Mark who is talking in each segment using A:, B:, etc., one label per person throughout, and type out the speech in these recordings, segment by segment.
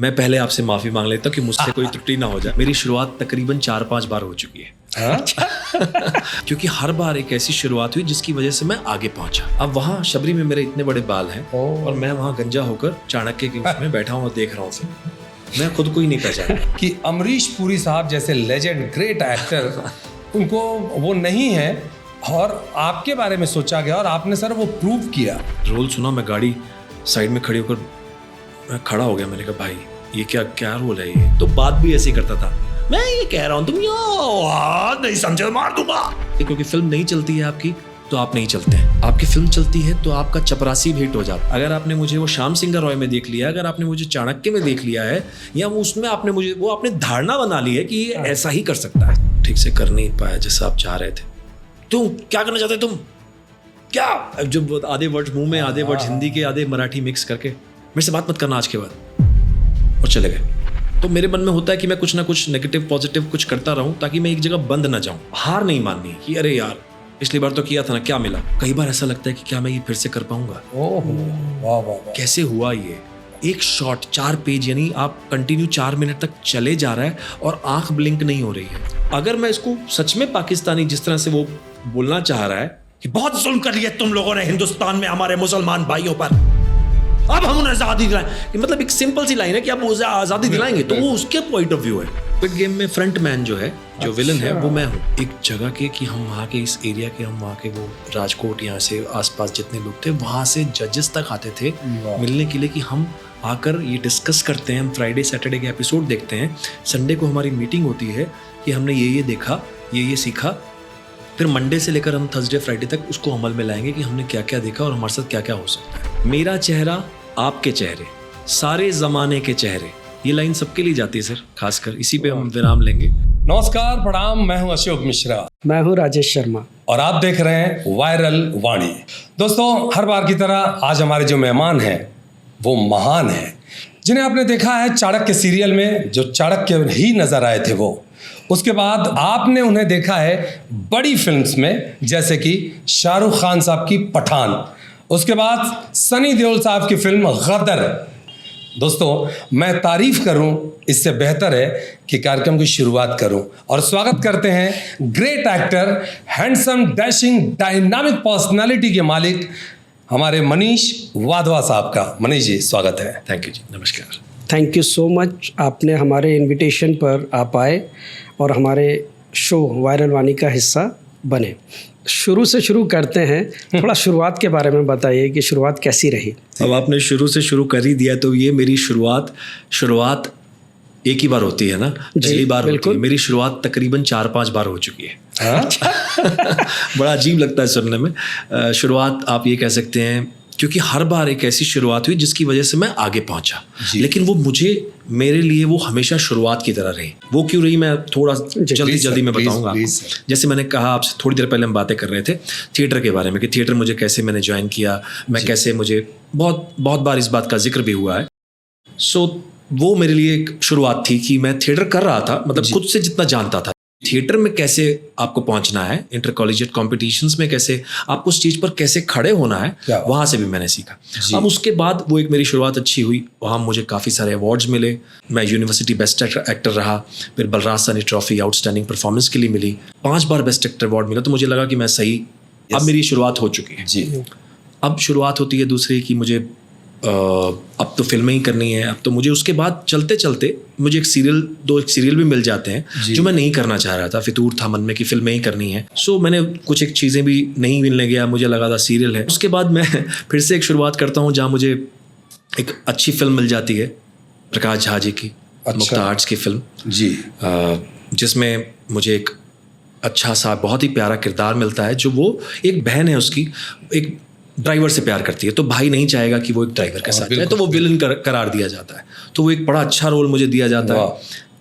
A: मैं पहले आपसे माफी मांग लेता हूँ कि मुझसे कोई त्रुटि ना हो जाए। मेरी शुरुआत तकरीबन 4-5 बार हो चुकी है। क्योंकि हर बार एक ऐसी शुरुआत हुई जिसकी वजह से मैं आगे पहुंचा। अब वहाँ शबरी में मेरे इतने बड़े बाल हैं और मैं वहाँ गंजा होकर चाणक्य के उसमें बैठा हूँ और देख रहा हूँ। मैं खुद को ही नहीं पहचाना
B: कि अमरीश पुरी साहब जैसे लेजेंड ग्रेट एक्टर उनको वो नहीं है और आपके बारे में सोचा गया और आपने सर वो प्रूव किया।
A: रोल सुना, मैं गाड़ी साइड में खड़ी होकर मैं खड़ा हो गया। मैंने कहा भाई ये क्या रोल है ये? तो बात भी ऐसे ही करता था, मैं ये कह रहा हूँ तुम नहीं समझे मार दूंगा। क्योंकि फिल्म नहीं चलती है आपकी तो आप नहीं चलते हैं। आपकी फिल्म चलती है तो आपका चपरासी भी हिट हो जाता है। अगर आपने मुझे वो श्याम सिंह रॉय में देख लिया, अगर आपने मुझे चाणक्य में देख लिया है, या वो उसमें आपने मुझे वो आपने धारणा बना ली है कि ये ऐसा ही कर सकता है। ठीक से कर नहीं पाया जैसा आप चाह रहे थे। तुम क्या करना चाहते तुम क्या? जो आधे वर्ड मुंह में, आधे वर्ड हिंदी के, आधे मराठी मिक्स करके मेरे से बात मत करना आज के बाद, और चले गए। तो मेरे मन में होता है कि मैं कुछ ना कुछ नेगेटिव पॉजिटिव कुछ करता रहूं ताकि मैं एक जगह बंद ना जाऊं। हार नहीं माननी कि अरे यार पिछली बार तो किया था ना, क्या मिला। कई बार ऐसा लगता है कि क्या मैं ये फिर से कर पाऊंगा।
B: वाह वाह,
A: कैसे हुआ ये? एक शॉट 4 पेज, यानी आप कंटिन्यू 4 मिनट तक चले जा रहा है और आंख ब्लिंक नहीं हो रही है। अगर मैं इसको सच में पाकिस्तानी जिस तरह से वो बोलना चाह रहा है कि बहुत जुल्म कर लिया तुम लोगों ने हिंदुस्तान में हमारे मुसलमान भाइयों पर, अब हम उन्हें आजादी दिलाएं, मतलब एक सिंपल सी लाइन है कि आप उसे आजादी दिलाएंगे, तो वो उसके पॉइंट ऑफ व्यू है। क्विड गेम में फ्रंट मैन जो है, जो विलन है, वो मैं हूँ। एक जगह के कि हम वहाँ के इस एरिया के, हम वहाँ के वो राजकोट यहाँ से आसपास जितने लोग थे वहाँ से जजेस तक आते थे मिलने के लिए कि हम आकर ये डिस्कस करते हैं। हम फ्राइडे सैटरडे के एपिसोड देखते हैं, संडे को हमारी मीटिंग होती है कि हमने ये देखा, ये सीखा, फिर मंडे से लेकर हम थर्सडे फ्राइडे तक उसको अमल में लाएंगे कि हमने क्या क्या देखा और हमारे साथ क्या क्या हो सकता है। मेरा चेहरा आपके चेहरे, सारे जमाने के चेहरे, ये लाइन सबके लिए जाती है सर, खासकर इसी पे हम विराम लेंगे।
B: नमस्कार, प्रणाम, मैं हूं अशोक मिश्रा,
C: मैं हूं राजेश शर्मा
B: और आप देख रहे हैं वायरल वाणी। दोस्तों, हर बार की तरह आज हमारे जो मेहमान हैं वो महान हैं, जिन्हें आपने देखा है चाणक्य सीरियल में, जो चाणक्य ही नजर आए थे वो। उसके बाद आपने उन्हें देखा है बड़ी फिल्म्स में, जैसे कि शाहरुख खान साहब की पठान, उसके बाद सनी देओल साहब की फिल्म गदर। दोस्तों, मैं तारीफ करूं इससे बेहतर है कि कार्यक्रम की शुरुआत करूं, और स्वागत करते हैं great actor, handsome, dashing, dynamic personality के मालिक हमारे मनीष वाधवा साहब का। मनीष जी, स्वागत है।
A: थैंक यू जी, नमस्कार।
C: थैंक यू सो मच, आपने हमारे इनविटेशन पर आप आए और हमारे शो वायरल वाणी का हिस्सा बने। शुरू से शुरू करते हैं, थोड़ा शुरुआत के बारे में बताइए कि शुरुआत कैसी रही।
A: अब आपने शुरू से शुरू कर ही दिया, तो ये मेरी शुरुआत एक ही बार होती है ना, पहली बार होती है। मेरी शुरुआत तकरीबन 4-5 बार हो चुकी है। बड़ा अजीब लगता है सुनने में। शुरुआत आप ये कह सकते हैं, क्योंकि हर बार एक ऐसी शुरुआत हुई जिसकी वजह से मैं आगे पहुंचा, लेकिन वो मेरे लिए वो हमेशा शुरुआत की तरह रही। वो क्यों रही, मैं थोड़ा जल्दी में बताऊंगा। जैसे मैंने कहा आपसे थोड़ी देर पहले, हम बातें कर रहे थे थिएटर के बारे में कि थिएटर मुझे कैसे मैंने ज्वाइन किया, मैं कैसे, मुझे बहुत बार इस बात का जिक्र भी हुआ है। सो वो मेरे लिए एक शुरुआत थी कि मैं थिएटर कर रहा था, मतलब खुद से जितना जानता था थिएटर में कैसे आपको पहुंचना है, इंटर कॉलेजिएट कॉम्पिटिशन्स में कैसे आपको स्टेज पर कैसे खड़े होना है, वहां से भी मैंने सीखा। अब उसके बाद वो एक मेरी शुरुआत अच्छी हुई, वहाँ मुझे काफ़ी सारे अवार्ड्स मिले। मैं यूनिवर्सिटी बेस्ट एक्टर रहा, फिर बलराज सानी ट्रॉफी आउटस्टैंडिंग परफॉर्मेंस के लिए मिली, 5 बार बेस्ट एक्टर अवार्ड मिला। तो मुझे लगा कि मैं सही, अब मेरी शुरुआत हो चुकी है जी। अब शुरुआत होती है दूसरी कि मुझे अब तो फिल्में ही करनी है। अब तो मुझे उसके बाद चलते चलते मुझे एक सीरियल भी मिल जाते हैं जो मैं नहीं करना चाह रहा था। फितूर था मन में कि फिल्में ही करनी है। सो मैंने कुछ एक चीज़ें भी नहीं मिलने गया, मुझे लगा था सीरियल है। उसके बाद मैं फिर से एक शुरुआत करता हूँ जहाँ मुझे एक अच्छी फिल्म मिल जाती है, प्रकाश झा जी की मुक्ता आर्ट्स की फिल्म जी, जिसमें मुझे एक अच्छा सा बहुत ही प्यारा किरदार मिलता है, जो वो एक बहन है उसकी, एक ड्राइवर से प्यार करती है, तो भाई नहीं चाहेगा कि वो एक ड्राइवर के साथ जाए, तो वो विलन करार दिया जाता है। तो वो एक बड़ा अच्छा रोल मुझे दिया जाता है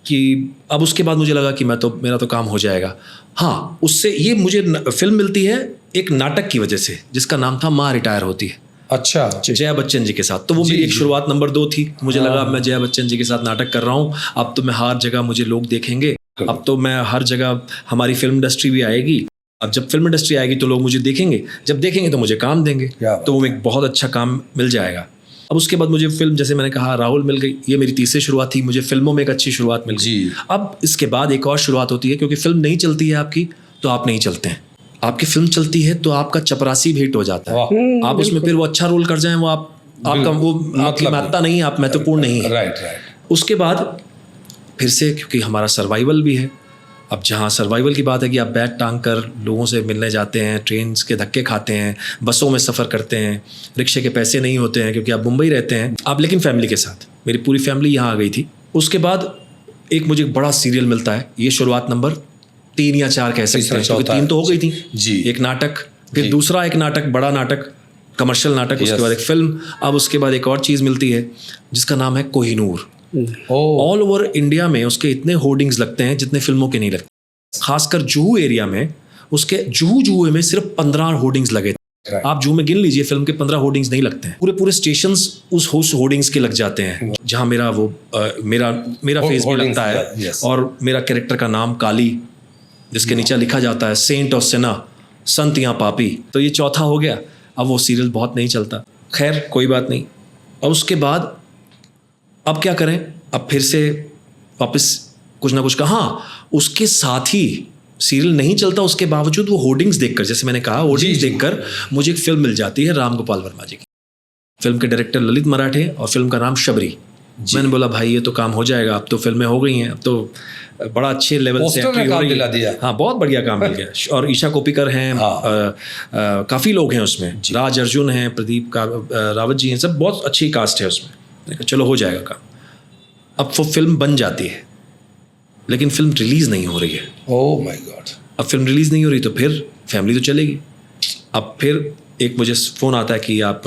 A: कि अब उसके बाद मुझे लगा कि मेरा तो काम हो जाएगा। हाँ, उससे ये मुझे फिल्म मिलती है एक नाटक की वजह से, जिसका नाम था माँ रिटायर होती है।
B: अच्छा,
A: जया बच्चन जी के साथ। तो वो मेरी एक शुरुआत नंबर 2 थी। मुझे लगा मैं जया बच्चन जी के साथ नाटक कर रहा हूँ, अब तो मैं हर जगह मुझे लोग देखेंगे, अब तो मैं हर जगह, हमारी फिल्म इंडस्ट्री भी आएगी। अब जब फिल्म इंडस्ट्री आएगी तो लोग मुझे देखेंगे, जब देखेंगे तो मुझे काम देंगे, तो वो एक बहुत अच्छा काम मिल जाएगा। अब उसके बाद मुझे फिल्म, जैसे मैंने कहा, राहुल मिल गई, ये मेरी तीसरी शुरुआत थी, मुझे फिल्मों में एक अच्छी शुरुआत मिल गई। अब इसके बाद एक और शुरुआत होती है, क्योंकि फिल्म नहीं चलती है आपकी तो आप नहीं चलते हैं, आपकी फिल्म चलती है तो आपका चपरासी भी हिट हो जाता है। आप उसमें फिर वो अच्छा रोल कर जाएं, वो आपका वो आपकी महत्ता नहीं, आप महत्वपूर्ण नहीं है।
B: राइट।
A: उसके बाद फिर से, क्योंकि हमारा सर्वाइवल भी है, अब जहाँ सर्वाइवल की बात है कि आप बैग टांग कर लोगों से मिलने जाते हैं, ट्रेन के धक्के खाते हैं, बसों में सफ़र करते हैं, रिक्शे के पैसे नहीं होते हैं क्योंकि आप मुंबई रहते हैं आप, लेकिन फैमिली के साथ, मेरी पूरी फैमिली यहाँ आ गई थी। उसके बाद एक मुझे बड़ा सीरियल मिलता है, ये शुरुआत नंबर 3 या 4 कह सकते हैं, क्योंकि 3 तो हो गई थी जी। एक नाटक, फिर दूसरा एक नाटक, बड़ा नाटक, कमर्शियल नाटक, उसके बाद एक फिल्म, अब उसके बाद एक और चीज़ मिलती है जिसका नाम है कोहिनूर। ऑल ओवर इंडिया में उसके इतने होर्डिंग्स लगते हैं जितने फिल्मों के नहीं लगते। खासकर जुहू एरिया में, उसके जुहू में सिर्फ 15 होर्डिंग्स लगे थे। आप जुहू में गिन लीजिए, फिल्म के 15 होर्डिंग्स नहीं लगते हैं। पूरे स्टेशंस उस होर्डिंग्स के लग जाते हैं, जहां मेरा वो मेरा फेस भी लगता है, और मेरा कैरेक्टर का नाम काली, जिसके नीचे लिखा जाता है सेंट और सिना, संत या पापी। तो ये चौथा हो गया। अब वो सीरियल बहुत नहीं चलता, खैर कोई बात नहीं। और उसके बाद अब क्या करें, अब फिर से वापस कुछ ना कुछ कहा। उसके साथ ही सीरियल नहीं चलता, उसके बावजूद वो होर्डिंग्स देखकर, जैसे मैंने कहा, होर्डिंग्स देखकर मुझे एक फिल्म मिल जाती है राम गोपाल वर्मा जी की। फिल्म के डायरेक्टर ललित मराठे और फिल्म का नाम शबरी। मैंने बोला भाई ये तो काम हो जाएगा, अब तो फिल्में हो गई हैं, अब तो बड़ा अच्छे लेवल से एंट्री हो रही है। हाँ, बहुत बढ़िया काम मिल गया। और ईशा कोप्पिकर हैं, काफ़ी लोग हैं उसमें, राज अर्जुन हैं, प्रदीप रावत जी हैं, सब बहुत अच्छी कास्ट है उसमें। मैंने कहा चलो हो जाएगा काम। अब वो फिल्म बन जाती है, लेकिन फिल्म रिलीज़ नहीं हो रही है।
B: Oh my God.
A: अब फिल्म रिलीज़ नहीं हो रही तो फिर फैमिली तो चलेगी। अब फिर एक मुझे फ़ोन आता है कि आप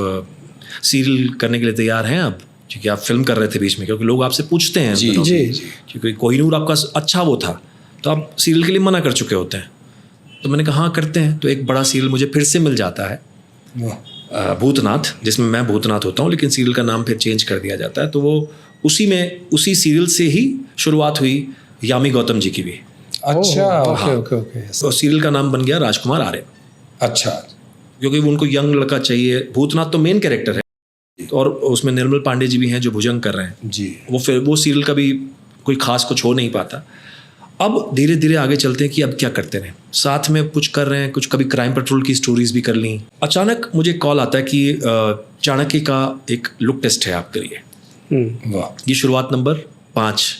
A: सीरियल करने के लिए तैयार हैं अब, क्योंकि आप फिल्म कर रहे थे बीच में, क्योंकि लोग आपसे पूछते हैं
C: जी,
A: क्योंकि कोहिनूर आपका अच्छा वो था, तो आप सीरियल के लिए मना कर चुके होते हैं। तो मैंने कहा हाँ करते हैं। तो एक बड़ा सीरियल मुझे फिर से मिल जाता है, भूतनाथ, जिसमें मैं भूतनाथ होता हूँ, लेकिन सीरियल का नाम फिर चेंज कर दिया जाता है। तो वो उसी सीरियल से ही शुरुआत हुई यामी गौतम जी की भी।
B: अच्छा, ओके।
A: तो सीरियल का नाम बन गया राजकुमार आर्य।
B: अच्छा,
A: क्योंकि उनको यंग लड़का चाहिए। भूतनाथ तो मेन कैरेक्टर है, और उसमें निर्मल पांडे जी भी हैं जो भुजंग कर रहे हैं
B: जी।
A: वो सीरियल का भी कोई खास कुछ हो नहीं पाता। अब धीरे धीरे आगे चलते हैं कि अब क्या करते हैं, साथ में कुछ कर रहे हैं, कुछ कभी क्राइम पेट्रोल की स्टोरीज भी कर ली। अचानक मुझे कॉल आता है कि चाणक्य का एक लुक टेस्ट है आपके लिए।
B: वाह।
A: ये शुरुआत नंबर 5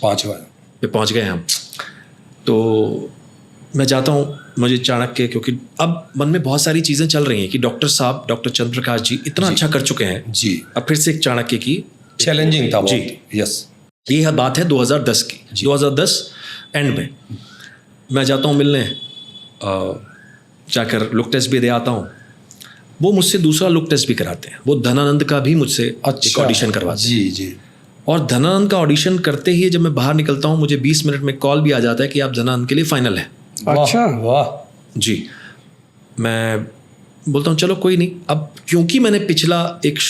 A: पे पहुंच गए हम। तो मैं जाता हूँ, मुझे चाणक्य, क्योंकि अब मन में बहुत सारी चीज़ें चल रही हैं कि डॉक्टर साहब, डॉक्टर चंद्र प्रकाश जी इतना अच्छा कर चुके हैं
B: जी,
A: अब फिर से एक चाणक्य की
B: चैलेंजिंग था
A: जी।
B: यस,
A: ये बात है 2010 की। 2010 एंड में मैं जाता हूँ मिलने, जाकर लुक टेस्ट भी दे आता हूँ। वो मुझसे दूसरा लुक टेस्ट भी कराते हैं, वो धनानंद का भी मुझसे एक ऑडिशन करवाते हैं
B: जी। और
A: धनानंद का ऑडिशन करते ही जब मैं बाहर निकलता हूँ, मुझे 20 मिनट में कॉल भी आ जाता है कि आप धनानंद के लिए फाइनल है।
C: अच्छा,
B: वाह
A: जी। मैं बोलता हूँ चलो कोई नहीं। अब क्योंकि मैंने पिछला एक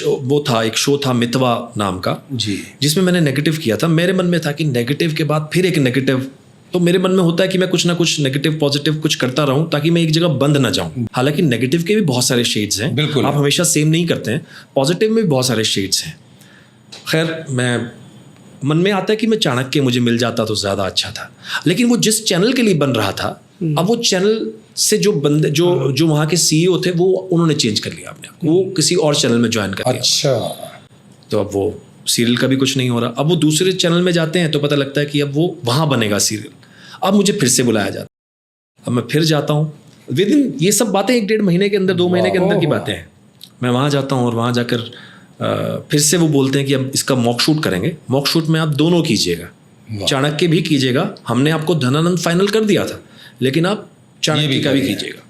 A: शो था मितवा नाम का
B: जी,
A: जिसमें मैंने नेगेटिव किया था, मेरे मन में था कि नेगेटिव के बाद फिर एक नेगेटिव, तो मेरे मन में होता है कि मैं कुछ ना कुछ नेगेटिव पॉजिटिव कुछ करता रहूं ताकि मैं एक जगह बंद ना जाऊं। हालांकि नेगेटिव के भी बहुत सारे शेड्स हैं,
B: बिल्कुल,
A: आप हमेशा सेम नहीं करते हैं, पॉजिटिव में भी बहुत सारे शेड्स हैं। खैर, मैं मन में आता है कि मैं चाणक्य मुझे मिल जाता तो ज़्यादा अच्छा था, लेकिन वो जिस चैनल के लिए बन रहा था, अब वो चैनल से जो बंदे जो वहाँ के CEO थे, वो उन्होंने चेंज कर लिया अपने आप, वो किसी और चैनल में ज्वाइन कर लिया।
B: अच्छा,
A: तो अब वो सीरियल का भी कुछ नहीं हो रहा। अब वो दूसरे चैनल में जाते हैं तो पता लगता है कि अब वो वहाँ बनेगा सीरियल। अब मुझे फिर से बुलाया जाता है, अब मैं फिर जाता हूँ। विदिन ये सब बातें 1-1.5 महीने के अंदर, 2 महीने के अंदर की बातें हैं। मैं वहाँ जाता हूँ और वहाँ जाकर फिर से वो बोलते हैं कि अब इसका मॉक शूट करेंगे। मॉक शूट में आप दोनों कीजिएगा, चाणक्य भी कीजिएगा, हमने आपको धनानंद फाइनल कर दिया था, लेकिन आप चाणक्य का भी कीजिएगा।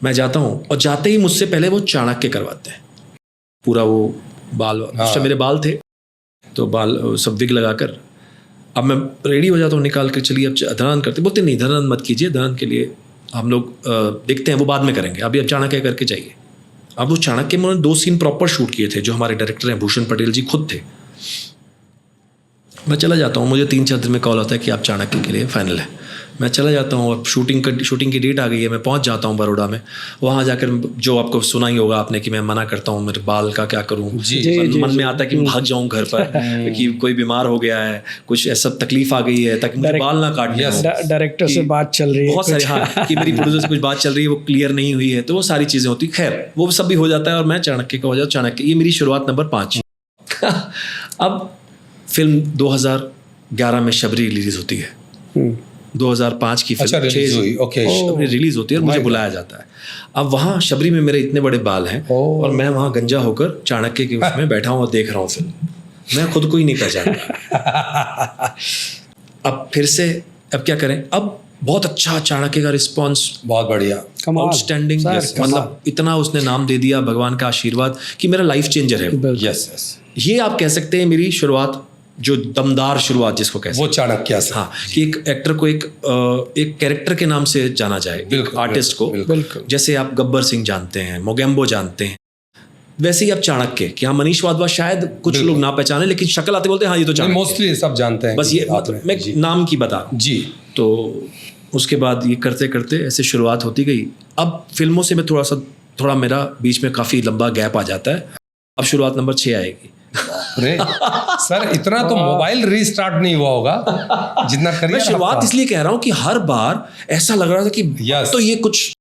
A: मैं जाता हूँ और जाते ही मुझसे पहले वो चाणक्य करवाते हैं पूरा वो बाल, उससे मेरे बाल थे तो बाल सब विग लगाकर। अब मैं रेडी हो जाता हूँ, निकाल कर चलिए अब धनानंद करते। बोलते नहीं, धनानंद मत कीजिए, धनानंद के लिए हम लोग देखते हैं, वो बाद में करेंगे, अभी अब चाणक्य करके चाहिए। अब वो चाणक्य में उन्होंने 2 सीन प्रॉपर शूट किए थे, जो हमारे डायरेक्टर हैं भूषण पटेल जी खुद थे। मैं चला जाता हूँ, मुझे 3-4 दिन में कॉल आता है कि आप चाणक्य के लिए फाइनल है। मैं चला जाता हूँ। अब शूटिंग की डेट आ गई है, मैं पहुँच जाता हूँ बड़ौदा में। वहाँ जाकर जो आपको सुना ही होगा आपने कि मैं मना करता हूँ मेरे बाल का क्या करूँ। मन में आता है कि भाग जाऊँ घर पर कि कोई बीमार हो गया है, कुछ ऐसा तकलीफ आ गई है, ताकि मुझे बाल ना काटने हो।
C: डायरेक्टर से बात चल रही है
A: बहुत सारी, हाँ, कि मेरी प्रोड्यूसर से कुछ बात चल रही है, वो क्लियर नहीं हुई है, तो वो सारी चीज़ें होती। खैर वो सब भी हो जाता है और मैं चाणक्य का हो जाता। चाणक्य, ये मेरी शुरुआत नंबर 5। अब फिल्म 2011 में शबरी रिलीज होती है। 2005 की फिल्म शबरी रिलीज होती है और मुझे बुलाया जाता है। अब वहाँ शबरी में मेरे इतने बड़े बाल हैं और मैं वहाँ गंजा होकर चाणक्य के उसमें बैठा हूँ और देख रहा हूँ फिल्म। मैं खुद को ही नहीं पहचानता। अब फिर से अब क्या करें, अब बहुत अच्छा चाणक्य का रिस्पॉन्स,
B: बहुत बढ़िया,
A: आउटस्टैंडिंग, मतलब इतना उसने नाम दे दिया, भगवान का आशीर्वाद कि मेरा लाइफ चेंजर है।
B: यस,
A: ये आप कह सकते हैं मेरी शुरुआत, जो दमदार शुरुआत जिसको कहते हैं,
B: वो चाणक्य से।
A: हाँ, कि एक एक्टर को एक कैरेक्टर के नाम से जाना जाए, आर्टिस्ट को। जैसे आप गब्बर सिंह जानते हैं, मोगेम्बो जानते हैं, वैसे ही आप चाणक्य, कि हाँ मनीष वाधवा शायद कुछ लोग ना पहचाने, लेकिन शक्ल आते बोलते हैं हाँ ये तो चाणक्य,
B: मोस्टली सब जानते हैं।
A: बस ये मैं नाम की बता रहा हूँ जी। तो उसके बाद ये करते करते ऐसे शुरुआत होती गई। अब फिल्मों से मैं थोड़ा मेरा बीच में काफ़ी लंबा गैप आ जाता है। अब शुरुआत नंबर 6 आएगी।
B: अरे सर, इतना तो मोबाइल रीस्टार्ट नहीं हुआ होगा जितना करियर।
A: मैं शुरुआत इसलिए कह रहा हूँ कि हर बार ऐसा लग रहा था कि तो ये कुछ,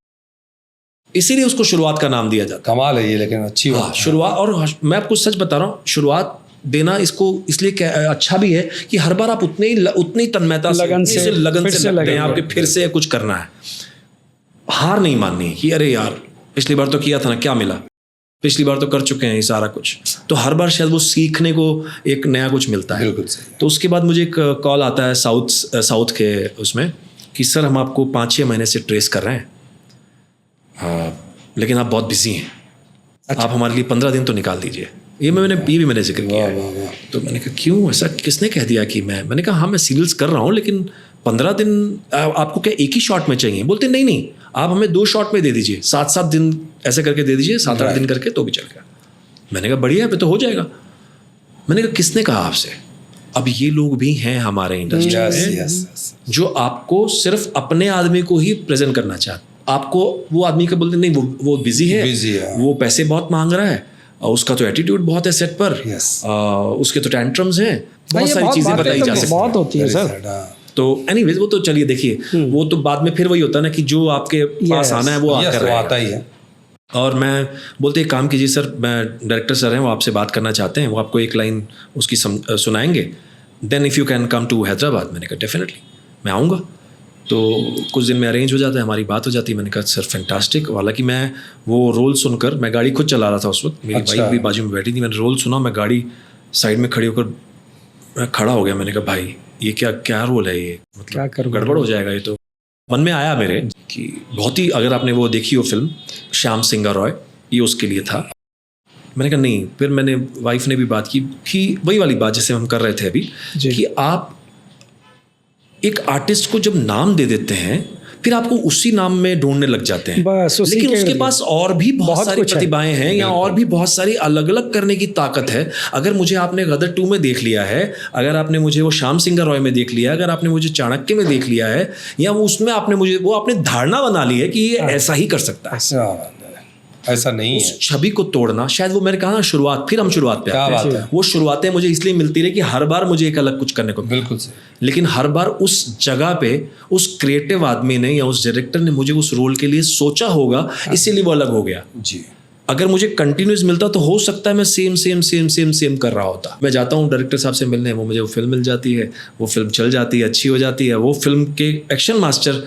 A: इसीलिए उसको शुरुआत का नाम दिया जाता।
B: कमाल है ये, लेकिन अच्छी बात
A: शुरुआत। और मैं आपको सच बता रहा हूँ, शुरुआत देना इसको इसलिए अच्छा भी है कि हर बार आप उतनी तन्मयता से लगन से लगते हैं आपके फिर से कुछ करना है। हार नहीं माननी कि अरे यार पिछली बार तो किया था ना, क्या मिला, पिछली बार तो कर चुके हैं ये सारा कुछ। तो हर बार शायद वो सीखने को एक नया कुछ मिलता है। तो उसके बाद मुझे एक कॉल आता है साउथ के उसमें कि सर हम आपको 5-6 महीने से ट्रेस कर रहे हैं, लेकिन आप बहुत बिजी हैं, आप हमारे लिए 15 दिन तो निकाल दीजिए। ये भी मैंने जिक्र किया है। तो मैंने कहा क्यों, ऐसा किसने कह दिया कि मैंने कहा हाँ मैं सीरियल्स कर रहा हूँ, लेकिन 15 दिन आपको क्या एक ही शॉट में चाहिए? बोलते नहीं, आप हमें 2 शॉट में दे दीजिए, 7-7 दिन ऐसे करके दे दीजिए, 7-8 दिन करके तो भी चलेगा। मैंने कहा बढ़िया है, तो हो जाएगा। मैंने कहा किसने कहा आपसे? अब ये लोग भी हैं हमारे इंडस्ट्री में जो आपको सिर्फ अपने आदमी को ही प्रेजेंट करना चाहते। आपको वो आदमी का बोलते नहीं, वो बिजी है, वो पैसे बहुत मांग रहा है, उसका तो एटीट्यूड बहुत है सेट पर, उसके तो टैंट्रम्स हैं, बहुत सारी चीजें बताई जा सकती हैं,
C: बहुत होती है सर।
A: तो एनीवेज वो तो चलिए देखिए, वो तो बाद में फिर वही होता है ना कि जो आपके पास आना है वो आता ही है। और मैं बोलते एक काम कीजिए सर, मैं डायरेक्टर सर हैं, वो आपसे बात करना चाहते हैं, वो आपको एक लाइन उसकी सुनाएंगे, then if you can come to Hyderabad. मैंने कहा डेफिनेटली मैं आऊँगा। तो कुछ दिन में अरेंज हो जाता है, हमारी बात हो जाती है। मैंने कहा सर फैंटास्टिक। हालांकि मैं वो रोल सुनकर, मैं गाड़ी खुद चला रहा था उस वक्त, मेरी वाइफ भी बाजू में बैठी थी, मैंने रोल सुना, मैं गाड़ी साइड में खड़ी होकर मैं खड़ा हो गया। मैंने कहा भाई ये क्या रोल है, ये मतलब गड़बड़ हो जाएगा। ये तो मन में आया मेरे कि बहुत ही, अगर आपने वो देखी हो फिल्म श्याम सिंगा रॉय, ये उसके लिए था। मैंने कहा नहीं। फिर मैंने वाइफ ने भी बात की कि वही वाली बात जैसे हम कर रहे थे अभी, कि आप एक आर्टिस्ट को जब नाम दे देते हैं फिर आपको उसी नाम में ढूंढने लग जाते हैं, लेकिन उसके पास और भी बहुत सारी प्रतिभाएं हैं या और भी बहुत सारी अलग अलग करने की ताकत है। अगर मुझे आपने गदर 2 में देख लिया है, अगर आपने मुझे वो श्याम सिंगा रॉय में देख लिया है, अगर आपने मुझे चाणक्य में देख लिया है, या वो उसमें आपने मुझे वो आपने धारणा बना ली है कि ये ऐसा ही कर सकता है,
B: ऐसा नहीं है।
A: उस छवि को तोड़ना, शायद वो मैंने कहा ना शुरुआत, फिर हम शुरुआत पे आते हैं। वो शुरुआतें मुझे इसलिए मिलती रही कि हर बार मुझे एक अलग कुछ करने को,
B: बिल्कुल से,
A: लेकिन हर बार उस जगह पे उस क्रिएटिव आदमी ने या उस डायरेक्टर ने मुझे उस रोल के लिए सोचा होगा, इसीलिए वो अलग हो गया जी। अगर मुझे कंटिन्यूस मिलता तो हो सकता है मैं सेम कर रहा होता। मैं जाता हूँ डायरेक्टर साहब से मिलने, वो मुझे वो फिल्म मिल जाती है, वो फिल्म चल जाती है, अच्छी हो जाती है। वो फिल्म के एक्शन मास्टर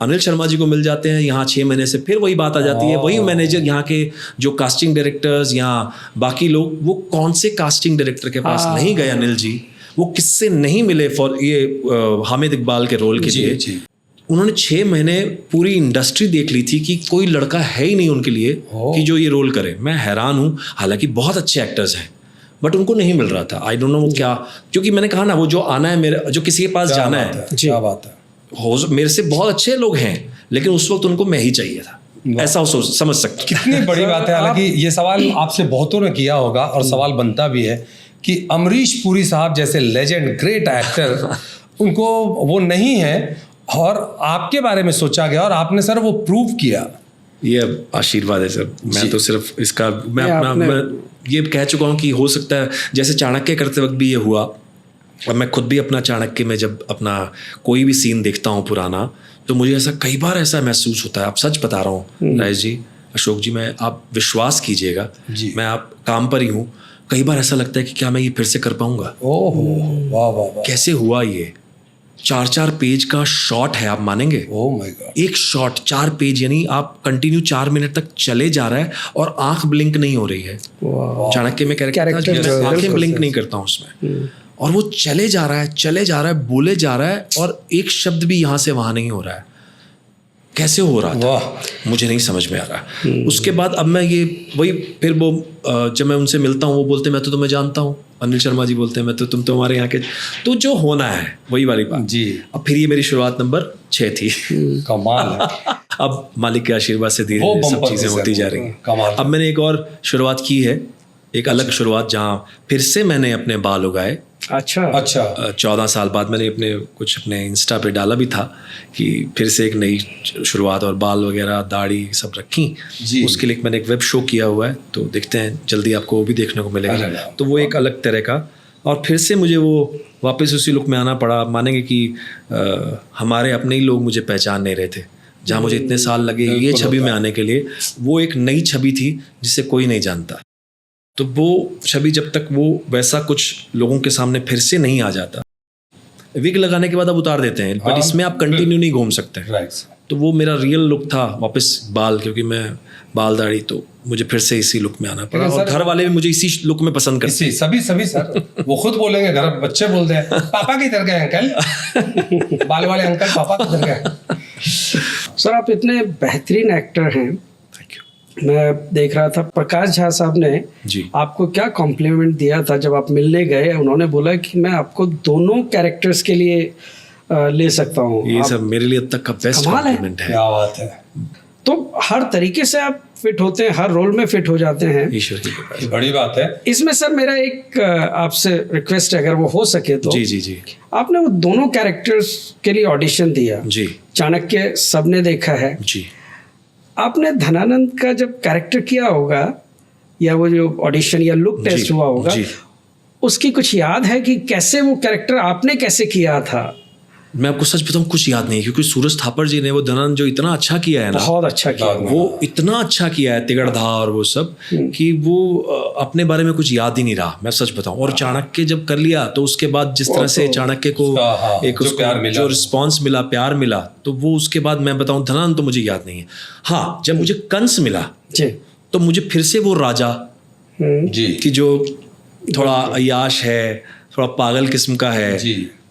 A: अनिल शर्मा जी को मिल जाते हैं यहाँ 6 महीने से, फिर वही बात आ जाती है, वही मैनेजर, यहाँ के जो कास्टिंग डायरेक्टर्स या बाकी लोग, वो कौन से कास्टिंग डायरेक्टर के पास नहीं गए अनिल जी, वो किससे नहीं मिले फॉर ये हामिद इकबाल के रोल के लिए। उन्होंने 6 महीने पूरी इंडस्ट्री देख ली थी कि कोई लड़का है ही नहीं उनके लिए कि जो ये रोल करे। मैं हैरान हूँ, हालांकि बहुत अच्छे एक्टर्स हैं बट उनको नहीं मिल रहा था। आई डोंट नो क्या, क्योंकि मैंने कहा ना वो जो आना है मेरा, जो किसी के पास जाना है,
B: क्या बात है,
A: मेरे से बहुत अच्छे लोग हैं, लेकिन उस वक्त उनको मैं ही चाहिए था, ऐसा समझ सकते।
B: कितनी बड़ी बात है। हालांकि ये सवाल आपसे बहुतों ने किया होगा और सवाल बनता भी है कि अमरीश पुरी साहब जैसे लेजेंड ग्रेट एक्टर उनको वो नहीं है और आपके बारे में सोचा गया और आपने सर वो प्रूव किया।
A: ये आशीर्वाद है सर। मैं तो सिर्फ इसका मैं ये कह चुका हूँ कि हो सकता है जैसे चाणक्य करते वक्त भी ये हुआ, और मैं खुद भी अपना चाणक्य में जब अपना कोई भी सीन देखता हूँ पुराना, तो मुझे ऐसा कई बार ऐसा महसूस होता है। आप सच बता रहा हूँ राजेश जी, अशोक जी, मैं आप विश्वास कीजिएगा, मैं आप काम पर ही हूँ, कई बार ऐसा लगता है कि क्या मैं ये फिर से कर पाऊंगा।
B: ओहो, वाह वाह वाह,
A: कैसे हुआ ये? 4-4 पेज का शॉट है, आप मानेंगे?
B: ओह माय गॉड,
A: एक शॉट 4 पेज, यानी आप कंटिन्यू 4 मिनट तक चले जा रहा है और आंख ब्लिंक नहीं हो रही है। चाणक्य में कैरेक्टर मैं आंखें ब्लिंक नहीं करता हूँ उसमें, और वो चले जा रहा है, बोले जा रहा है, और एक शब्द भी यहाँ से वहां नहीं हो रहा है। कैसे हो रहा था मुझे नहीं समझ में आ रहा। उसके बाद अब मैं ये वही फिर वो जब मैं उनसे मिलता हूँ वो बोलते हैं मैं तो तुम्हें जानता हूँ, अनिल शर्मा जी बोलते हैं मैं तो तुम तो हमारे यहाँ के, तो जो होना है वही वाली बात
B: जी।
A: अब फिर ये मेरी शुरुआत नंबर 6 थी।
B: कमाल है।
A: अब मालिक के आशीर्वाद से धीरे धीरे सब चीज़ें होती जा रही हैं।
B: कमाल।
A: अब मैंने एक और शुरुआत की है, एक अलग शुरुआत, जहाँ फिर से मैंने अपने बाल उगाए।
C: अच्छा
A: 14 साल बाद मैंने अपने इंस्टा पे डाला भी था कि फिर से एक नई शुरुआत, और बाल वगैरह दाढ़ी सब रखी। उसके लिए मैंने एक वेब शो किया हुआ है, तो देखते हैं जल्दी आपको वो भी देखने को मिलेगा। तो वो एक अलग तरह का, और फिर से मुझे वो वापस उसी लुक में आना पड़ा। मानेंगे कि हमारे अपने ही लोग मुझे पहचान नहीं रहे थे, जहाँ मुझे इतने साल लगे ये छवि में आने के लिए। वो एक नई छवि थी जिसे कोई नहीं जानता, तो वो छवि जब तक वो वैसा कुछ लोगों के सामने फिर से नहीं आ जाता, विग लगाने के बाद आप उतार देते हैं, बट इसमें आप कंटिन्यू नहीं घूम सकते। तो वो मेरा रियल लुक था, वापस बाल, क्योंकि मैं बाल दाढ़ी, तो मुझे फिर से इसी लुक में आना पड़ा। और घर वाले भी मुझे इसी लुक में पसंद करते हैं।
B: सभी सर वो खुद बोलेंगे, घर बच्चे बोलते हैं पापा किधर गए अंकल, बाल वाले अंकल पापा किधर गए।
C: सर आप इतने बेहतरीन एक्टर हैं। मैं देख रहा था प्रकाश झा साहब ने
A: जी
C: आपको क्या कॉम्प्लीमेंट दिया था जब आप मिलने गए। उन्होंने बोला कि मैं आपको दोनों कैरेक्टर्स के लिए ले सकता हूँ।
A: ये सब मेरे लिए अब तक का बेस्ट कॉम्प्लीमेंट है।
B: क्या बात है।
C: तो हर तरीके से आप फिट होते हैं, हर रोल में फिट हो जाते हैं,
A: ईश्वर की कृपा,
B: बड़ी बात है।
C: इसमें सर मेरा एक आपसे रिक्वेस्ट है, अगर वो हो सके तो।
A: जी जी जी।
C: आपने वो दोनों कैरेक्टर्स के लिए ऑडिशन दिया
A: जी,
C: चाणक्य सबने देखा है
A: जी।
C: आपने धनानंद का जब कैरेक्टर किया होगा, या वो जो ऑडिशन या लुक टेस्ट हुआ होगा, उसकी कुछ याद है कि कैसे वो कैरेक्टर आपने कैसे किया था?
A: मैं आपको सच बताऊं, कुछ याद नहीं, क्योंकि सूरज थापर जी ने वो धनानंद जो इतना अच्छा किया है ना,
C: बहुत अच्छा किया,
A: वो इतना अच्छा किया है, तिगड़धा और वो सब, कि वो अपने बारे में कुछ याद ही नहीं रहा, मैं सच बताऊं। और चाणक्य जब कर लिया तो उसके बाद जिस तरह से चाणक्य को एक उसको जो रिस्पॉन्स मिला, प्यार मिला, तो वो उसके बाद मैं बताऊं धनानंद तो मुझे याद नहीं है। हाँ, जब मुझे कंस मिला तो मुझे फिर से वो राजा कि जो थोड़ा अय्याश है, थोड़ा पागल किस्म का है,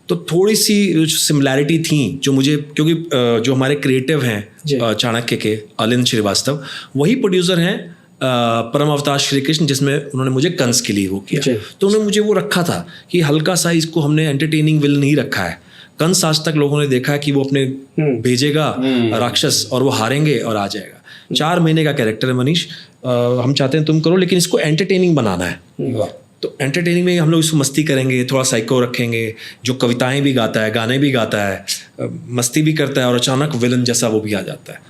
A: तो थोड़ी सी सिमिलैरिटी थी जो मुझे, क्योंकि जो हमारे क्रिएटिव हैं चाणक्य के, अलिंद श्रीवास्तव, वही प्रोड्यूसर हैं परम अवतार श्री कृष्ण, जिसमें उन्होंने मुझे कंस के लिए वो किया। तो उन्होंने मुझे वो रखा था कि हल्का सा इसको हमने एंटरटेनिंग विल नहीं रखा है। कंस आज तक लोगों ने देखा है कि वो अपने भेजेगा राक्षस और वो हारेंगे और आ जाएगा। 4 महीने का कैरेक्टर है मनीष, हम चाहते हैं तुम करो, लेकिन इसको एंटरटेनिंग बनाना है। तो एंटरटेनिंग में हम लोग इसको मस्ती करेंगे, थोड़ा साइको रखेंगे, जो कविताएं भी गाता है, गाने भी गाता है, मस्ती भी करता है, और अचानक विलन जैसा वो भी आ जाता है।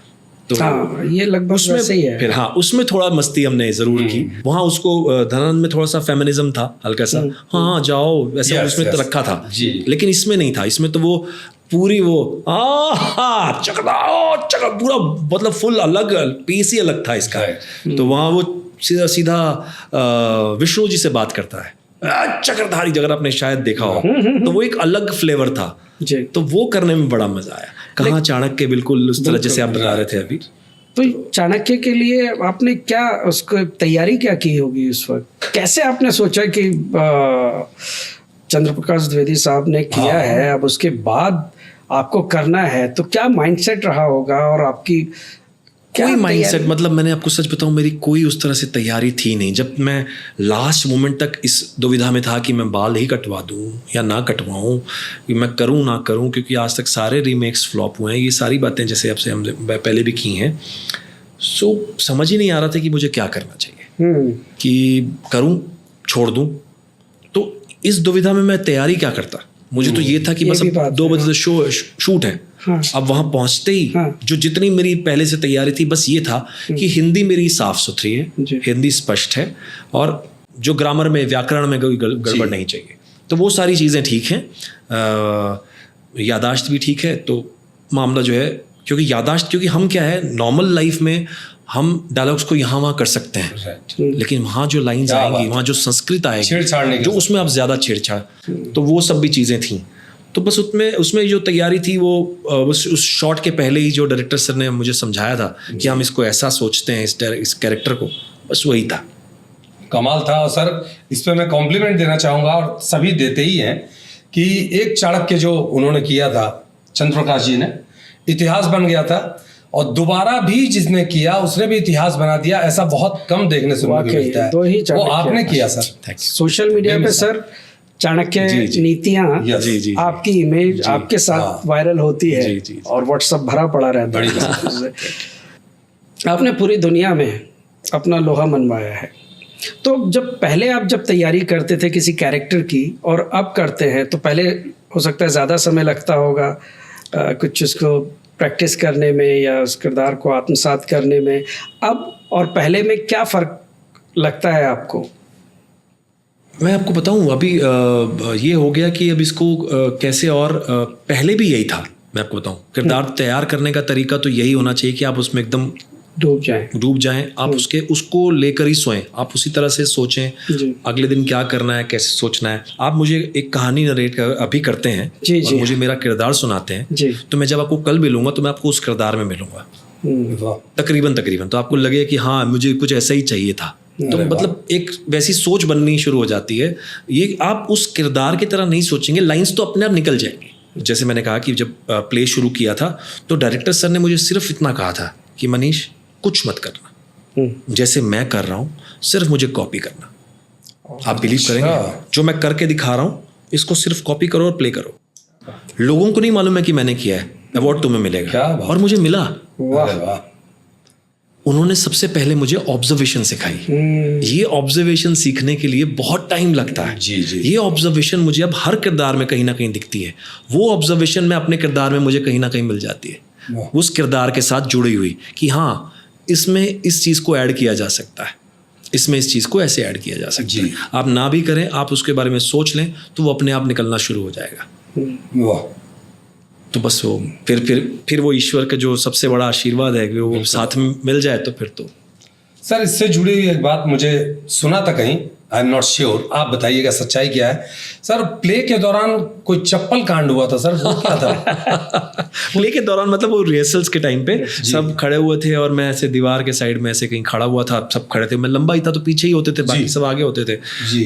A: तो
C: हाँ, ये लगभग
A: उसमें
C: वैसे ही है।
A: फिर हाँ, उसमें थोड़ा मस्ती हमने जरूर की। वहाँ उसको धनानंद में थोड़ा सा फेमिनिज्म था, हल्का सा, हाँ जाओ वैसा उसमें तो रखा था, लेकिन इसमें नहीं था। इसमें तो वो पूरी वो चकड़ा पूरा, मतलब फुल अलग, पीस ही अलग था इसका। तो वहाँ वो सीधा सीधा विष्णु जी से बात करता है, चक्रधारी, अगर आपने शायद देखा हो, तो वो एक अलग फ्लेवर था। तो वो करने में बड़ा मजा आया। कहाँ चाणक्य बिल्कुल उस तरह जैसे आप बता रहे थे अभी।
C: तो चाणक्य के लिए आपने क्या उसको तैयारी क्या की होगी उस वक्त? कैसे आपने सोचा कि चंद्रप्रकाश द्विवेदी साहब ने किया है, अब उसके बाद आपको करना है, तो क्या माइंडसेट रहा होगा? और आपकी
A: कोई माइंडसेट, मतलब मैंने आपको सच बताऊं, मेरी कोई उस तरह से तैयारी थी नहीं। जब मैं लास्ट मोमेंट तक इस दुविधा में था कि मैं बाल ही कटवा दूं या ना कटवाऊं, कि मैं करूं ना करूं, क्योंकि आज तक सारे रीमेक्स फ्लॉप हुए हैं, ये सारी बातें जैसे आपसे हम पहले भी की हैं। सो समझ ही नहीं आ रहा था कि मुझे क्या करना चाहिए, कि करूं छोड़ दूं। तो इस दुविधा में मैं तैयारी क्या करता? मुझे तो ये था कि बस 2 बजे से शो शूट है, अब वहाँ पहुँचते ही
C: हाँ।
A: जो जितनी मेरी पहले से तैयारी थी बस ये था कि हिंदी मेरी साफ सुथरी है,
C: जी।
A: हिंदी स्पष्ट है और जो ग्रामर में व्याकरण में कोई गड़बड़ नहीं चाहिए। तो वो सारी चीज़ें ठीक हैं, यादाश्त भी ठीक है। तो मामला जो है, क्योंकि यादाश्त, क्योंकि हम क्या है नॉर्मल लाइफ में हम डायलॉग्स को यहाँ वहाँ कर सकते हैं,
B: राइट,
A: लेकिन वहाँ जो लाइंस
B: क्या
A: आएंगी,
B: बात।
A: वहाँ जो संस्कृत आएगी,
B: छेड़छाड़ नहीं कर
A: जो उसमें अब ज़्यादा छेड़छाड़, तो वो सब भी चीज़ें थीं। तो बस उसमें जो तैयारी थी वो उस शॉट के पहले ही जो डायरेक्टर सर ने मुझे समझाया था कि हम इसको ऐसा सोचते हैं, इस कैरेक्टर को, बस वही था।
B: कमाल था। और सर इस पे मैं कॉम्प्लीमेंट देना चाहूँगा, और सभी देते ही हैं, कि एक चाणक्य जो उन्होंने किया था चंद्र प्रकाश जी ने, इतिहास बन गया था, और दोबारा भी जिसने किया उसने भी इतिहास बना दिया। ऐसा बहुत कम देखने सुनने को
C: वाकई,
B: मिलता है,
C: दो ही
B: वो
C: चाणक्य
B: आपने किया सर।
C: सोशल मीडिया पे सर चाणक्य नीतियाँ,
A: जी।
C: आपकी इमेज आपके साथ वायरल होती है
A: जी।
C: और व्हाट्सएप भरा पड़ा रहता है। आपने पूरी दुनिया में अपना लोहा मनवाया है। तो पहले आप जब तैयारी करते थे किसी कैरेक्टर की और अब करते हैं, तो पहले हो सकता है ज़्यादा समय लगता होगा कुछ उसको प्रैक्टिस करने में या उस किरदार को आत्मसात करने में। अब और पहले में क्या फ़र्क लगता है आपको?
A: मैं आपको बताऊं, अभी ये हो गया कि अब इसको कैसे, और पहले भी यही था। मैं आपको बताऊं, किरदार तैयार करने का तरीका तो यही होना चाहिए कि आप उसमें एकदम डूब जाएं, आप उसको लेकर ही सोएं, आप उसी तरह से सोचें अगले दिन क्या करना है, कैसे सोचना है। आप मुझे एक कहानी नरेट अभी करते हैं और मुझे मेरा किरदार सुनाते हैं, तो मैं जब आपको कल मिलूंगा तो मैं आपको उस किरदार में मिलूंगा तकरीबन, तो आपको लगे कि हाँ मुझे कुछ ऐसा ही चाहिए था। तो मतलब एक वैसी सोच बननी शुरू हो जाती है। ये आप उस किरदार की तरह नहीं सोचेंगे, लाइंस तो अपने आप निकल जाएंगी। जैसे मैंने कहा कि जब प्ले शुरू किया था तो डायरेक्टर सर ने मुझे सिर्फ इतना कहा था कि मनीष कुछ मत करना, जैसे मैं कर रहा हूँ सिर्फ मुझे कॉपी करना। आप बिलीव करेंगे, जो मैं करके दिखा रहा हूँ इसको सिर्फ कॉपी करो और प्ले करो। लोगों को नहीं मालूम है कि मैंने किया है, अवार्ड तुम्हें मिलेगा, और मुझे मिला।
B: वाह।
A: उन्होंने सबसे पहले मुझे ऑब्जर्वेशन सिखाई। ये ऑब्जर्वेशन सीखने के लिए बहुत टाइम लगता है।
B: जी।
A: ये ऑब्जर्वेशन मुझे अब हर किरदार में कहीं ना कहीं दिखती है। वो ऑब्जर्वेशन में अपने किरदार में मुझे कहीं ना कहीं मिल जाती है, उस किरदार के साथ जुड़ी हुई, कि हाँ इसमें इस चीज़ को ऐड किया जा सकता है, इसमें इस चीज़ को ऐसे ऐड किया जा सकता है। आप ना भी करें, आप उसके बारे में सोच लें तो वो अपने आप निकलना शुरू हो जाएगा।
B: वाह।
A: तो बस वो फिर वो ईश्वर का जो सबसे बड़ा आशीर्वाद है कि वो साथ में मिल जाए, तो फिर तो।
B: सर इससे जुड़ी हुई एक बात मुझे सुना था कहीं, आई एम नॉट श्योर, आप बताइएगा सच्चाई क्या है। सर प्ले के दौरान कोई चप्पल कांड हुआ था सर, वो क्या था?
A: प्ले के दौरान मतलब वो रिहर्सल्स के टाइम पे सब खड़े हुए थे और मैं ऐसे दीवार के साइड में ऐसे कहीं खड़ा हुआ था, सब खड़े थे। मैं लंबा ही था तो पीछे ही होते थे, बाकी सब आगे होते थे।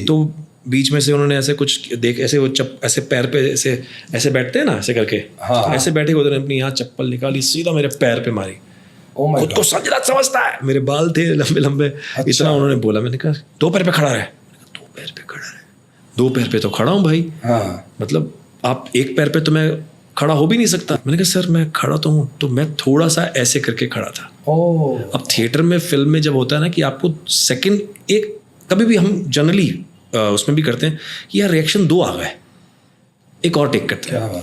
A: तो बीच में से उन्होंने ऐसे कुछ ऐसे वो ऐसे पैर पे ऐसे बैठते हैं ना, ऐसे करके ऐसे बैठे हुए थे, अपनी यहाँ चप्पल निकाली, सीधा मेरे पैर पे मारी। खुद को संजना समझता है, मेरे बाल थे लंबे लंबे। इतना उन्होंने बोला, मैंने कहा 2 पैर पे खड़ा रहे। 2 पैर पे खड़ा रहे, 2 पैर पे तो खड़ा हूँ भाई। मतलब आप 1 पैर पे तो मैं खड़ा हो भी नहीं सकता। मैंने कहा सर मैं खड़ा तो हूँ, तो मैं थोड़ा सा ऐसे करके खड़ा था। अब थिएटर में, फिल्म में जब होता है ना कि आपको सेकंड एक, कभी भी हम जनरली उसमें भी करते हैं कि यार रिएक्शन 2 आ गए, एक और टेक करते हैं।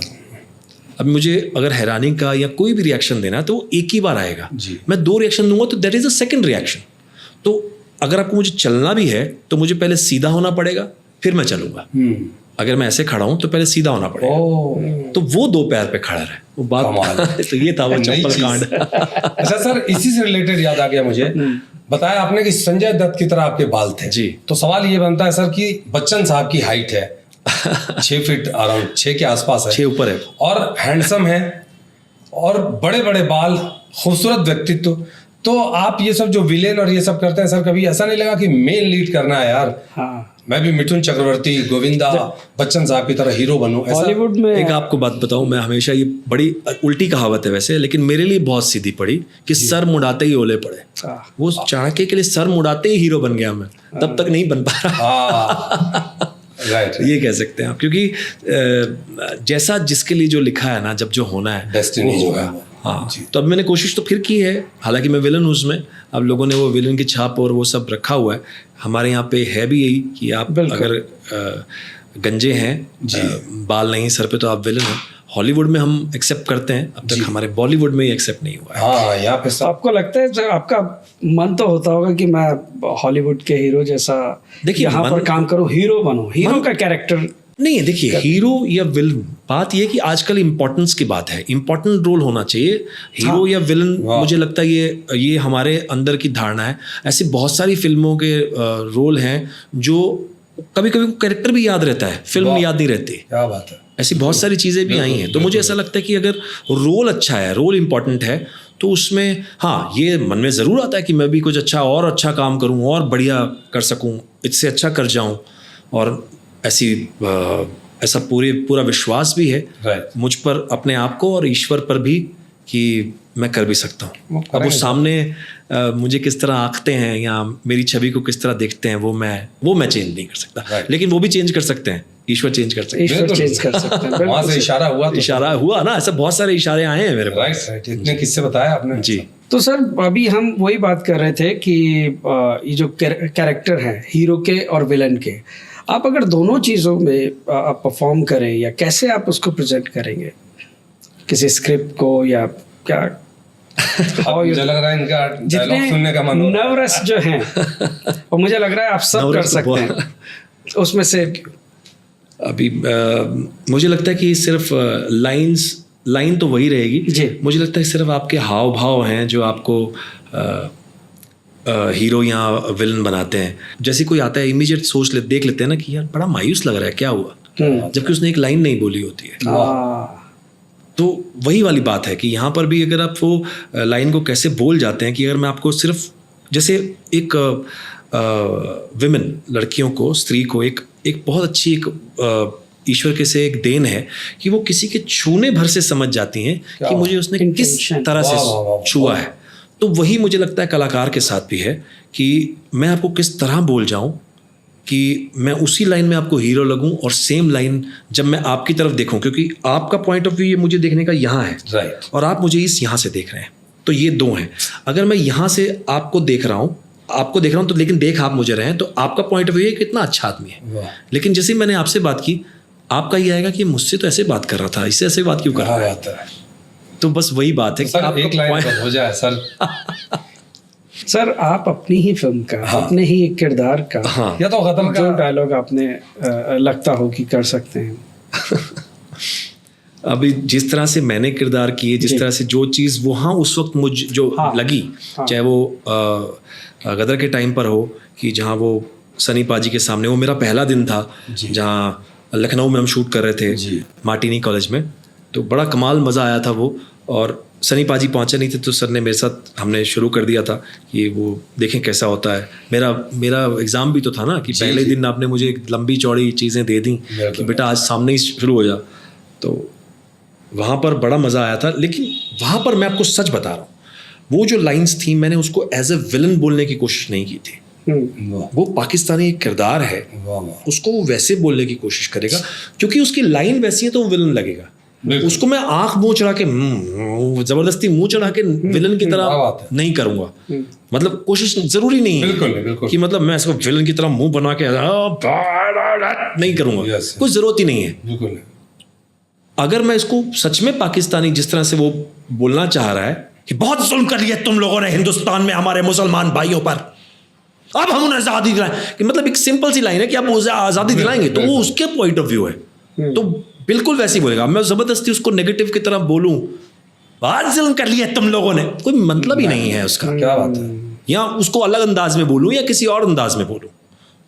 A: अब मुझे अगर हैरानी का या कोई भी रिएक्शन देना है तो वो एक ही बार आएगा। मैं 2 रिएक्शन दूंगा तो that is a second reaction. तो अगर आपको मुझे चलना भी है तो मुझे पहले सीधा होना पड़ेगा, फिर मैं चलूंगा। अगर मैं ऐसे खड़ा हूं तो पहले सीधा होना पड़ेगा। तो वो 2 पैर पे खड़ा रहे, वो बात तो ये था वो चप्पल कांड।
B: अच्छा सर, इसी से रिलेटेड याद आ गया मुझे, बताया आपने कि संजय दत्त की तरह आपके बाल थे
A: जी।
B: तो सवाल ये बनता है सर कि बच्चन साहब की हाइट है 6 फीट अराउंड, 6 के आसपास है,
A: 6 ऊपर है, और
B: हैंडसम है और बड़े बड़े बाल, खूबसूरत व्यक्तित्व। तो आप ये सब जो विलेन और ये सब करते हैं सर, कभी ऐसा नहीं लगा कि मेन लीड करना है यार? मैं भी मिथुन चक्रवर्ती, गोविंदा, बच्चन साहब की तरह हीरो बनूं?
C: बॉलीवुड में
A: एक आपको बात बताऊं, मैं हमेशा, ये बड़ी उल्टी कहावत है वैसे, लेकिन मेरे लिए बहुत सीधी पड़ी कि सर मुड़ाते ही ओले पड़े। वो चाणक्य के लिए सर मुड़ाते ही हीरो बन गया मैं, तब तक नहीं बन पा रहा।
B: राइट,
A: ये कह सकते हैं आप, क्योंकि जैसा जिसके लिए जो लिखा है ना, जब जो होना है
B: डेस्टिनी जो है।
A: हाँ, तो अब मैंने कोशिश तो फिर की है, हालांकि मैं विलन हूँ उसमें। अब लोगों ने वो विलन की छाप और वो सब रखा हुआ है। हमारे यहाँ पे है भी यही कि आप अगर गंजे हैं, बाल नहीं सर पे, तो आप विलन हैं। हॉलीवुड में हम एक्सेप्ट करते हैं, अब तक हमारे बॉलीवुड में ही एक्सेप्ट नहीं हुआ है।
B: हाँ, यहाँ पे
C: तो आपको लगता है जब आपका मन तो होता होगा कि मैं हॉलीवुड के हीरो जैसा
A: देखिए,
C: यहाँ पर काम करूँ, हीरो बनूं, हीरो का कैरेक्टर
A: नहीं है। देखिए, हीरो या विलन, बात ये है कि आजकल इम्पोर्टेंस की बात है, इम्पोर्टेंट रोल होना चाहिए। हीरो या विलन, मुझे लगता है ये हमारे अंदर की धारणा है। ऐसी बहुत सारी फिल्मों के रोल हैं जो कभी कभी कैरेक्टर भी याद रहता है, फिल्म याद नहीं रहती।
B: क्या बात है।
A: ऐसी बहुत सारी चीज़ें भी आई हैं। तो मुझे ऐसा लगता है कि अगर रोल अच्छा है, रोल इम्पोर्टेंट है, तो उसमें हाँ, ये मन में ज़रूर आता है कि मैं भी कुछ अच्छा काम करूँ और बढ़िया कर सकूँ, इससे अच्छा कर जाऊँ। और ऐसा पूरा विश्वास भी है मुझ पर, अपने आप को और ईश्वर पर भी, कि मैं कर भी सकता हूँ। अब वो सामने मुझे किस तरह आंकते हैं या मेरी छवि को किस तरह देखते हैं, वो मैं चेंज नहीं कर सकता, लेकिन वो भी चेंज कर सकते हैं, ईश्वर चेंज कर सकते हैं।
C: ईश्वर चेंज कर सकते हैं।
B: वहाँ से इशारा हुआ, तो
A: इशारा हुआ ना, ऐसे बहुत सारे इशारे आए हैं मेरे पास।
B: राइट, इतने किससे बताया आपने
A: जी।
C: तो सर, अभी हम वही बात कर रहे थे कि ये जो कैरेक्टर है हीरो के और विलन के, आप अगर दोनों चीज़ों में आप परफॉर्म करें, या कैसे आप उसको प्रेजेंट करेंगे किसी स्क्रिप्ट को, या क्या?
B: मुझे लग रहा है इनका डायलॉग सुनने का मन हो रहा है।
C: नवरस जो हैं, और मुझे लग रहा है आप सब कर सकते हैं उसमें से।
A: अभी मुझे लगता है कि सिर्फ लाइन तो वही रहेगी
C: जी।
A: मुझे लगता है सिर्फ आपके हाव भाव हैं जो आपको हीरो या विलन बनाते हैं। जैसे कोई आता है, इमीडिएट देख लेते हैं ना कि यार बड़ा मायूस लग रहा है, क्या हुआ, जबकि उसने एक लाइन नहीं बोली होती है। तो वही वाली बात है कि यहाँ पर भी अगर आप वो लाइन को कैसे बोल जाते हैं, कि अगर मैं आपको सिर्फ, जैसे एक विमेन, लड़कियों को, स्त्री को एक बहुत अच्छी एक ईश्वर के से एक देन है कि वो किसी के छूने भर से समझ जाती हैं कि मुझे उसने किस तरह से छुआ है। तो वही मुझे लगता है कलाकार के साथ भी है कि मैं आपको किस तरह बोल जाऊं कि मैं उसी लाइन में आपको हीरो लगूं, और सेम लाइन जब मैं आपकी तरफ देखूं, क्योंकि आपका पॉइंट ऑफ व्यू ये मुझे देखने का यहाँ है,
B: राइट,
A: और आप मुझे इस यहाँ से देख रहे हैं, तो ये दो हैं। अगर मैं यहाँ से आपको देख रहा हूँ तो लेकिन देख आप मुझे रहे हैं, तो आपका पॉइंट ऑफ व्यू है कितना अच्छा आदमी है। लेकिन जैसे मैंने आपसे बात की, आपका ये आएगा कि मुझसे तो ऐसे बात कर रहा था, इससे ऐसे बात क्यों कर रहा है। तो बस वही बात है कि
B: सर एक लाइन हो जाए सर।
C: सर, आप अपनी ही फिल्म का, अपने ही एक किरदार का,
B: या तो खत्म
C: जो डायलॉग आपने लगता हो कि कर सकते हैं।
A: अभी जिस तरह से मैंने किरदार किए, जिस तरह से जो चीज़ वहाँ उस वक्त मुझ जो लगी, चाहे वो गदर के टाइम पर हो, कि जहाँ वो सनी पाजी के सामने, वो मेरा पहला दिन था जहाँ लखनऊ में हम शूट कर रहे थे मार्टिनी कॉलेज में, तो बड़ा कमाल मज़ा आया था वो। और सनी पाजी पहुँचे नहीं थे, तो सर ने मेरे साथ, हमने शुरू कर दिया था कि वो देखें कैसा होता है। मेरा एग्ज़ाम भी तो था ना, कि पहले दिन आपने मुझे लंबी चौड़ी चीज़ें दे दी कि बेटा आज सामने ही शुरू हो जा, तो वहाँ पर बड़ा मज़ा आया था। लेकिन वहाँ पर मैं आपको सच बता रहा हूँ, वो जो लाइंस थी, मैंने उसको एज ए विलन बोलने की कोशिश नहीं की थी। वो पाकिस्तानी एक किरदार है, उसको वो वैसे बोलने की कोशिश करेगा, क्योंकि उसकी लाइन वैसी है तो वो विलन लगेगा। उसको मैं आंख मुंह चढ़ा के, जबरदस्ती मुंह चढ़ा के विलन की तरह नहीं करूंगा। मतलब कोशिश जरूरी नहीं है
B: बिल्कुल।
A: कि मतलब मैं इसको विलन की तरह मुंह बना के नहीं करूंगा, कोई जरूरत ही नहीं है।
B: बिल्कुल।
A: अगर मैं इसको सच में पाकिस्तानी जिस तरह से वो बोलना चाह रहा है कि बहुत जुल्म कर लिया तुम लोगों ने हिंदुस्तान में हमारे मुसलमान भाइयों पर, अब हम उन्हें आज़ादी दिलाएं, कि मतलब एक सिंपल सी लाइन है कि आप उसे आज़ादी दिलाएंगे, तो वो उसके पॉइंट ऑफ व्यू है, तो बिल्कुल वैसे ही बोलेगा। मैं ज़बरदस्ती उसको नेगेटिव की तरफ बोलूं, बहुत जुल्म कर लिया तुम लोगों ने, कोई मतलब ही नहीं है उसका।
B: क्या बात है।
A: या उसको अलग अंदाज में बोलूं या किसी और अंदाज में बोलूं,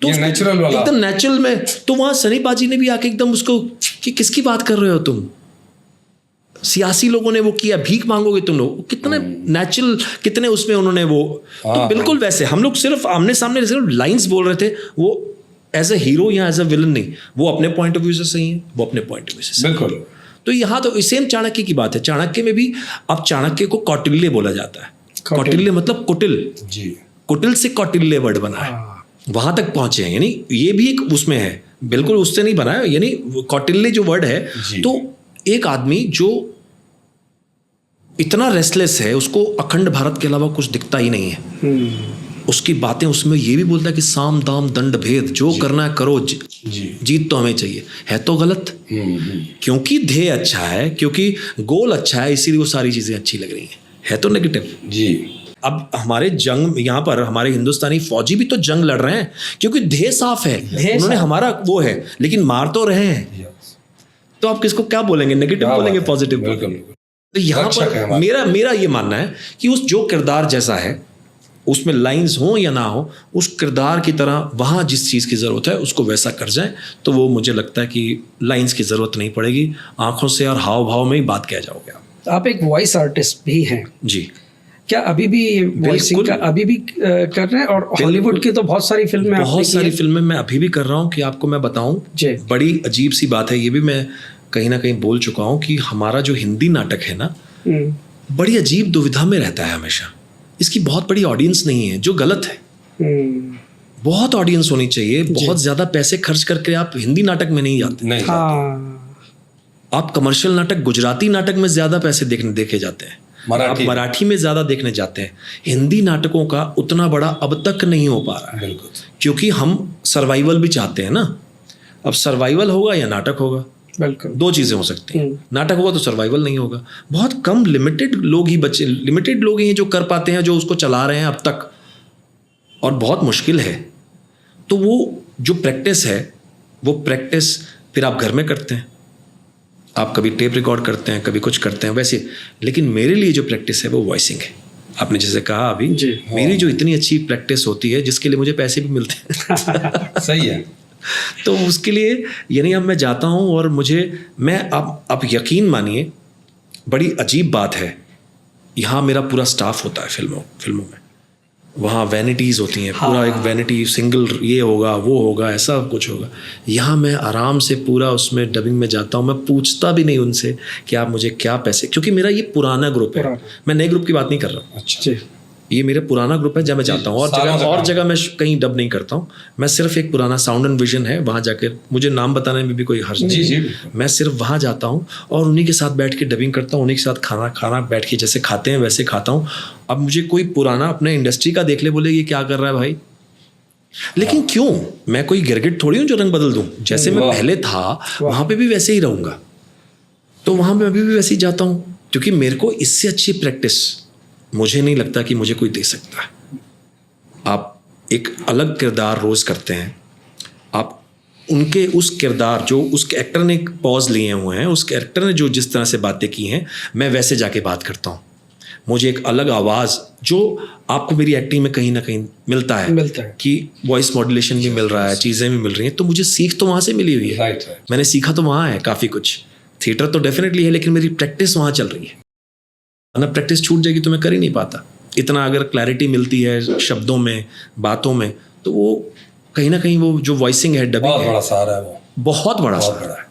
A: तो
B: नेचुरल वाला,
A: एकदम नेचुरल में। तो वहाँ सनी पाजी ने भी आके एकदम उसको कि किसकी बात कर रहे हो तुम, सियासी लोगों ने वो किया, भीख मांगोगे तुम लोग, कितने नेचुरल, कितने उसमें उन्होंने वो, तो बिल्कुल वैसे हम लोग सिर्फ आमने सामने सिर्फ लाइंस बोल रहे थे, वो एज ए हीरो या एज ए विलन नहीं, वो अपने पॉइंट ऑफ व्यू से सही है, वो अपने पॉइंट ऑफ व्यू से
B: बिल्कुल।
A: तो यहाँ तो सेम चाणक्य की बात है। चाणक्य में भी अब चाणक्य को कौटिल्य बोला जाता है। कौटिल्य मतलब कुटिल
B: जी,
A: कुटिल से कौटिल्य वर्ड बना है, वहां तक पहुंचे हैं। यानी ये भी एक उसमें है, बिल्कुल उससे नहीं बना है। यानी कौटिल्य जो वर्ड है, तो एक आदमी जो इतना रेस्टलेस है, उसको अखंड भारत के अलावा कुछ दिखता ही नहीं है। उसकी बातें उसमें ये भी बोलता है कि साम दाम दंड भेद, जो करना है करो, जीत तो हमें चाहिए। है तो गलत, क्योंकि ध्येय अच्छा है, क्योंकि गोल अच्छा है, इसीलिए वो सारी चीज़ें अच्छी लग रही हैं। है तो नेगेटिव
B: जी।
A: अब हमारे जंग यहाँ पर हमारे हिंदुस्तानी फौजी भी तो जंग लड़ रहे हैं क्योंकि ध्येय साफ है, उन्होंने हमारा वो है, लेकिन मार तो रहे हैं। तो आप किसको क्या बोलेंगे, नेगेटिव बोलेंगे पॉजिटिव? तो यहाँ पर मेरा ये मानना है कि उस जो किरदार जैसा है उसमें लाइंस हो या ना हो, उस किरदार की तरह वहाँ जिस चीज़ की ज़रूरत है उसको वैसा कर जाए, तो वो मुझे लगता है कि लाइंस की ज़रूरत नहीं पड़ेगी, आंखों से और हाव भाव में ही बात कह जाओगे
C: आप एक वॉइस आर्टिस्ट भी हैं
A: जी।
C: क्या अभी भी वॉइसिंग का अभी भी कर रहे हैं? और हॉलीवुड की तो बहुत सारी फिल्में,
A: बहुत सारी फिल्में मैं अभी भी कर रहा हूँ। कि आपको मैं बताऊँ, बड़ी अजीब सी बात है, ये भी मैं कहीं ना कहीं बोल चुका हूँ कि हमारा जो हिंदी नाटक है ना, बड़ी अजीब दुविधा में रहता है हमेशा। इसकी बहुत बड़ी ऑडियंस नहीं है, जो गलत है। बहुत ऑडियंस होनी चाहिए, बहुत ज्यादा पैसे खर्च करके आप हिंदी नाटक में नहीं जाते। आप कमर्शियल नाटक, गुजराती नाटक में ज्यादा पैसे देखे जाते हैं, आप मराठी में ज्यादा देखने जाते हैं। हिंदी नाटकों का उतना बड़ा अब तक नहीं हो पा रहा है, क्योंकि हम सर्वाइवल भी चाहते हैं ना। अब सर्वाइवल होगा या नाटक होगा,
C: बिल्कुल
A: दो चीज़ें हो सकती हैं। नाटक होगा तो सर्वाइवल नहीं होगा। बहुत कम लिमिटेड लोग ही हैं जो कर पाते हैं, जो उसको चला रहे हैं अब तक, और बहुत मुश्किल है। तो वो जो प्रैक्टिस है, वो प्रैक्टिस फिर आप घर में करते हैं, आप कभी टेप रिकॉर्ड करते हैं, कभी कुछ करते हैं वैसे। लेकिन मेरे लिए जो प्रैक्टिस है वो वॉइसिंग है। आपने जैसे कहा अभी, मेरी जो इतनी अच्छी प्रैक्टिस होती है जिसके लिए मुझे पैसे भी मिलते हैं
B: सही है।
A: तो उसके लिए यानी अब मैं जाता हूँ और मैं अब यकीन मानिए, बड़ी अजीब बात है, यहाँ मेरा पूरा स्टाफ होता है फिल्मों में। वहाँ वैनिटीज़ होती हैं, पूरा एक वैनिटी सिंगल, ये होगा वो होगा ऐसा कुछ होगा। यहाँ मैं आराम से पूरा उसमें डबिंग में जाता हूँ, मैं पूछता भी नहीं उनसे कि आप मुझे क्या पैसे, क्योंकि मेरा ये पुराना ग्रुप है, मैं नए ग्रुप की बात नहीं कर रहा हूँ।
C: अच्छा,
A: ये मेरा पुराना ग्रुप है जहाँ मैं जाता हूँ, और जगह मैं कहीं डब नहीं करता हूँ। मैं सिर्फ एक पुराना साउंड एंड विजन है, वहाँ जाकर मुझे नाम बताने में भी कोई हर्ज नहीं। मैं सिर्फ वहाँ जाता हूँ और उन्हीं के साथ बैठ के डबिंग करता हूँ, उन्हीं के साथ खाना बैठ के जैसे खाते हैं वैसे खाता हूँ। अब मुझे कोई पुराना अपने इंडस्ट्री का देख ले, बोले ये क्या कर रहा है भाई, लेकिन क्यों, मैं कोई गिरगिट थोड़ी हूँ जो रंग बदल दूँ। जैसे मैं पहले था वहाँ पे भी वैसे ही रहूँगा, तो वहाँ मैं अभी भी वैसे ही जाता हूँ, क्योंकि मेरे को इससे अच्छी प्रैक्टिस मुझे नहीं लगता कि मुझे कोई दे सकता है। आप एक अलग किरदार रोज़ करते हैं, आप उनके उस किरदार जो उस एक्टर ने पॉज लिए हुए हैं, उस कैरेक्टर ने जो जिस तरह से बातें की हैं, मैं वैसे जाके बात करता हूँ। मुझे एक अलग आवाज़, जो आपको मेरी एक्टिंग में कहीं ना कहीं मिलता है कि वॉइस मॉड्यूलेशन भी मिल रहा है, चीज़ें भी मिल रही हैं, तो मुझे सीख तो वहाँ से मिली हुई है। मैंने सीखा तो वहाँ है काफ़ी कुछ, थिएटर तो डेफिनेटली है, लेकिन मेरी प्रैक्टिस वहाँ चल रही है। ना प्रैक्टिस छूट जाएगी तो मैं कर ही नहीं पाता। इतना अगर क्लैरिटी मिलती है शब्दों में, बातों में, तो वो कहीं ना कहीं वो जो वॉइसिंग है, डबिंग है,
B: बड़ा सहारा है, वो बहुत बड़ा
C: सहारा है।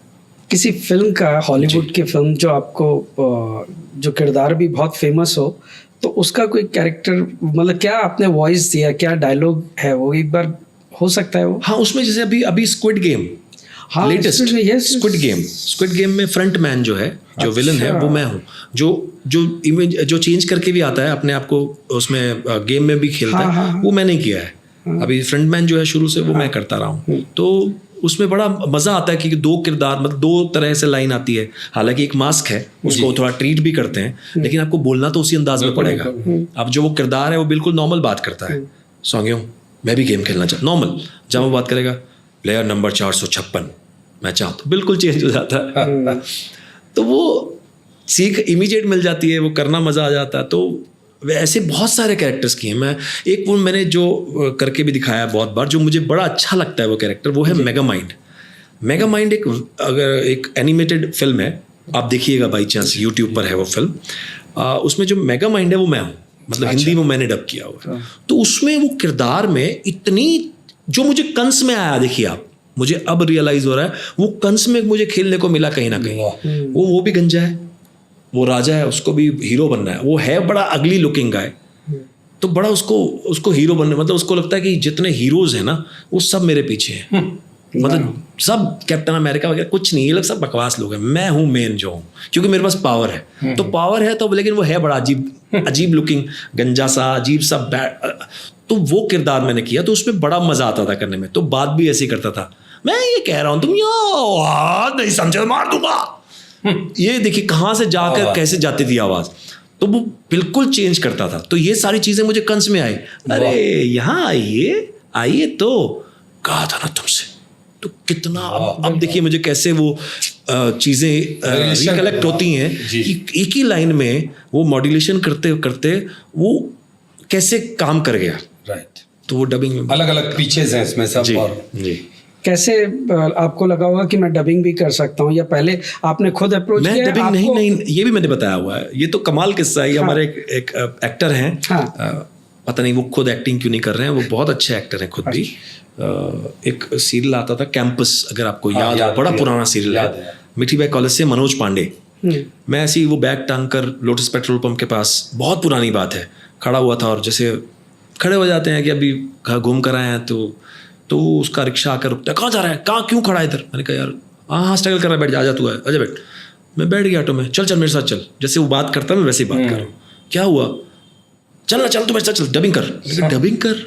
C: किसी फिल्म का, हॉलीवुड की फिल्म जो आपको, जो किरदार भी बहुत फेमस हो, तो उसका कोई कैरेक्टर, मतलब क्या आपने वॉइस दिया, क्या डायलॉग है वो, एक बार हो सकता है वो?
A: हाँ, उसमें जैसे अभी स्क्विड गेम,
C: हाँ,
A: लेटेस्ट स्क्विड गेम में फ्रंट मैन जो है, जो विलन है, वो मैं हूँ। जो इमेज जो चेंज करके भी आता है अपने आप को, उसमें गेम में भी खेलता है, वो मैंने किया है। अभी फ्रंट मैन जो है शुरू से वो मैं करता रहा हूँ, तो उसमें बड़ा मज़ा आता है कि दो किरदार, मतलब दो तरह से लाइन आती है। हालांकि एक मास्क है, उसको थोड़ा ट्रीट भी करते हैं, लेकिन आपको बोलना तो उसी अंदाज में पड़ेगा। अब जो वो किरदार है वो बिल्कुल नॉर्मल बात करता है, सौंग्यों मैं भी गेम खेलना चाहता, नॉर्मल जब वो बात करेगा, प्लेयर नंबर 456 मैं चाहता हूँ, बिल्कुल चेंज हो जाता है। तो वो सीख इमीडिएट मिल जाती है, वो करना मज़ा आ जाता है। तो ऐसे बहुत सारे कैरेक्टर्स किए हैं। मैं एक वो मैंने जो करके भी दिखाया है बहुत बार, जो मुझे बड़ा अच्छा लगता है वो कैरेक्टर, वो है मेगामाइंड। मेगामाइंड एक एनिमेटेड फिल्म है, आप देखिएगा बाई चांस, यूट्यूब पर है वो फिल्म। उसमें जो मेगामाइंड है वो मैं हूँ, मतलब हिंदी में मैंने डब किया हुआ। तो उसमें वो किरदार में इतनी, जो मुझे कंस में आया, देखिए आप, मुझे अब रियलाइज हो रहा है वो कंस में मुझे खेलने को मिला कहीं ना कहीं। वो भी गंजा है, वो राजा है, उसको भी हीरो बनना है। वो है बड़ा अगली लुकिंग गाय, तो बड़ा उसको हीरो बनने, मतलब उसको लगता है कि जितने हीरोज हैं ना वो सब मेरे पीछे हैं। मतलब सब कैप्टन अमेरिका वगैरह कुछ नहीं, ये लोग सब बकवास लोग हैं, मैं हूँ मेन जो हूँ, क्योंकि मेरे पास पावर है। तो पावर है तो, लेकिन वो है बड़ा अजीब लुकिंग, गंजा सा, अजीब सा, तो वो किरदार मैंने किया, तो उसमें बड़ा मजा आता था करने में। तो बात भी ऐसी करता था, मैं ये कह रहा हूँ तुम यार नहीं समझे मार दूंगा, ये देखिए कहाँ से जाकर कैसे जाती थी आवाज, तो वो बिल्कुल चेंज करता था। तो ये सारी चीजें मुझे कंस में आई, अरे यहाँ आइए तो कहा था ना तुमसे, तो कितना अब देखिए मुझे कैसे वो चीजें रिकलेक्ट होती हैं कि एक ही लाइन में वो मॉड्यूलेशन करते करते वो कैसे काम कर गया।
B: राइट।
A: तो वो डबिंग में
B: अलग अलग पिचेस हैं इसमें सब।
A: जी,
B: और
A: जी।
C: कैसे आपको लगा होगा कि मैं डबिंग भी कर सकता हूँ, या पहले आपने खुद अप्रोच किया?
A: मैं डबिंग नहीं, ये भी मैंने बताया हुआ है, ये तो कमाल किस्सा है। हमारे एक एक्टर हैं, पता नहीं वो खुद एक्टिंग क्यों नहीं कर रहे हैं, वो बहुत अच्छे एक्टर हैं खुद भी। एक सीरियल आता था कैंपस, अगर आपको याद है, बड़ा पुराना सीरियल है, मिठी बाई कॉलेज से मनोज पांडे। मैं ऐसे ही वो बैग टांग कर लोटस पेट्रोल पंप के पास, बहुत पुरानी बात है, खड़ा हुआ था, और जैसे खड़े हो जाते हैं कि अभी घूम कर आए हैं, तो उसका रिक्शा आकर रुकता है, कहाँ जा रहा है, कहाँ क्यों खड़ा है इधर? मैंने कहा यार हाँ स्ट्रगल कर रहा है, बैठ जा, आजा तू, आजा बैठ। मैं बैठ गया ऑटो में, चल मेरे साथ चल, जैसे वो बात करता है मैं वैसे ही बात कर रहा हूँ, क्या हुआ, चल तू मेरे साथ चल, डबिंग कर। डबिंग कर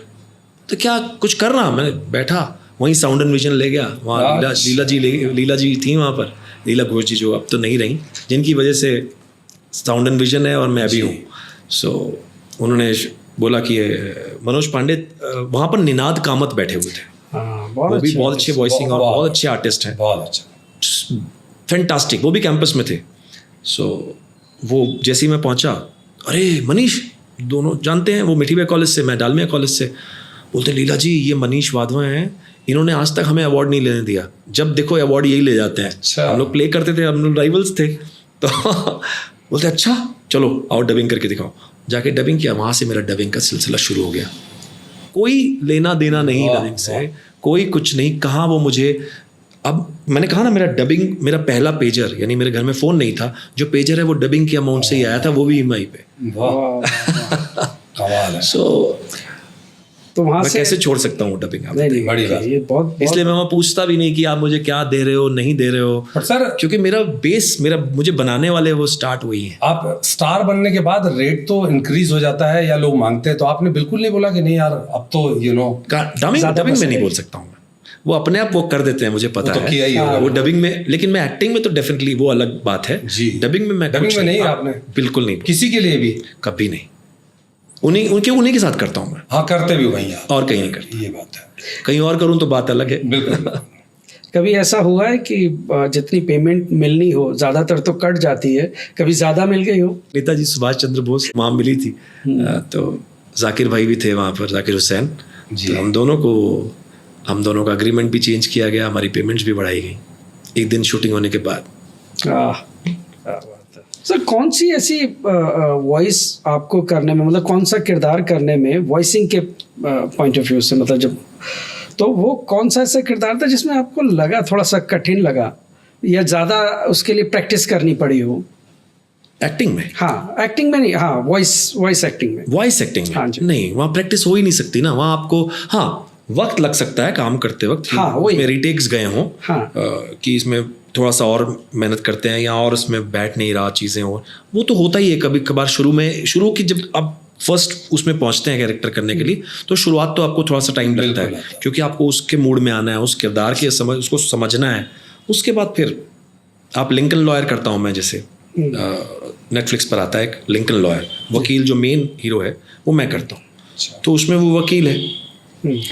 A: तो क्या कुछ करना, मैंने बैठा वहीं साउंड एंड विजन ले गया, वहाँ लीला जी थी वहाँ पर, लीला घोष जी जो अब तो नहीं रही, जिनकी वजह से साउंड एंड विजन है और मैं अभी हूँ। सो उन्होंने बोला कि मनोज पांडे, वहाँ पर निनाद कामत बैठे हुए थे, वो भी बहुत अच्छे वॉइसिंग और बहुत अच्छे आर्टिस्ट हैं, बहुत अच्छा, फैंटास्टिक, वो भी कैंपस में थे। सो वो जैसे ही मैं पहुँचा, अरे मनीष, दोनों जानते हैं, वो मिठी बाई कॉलेज से, मैं डालमिया कॉलेज से। बोलते लीला जी ये मनीष वाधवा हैं, इन्होंने आज तक हमें अवार्ड नहीं लेने दिया, जब देखो अवार्ड यही ले जाते हैं। अच्छा। हम लोग प्ले करते थे, हम लोग राइवल्स थे, तो बोलते अच्छा चलो आओ डबिंग करके दिखाओ। जाके डबिंग किया, वहाँ से मेरा डबिंग का सिलसिला शुरू हो गया। कोई लेना देना नहीं डबिंग से, कोई कुछ नहीं, कहाँ वो मुझे, अब मैंने कहा ना मेरा डबिंग, मेरा पहला पेजर, यानी मेरे घर में फ़ोन नहीं था, जो पेजर है वो डबिंग के अमाउंट से ही आया था, वो भी EMI पे। कमाल है। सो तो वहाँ से कैसे छोड़ सकता हूँ डबिंग?
C: बड़ी बात, ये बहुत
A: इसलिए मैं वहाँ पूछता भी नहीं कि आप मुझे क्या दे रहे हो, नहीं दे रहे हो,
B: सर,
A: क्योंकि मेरा बेस, मुझे बनाने वाले वो स्टार्ट वही है।
B: आप स्टार बनने के बाद रेट तो इंक्रीज हो जाता है या लोग मांगते हैं, तो आपने बिल्कुल नहीं बोला कि नहीं यार अब तो
A: डबिंग में नहीं बोल सकता हूँ, वो अपने आप वो कर देते हैं, मुझे पता
B: तो
A: है वो डबिंग में, लेकिन मैं एक्टिंग में तो डेफिनेटली वो अलग बात है जी। डबिंग में नहीं, आपने बिल्कुल नहीं,
B: किसी के लिए भी कभी नहीं,
A: उन्हीं के साथ करता हूँ मैं।
B: हाँ, करते भी वहीं आप,
A: और कहीं नहीं करता,
B: ये बात है।
A: कहीं और करूँ तो बात अलग है।
B: बिल्कुल।
C: कभी ऐसा हुआ है कि जितनी पेमेंट मिलनी हो, ज्यादातर तो कट जाती है, कभी ज्यादा मिल गई हो?
A: नेताजी सुभाष चंद्र बोस वहाँ मिली थी, तो जाकिर भाई भी थे वहाँ पर, जाकिर हुसैन जी। हम दोनों का अग्रीमेंट भी चेंज किया गया, हमारी पेमेंट्स भी बढ़ाई गई एक दिन शूटिंग होने के बाद।
C: सर कौन सी ऐसी वॉइस आपको करने में, मतलब कौन सा किरदार करने में वॉइसिंग के पॉइंट ऑफ व्यू से, मतलब जब, तो वो कौन सा ऐसा किरदार था जिसमें आपको लगा थोड़ा सा कठिन लगा, या ज़्यादा उसके लिए प्रैक्टिस करनी पड़ी हो?
A: एक्टिंग में? हाँ,
C: एक्टिंग में नहीं, हाँ वॉइस एक्टिंग में।
A: वॉइस एक्टिंग में? हाँ जी। नहीं, वहाँ प्रैक्टिस हो ही नहीं सकती ना, वहाँ आपको वक्त लग सकता है काम करते वक्त, उसमें रीटेक्स गए हों कि इसमें थोड़ा सा और मेहनत करते हैं, या और इसमें बैठ नहीं रहा चीज़ें, और वो तो होता ही है कभी कभार। शुरू की जब आप फर्स्ट उसमें पहुंचते हैं कैरेक्टर करने के लिए, तो शुरुआत तो आपको थोड़ा सा टाइम लगता है, क्योंकि आपको उसके मूड में आना है, उस किरदार के उसको समझना है। उसके बाद फिर आप लिंकन लॉयर करता हूँ मैं, जैसे नेटफ्लिक्स पर आता है एक लिंकन लॉयर, वकील जो मेन हीरो है वो मैं करता हूँ। तो उसमें वो वकील है,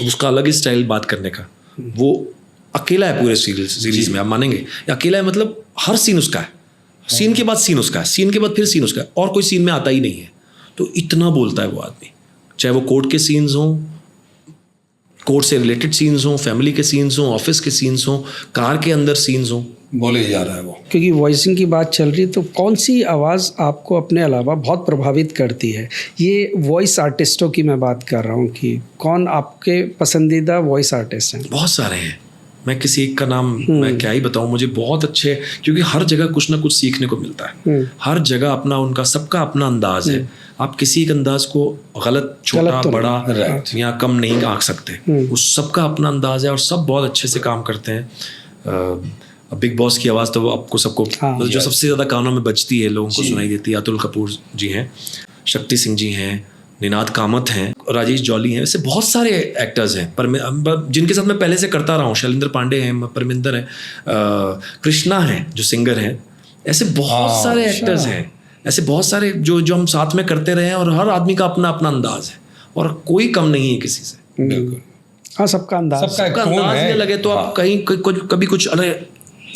A: उसका अलग ही स्टाइल बात करने का, वो अकेला है पूरे सीरीज में, आप मानेंगे, अकेला है, मतलब हर सीन उसका है, सीन के बाद सीन उसका है, सीन के बाद फिर सीन उसका है, और कोई सीन में आता ही नहीं है। तो इतना बोलता है वो आदमी, चाहे वो कोर्ट के सीन्स हों, कोर्ट से रिलेटेड सीन्स हों, फैमिली के सीन्स हों, ऑफिस के सीन्स हों, कार के अंदर सीन्स हों, बोले जा रहा है वो।
C: क्योंकि वॉइसिंग की बात चल रही है, तो कौन सी आवाज़ आपको अपने अलावा बहुत प्रभावित करती है? ये वॉइस आर्टिस्टों की मैं बात कर रहा हूँ कि कौन आपके पसंदीदा वॉइस आर्टिस्ट हैं?
A: बहुत सारे हैं, मैं किसी एक का नाम मैं क्या ही बताऊं, मुझे बहुत अच्छे, क्योंकि हर जगह कुछ ना कुछ सीखने को मिलता है। हर जगह अपना, उनका सबका अपना अंदाज है। आप किसी एक अंदाज को गलत, छोटा, बड़ा या कम नहीं आंक सकते। उस सबका अपना अंदाज है और सब बहुत अच्छे से काम करते हैं। बिग बॉस की आवाज़ तो आपको सबको जो सबसे ज़्यादा कानों में बजती है, लोगों को सुनाई देती है, अतुल कपूर जी हैं, शक्ति सिंह जी हैं, निनाद कामत हैं, राजेश जौली हैं। ऐसे बहुत सारे एक्टर्स हैं पर जिनके साथ मैं पहले से करता रहा हूँ। शैलेंद्र पांडे हैं, परमिंदर हैं, कृष्णा हैं जो सिंगर हैं। ऐसे बहुत सारे एक्टर्स हैं, ऐसे बहुत सारे जो हम साथ में करते रहे हैं, और हर आदमी का अपना अपना अंदाज है और कोई कम नहीं है किसी से।
B: बिल्कुल,
C: हाँ, सबका अंदाज
A: ये लगे तो आप कहीं कभी कुछ, अरे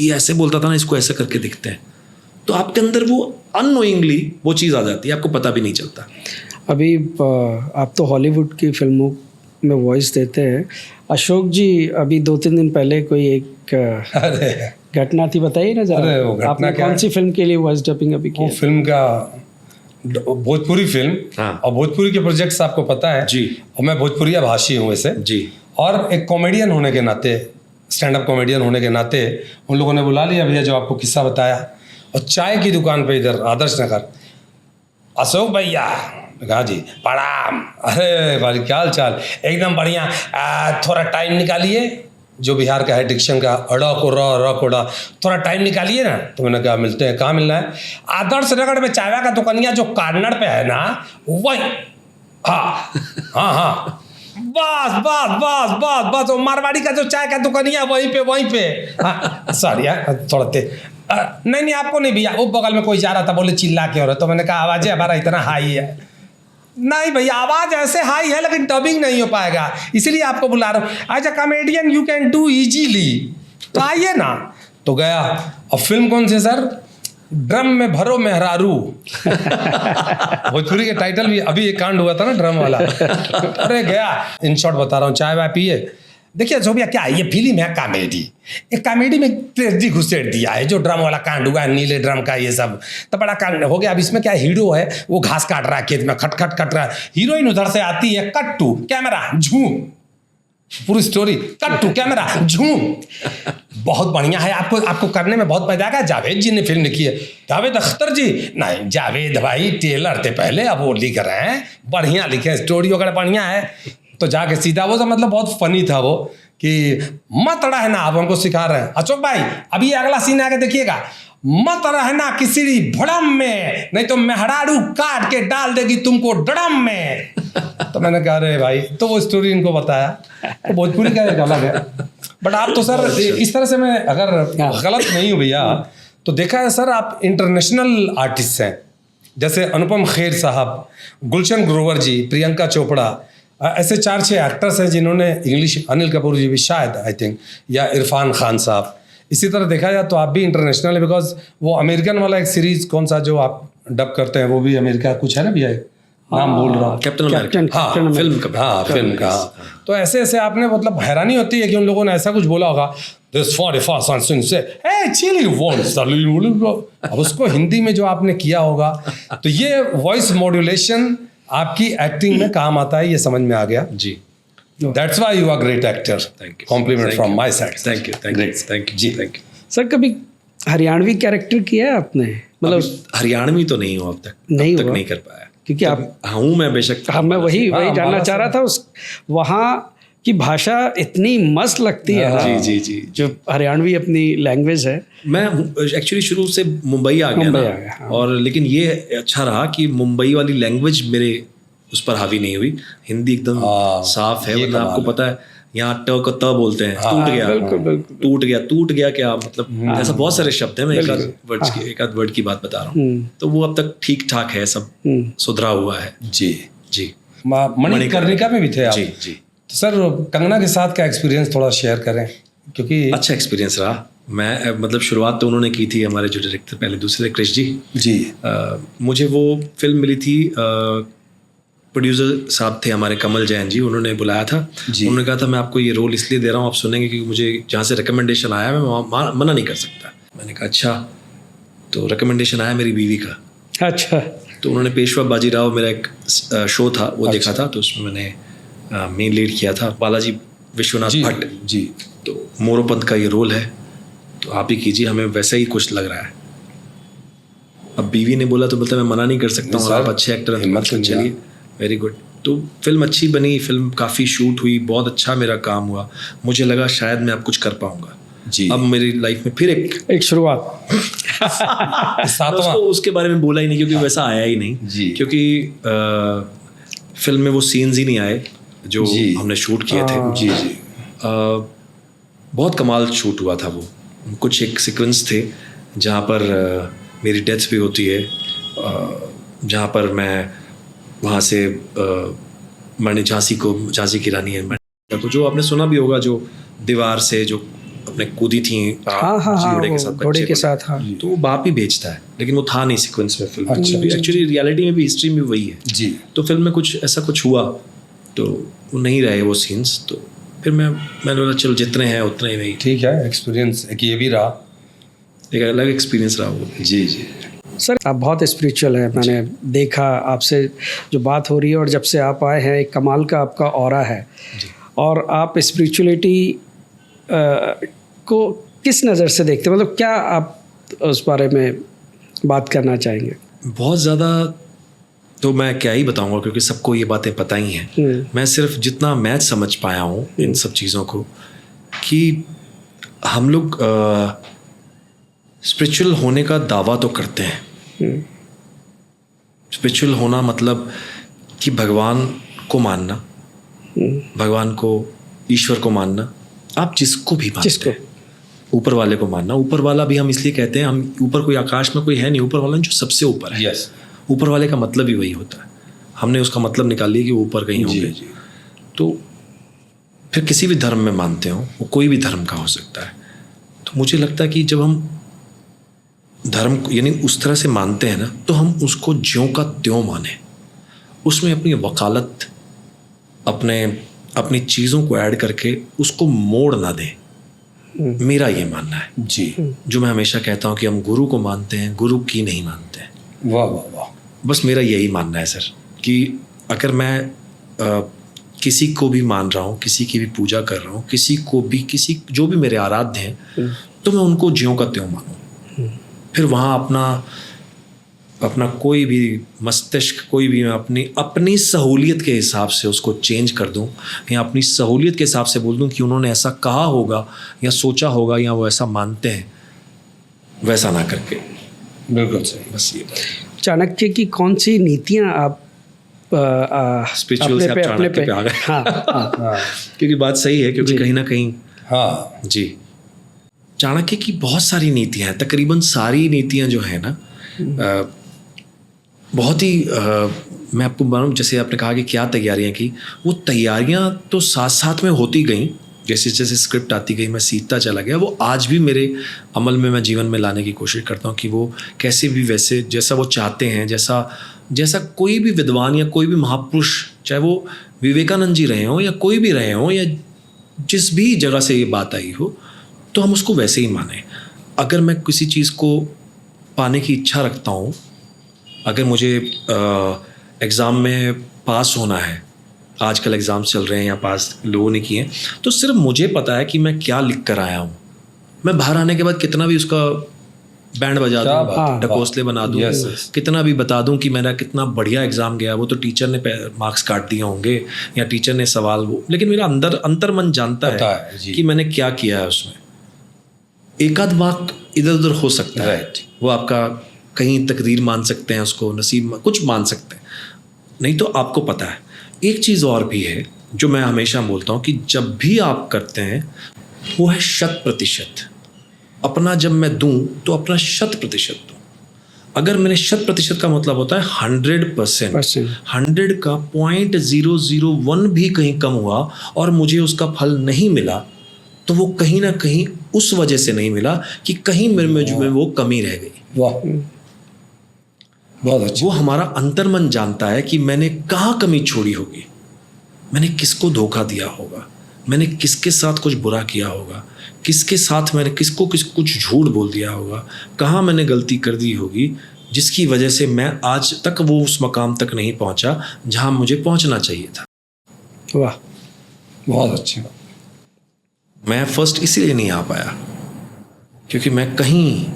A: ये ऐसे बोलता था ना, इसको ऐसे करके दिखते हैं, तो आपके अंदर वो अननोइंगली वो चीज़ आ जाती है, आपको पता भी नहीं चलता।
C: अभी आप तो हॉलीवुड की फिल्मों में वॉइस देते हैं। अशोक जी, अभी 2-3 दिन पहले कोई एक घटना थी, बताइए ना जरा। आपने कौन सी फिल्म के लिए वॉइस डबिंग अभी की?
B: वो फिल्म का भोजपुरी फिल्म। और भोजपुरी के प्रोजेक्ट्स आपको पता है
A: जी,
B: और मैं भोजपुरिया भाषी हूँ वैसे जी, और एक कॉमेडियन होने के नाते, स्टैंड अप कॉमेडियन होने के नाते उन लोगों ने बुला लिया, भैया जो आपको किस्सा बताया, और चाय की दुकान पे इधर आदर्श नगर, अशोक भैया, कहा जी प्रणाम, अरे भाई क्या हाल चाल, एकदम बढ़िया, थोड़ा टाइम निकालिए, जो बिहार का है डिक्शन का, अड़ा को र को डा, थोड़ा टाइम निकालिए ना। तो मैंने कहा मिलते हैं, कहाँ मिलना है? आदर्श नगर में चाय का दुकानिया जो कार्नर पे है ना, वही। हाँ हाँ हाँ, बस बस बस बस बस, वो मारवाड़ी का जो चाय का दुकानिया वहीं पे। हाँ सॉरी यार, थोड़ा नहीं आपको नहीं भैया, वो बगल में कोई जा रहा था, बोले चिल्ला के हो रहा, तो मैंने कहा आवाज़ हमारा इतना हाई है। नहीं भैया, आवाज़ ऐसे हाई है लेकिन डबिंग नहीं हो पाएगा, इसलिए आपको बुला रहा हूँ। As a comedian you can do easily, तो आइए ना। तो गया। अब फिल्म कौन सी सर? ड्रम में भरो मेहरारू। भोजपुरी के टाइटल भी, अभी एक कांड हुआ था ना ड्रम वाला। अरे गया, इन शॉर्ट बता रहा हूँ, चाय वाय पिए। देखिए जो भैया क्या है, ये फिल्म है कॉमेडी, एक कॉमेडी में ट्रेजेडी घुसेड़ दिया है, जो ड्रम वाला कांड हुआ है, नीले ड्रम का, ये सब तो बड़ा कांड हो गया। अब इसमें क्या, हीरो है वो घास काट रहा है खेत में, खट खट कट रहा है, हीरोइन उधर से आती है, कट टू कैमरा झूम, पूरी स्टोरी कट टू कैमरा झूम। बहुत बढ़िया है, आपको करने में बहुत मजा आएगा। जावेद जी ने फिल्म लिखी है, जावेद अख्तर जी नहीं, जावेद भाई टेलर थे पहले, अब वो लिख रहे हैं, बढ़िया लिखे, स्टोरी वगैरह बढ़िया है। तो जाके सीधा वो सब, मतलब बहुत फनी था वो, कि मत रहना, अब हमको सिखा रहे हैं अशोक भाई, अभी अगला सीन आके देखिएगा, मत रहना किसी भड़म में, नहीं तो मेहरारू काट के डाल देगी तुमको ड्रम में। तो मैंने कहा अरे भाई, तो वो स्टोरी इनको बताया। तो भोजपुरी का एक अलग है, बट आप तो सर इस तरह से, मैं अगर गलत नहीं हूँ भैया, तो देखा है सर आप इंटरनेशनल आर्टिस्ट हैं, जैसे अनुपम खेर साहब, गुलशन ग्रोवर जी, प्रियंका चोपड़ा, ऐसे 4-6 एक्टर्स हैं जिन्होंने इंग्लिश, अनिल कपूर जी भी शायद, आई थिंक, या इरफान खान साहब। इसी तरह देखा जाए तो आप भी इंटरनेशनल है, बिकॉज वो अमेरिकन वाला एक सीरीज कौन सा जो आप डब करते हैं, वो भी अमेरिका कुछ है ना भैया, नाम भूल रहा हूँ,
A: कैप्टन अमेरिका। हाँ, फिल्म का।
B: तो ऐसे ऐसे आपने, मतलब हैरानी होती है कि उन लोगों ने ऐसा कुछ बोला होगा, अब उसको हिंदी में जो आपने किया होगा, तो ये वॉइस मॉड्यूलेशन आपकी एक्टिंग में काम आता है, ये समझ में आ गया
A: जी।
B: That's why you are great actor.
A: Thank you.
B: Compliment from my side.
A: Thank you.
B: जी,
A: thank you.
C: सर कभी हरियाणवी कैरेक्टर किया है आपने? मतलब
A: हरियाणवी तो नहीं हूँ अब तक, नहीं कर पाया,
C: क्योंकि आप
A: हूँ मैं बेशक।
C: हाँ, मैं वही जानना चाह रहा था, उस वहाँ की भाषा इतनी मस्त लगती है ना,
A: जी,
C: जो हरियाणवी अपनी लैंग्वेज है।
A: मैं एक्चुअली शुरू से मुंबई आ गया ना,
C: हाँ।
A: और लेकिन ये अच्छा रहा कि मुंबई वाली लैंग्वेज मेरे उस पर हावी नहीं हुई, हिंदी एकदम साफ है। वरना आपको पता है यहाँ ट को त बोलते हैं, टूट गया क्या, मतलब ऐसा बहुत सारे शब्द हैं। मैं एक आध वर्ड की बात बता रहा हूँ, तो वो अब तक ठीक ठाक है, सब सुधरा हुआ है। जी।
B: मणिकर्णिका में भी थे आप?
A: जी।
B: तो सर कंगना के साथ का एक्सपीरियंस थोड़ा शेयर करें, क्योंकि
A: अच्छा एक्सपीरियंस रहा। मैं मतलब शुरुआत तो उन्होंने की थी, हमारे जो डायरेक्टर पहले दूसरे क्रिश जी। मुझे वो फिल्म मिली थी, प्रोड्यूसर साहब थे हमारे कमल जैन जी, उन्होंने बुलाया था। उन्होंने कहा था मैं आपको ये रोल इसलिए दे रहा हूँ, आप सुनेंगे, क्योंकि मुझे जहाँ से रिकमेंडेशन आया मैं मना नहीं कर सकता। मैंने कहा अच्छा। तो रिकमेंडेशन आया मेरी बीवी का।
C: अच्छा।
A: तो उन्होंने पेशवा बाजीराव, मेरा एक शो था वो देखा था, तो उसमें मैंने मेन लीड किया था। बालाजी विश्वनाथ
B: जी
A: भट्ट,
B: जी।
A: तो मोरोपंत का ये रोल है, तो आप ही कीजिए, हमें वैसा ही कुछ लग रहा है। अब बीवी ने बोला तो बोलता मैं मना नहीं कर सकता हूँ, आप अच्छे एक्टर हैं
B: हिम्मत
A: तो चलिए, वेरी गुड। तो फिल्म अच्छी बनी, फिल्म काफ़ी शूट हुई, बहुत अच्छा मेरा काम हुआ, मुझे लगा शायद मैं अब कुछ कर पाऊंगा
B: जी।
A: अब मेरी लाइफ में फिर एक
C: शुरुआत।
B: सातवां
A: उसके बारे में बोला ही नहीं क्योंकि वैसा आया ही नहीं
B: जी।
A: क्योंकि फिल्म में वो सीन्स ही नहीं आए जो
B: जी।
A: हमने शूट किए थे।
B: जी जी।
A: बहुत कमाल शूट हुआ था वो। कुछ एक सीक्वेंस थे जहाँ पर मेरी डेथ भी होती है, जहाँ पर मैं वहाँ से मैंने झांसी की रानी है को, जो आपने सुना भी होगा, जो दीवार से जो अपने कूदी थी घोड़े के साथ,
C: घोड़े के साथ, हाँ।
A: तो वो बाप ही भेजता है, लेकिन वो था नहीं सीक्वेंस में फिल्म।
B: अच्छा,
A: एक्चुअली रियलिटी में भी, हिस्ट्री में वही है
B: जी।
A: तो फिल्म में कुछ ऐसा कुछ हुआ तो वो नहीं रहे वो सीन्स, तो फिर मैंने बोला चलो जितने हैं उतने में ही
B: ठीक है। एक्सपीरियंस एक ये भी रहा,
A: एक अलग एक्सपीरियंस रहा वो।
B: जी जी।
C: सर आप बहुत स्पिरिचुअल है, मैंने देखा आपसे जो बात हो रही है, और जब से आप आए हैं एक कमाल का आपका ऑरा है, और आप स्पिरिचुअलिटी को किस नज़र से देखते हैं, मतलब क्या आप उस बारे में बात करना चाहेंगे?
A: बहुत ज़्यादा तो मैं क्या ही बताऊंगा क्योंकि सबको ये बातें पता ही हैं। मैं सिर्फ जितना मैं समझ पाया हूँ इन सब चीज़ों को, कि हम लोग स्पिरिचुअल होने का दावा तो करते हैं। स्पिरिचुअल होना मतलब कि भगवान को मानना, भगवान को, ईश्वर को मानना, आप जिसको भी मानते हैं, ऊपर वाले को मानना। ऊपर वाला भी हम इसलिए कहते हैं, हम ऊपर कोई आकाश में कोई है नहीं, ऊपर वाला जो सबसे ऊपर है।
B: यस।
A: ऊपर वाले का मतलब ही वही होता है, हमने उसका मतलब निकाल लिया कि वो ऊपर कहीं होंगे। तो फिर किसी भी धर्म में मानते हो, वो कोई भी धर्म का हो सकता है। तो मुझे लगता है कि जब हम धर्म यानी उस तरह से मानते हैं ना, तो हम उसको ज्यों का त्यों माने, उसमें अपनी वकालत, अपनी चीज़ों को ऐड करके उसको मोड़ ना दें। मेरा ये मानना है
B: जी।
A: जो मैं हमेशा कहता हूँ कि हम गुरु को मानते हैं, गुरु की नहीं मानते हैं।
B: वाह वाह वाह।
A: बस मेरा यही मानना है सर, कि अगर मैं किसी को भी मान रहा हूँ, किसी की भी पूजा कर रहा हूँ, किसी जो भी मेरे आराध्य हैं, तो मैं उनको ज्यों का त्यों मानूँ। फिर वहाँ अपना कोई भी मस्तिष्क, कोई भी मैं अपनी सहूलियत के हिसाब से उसको चेंज कर दूं, या अपनी सहूलियत के हिसाब से बोल दूं कि उन्होंने ऐसा कहा होगा या सोचा होगा या वो ऐसा मानते हैं, वैसा ना करके।
B: बिल्कुल सही।
A: बस ये
C: चाणक्य की कौन सी नीतियाँ आप
A: स्पिरिचुअल से आप चाणक्य पे आ गए।
C: हाँ।
A: क्योंकि बात सही है, क्योंकि कहीं ना कहीं
B: हाँ
A: जी, चाणक्य की बहुत सारी नीतियाँ हैं, तकरीबन सारी नीतियाँ जो है ना, बहुत ही मैं आपको बताऊँ, जैसे आपने कहा कि क्या तैयारियां की, वो तैयारियां तो साथ साथ में होती गई, जैसे जैसे स्क्रिप्ट आती गई मैं सीखता चला गया। वो आज भी मेरे अमल में, मैं जीवन में लाने की कोशिश करता हूँ कि वो कैसे भी वैसे जैसा वो चाहते हैं, जैसा कोई भी विद्वान या कोई भी महापुरुष, चाहे वो विवेकानंद जी रहे हों या कोई भी रहे हों, या जिस भी जगह से ये बात आई हो, तो हम उसको वैसे ही माने। अगर मैं किसी चीज़ को पाने की इच्छा रखता हूँ, अगर मुझे एग्ज़ाम में पास होना है, आजकल एग्ज़ाम चल रहे हैं या पास लोगों ने किए, तो सिर्फ मुझे पता है कि मैं क्या लिख कर आया हूँ। मैं बाहर आने के बाद कितना भी उसका बैंड बजा दूँ, ढकोसले बना दूँ, कितना भी बता दूँ कि मेरा कितना बढ़िया एग्ज़ाम गया, वो तो टीचर ने मार्क्स काट दिए होंगे या टीचर ने सवाल लेकिन मेरा अंतर मन जानता है कि मैंने क्या किया है उसमें। एक आध मार्क इधर उधर हो सकता है, वो आपका कहीं तकदीर मान सकते हैं, उसको नसीब कुछ मान सकते हैं, नहीं तो आपको पता है। एक चीज़ और भी है जो मैं हमेशा बोलता हूँ कि जब भी आप करते हैं वो है 100%। अपना जब मैं दूं तो अपना 100% दूं। अगर मैंने 100% का मतलब होता है 100%, 100 का 0.001 भी कहीं कम हुआ और मुझे उसका फल नहीं मिला, तो वो कहीं ना कहीं उस वजह से नहीं मिला कि कहीं मेरे में वो कमी रह गई।
B: वाह, बहुत अच्छा।
A: वो हमारा अंतर्मन जानता है कि मैंने कहाँ कमी छोड़ी होगी, मैंने किसको धोखा दिया होगा, मैंने किसके साथ कुछ बुरा किया होगा, किसके साथ मैंने कुछ झूठ बोल दिया होगा, कहाँ मैंने गलती कर दी होगी जिसकी वजह से मैं आज तक वो उस मकाम तक नहीं पहुँचा जहाँ मुझे पहुँचना चाहिए था।
C: वाह,
B: बहुत अच्छी बात।
A: मैं फर्स्ट इसीलिए नहीं आ पाया क्योंकि मैं कहीं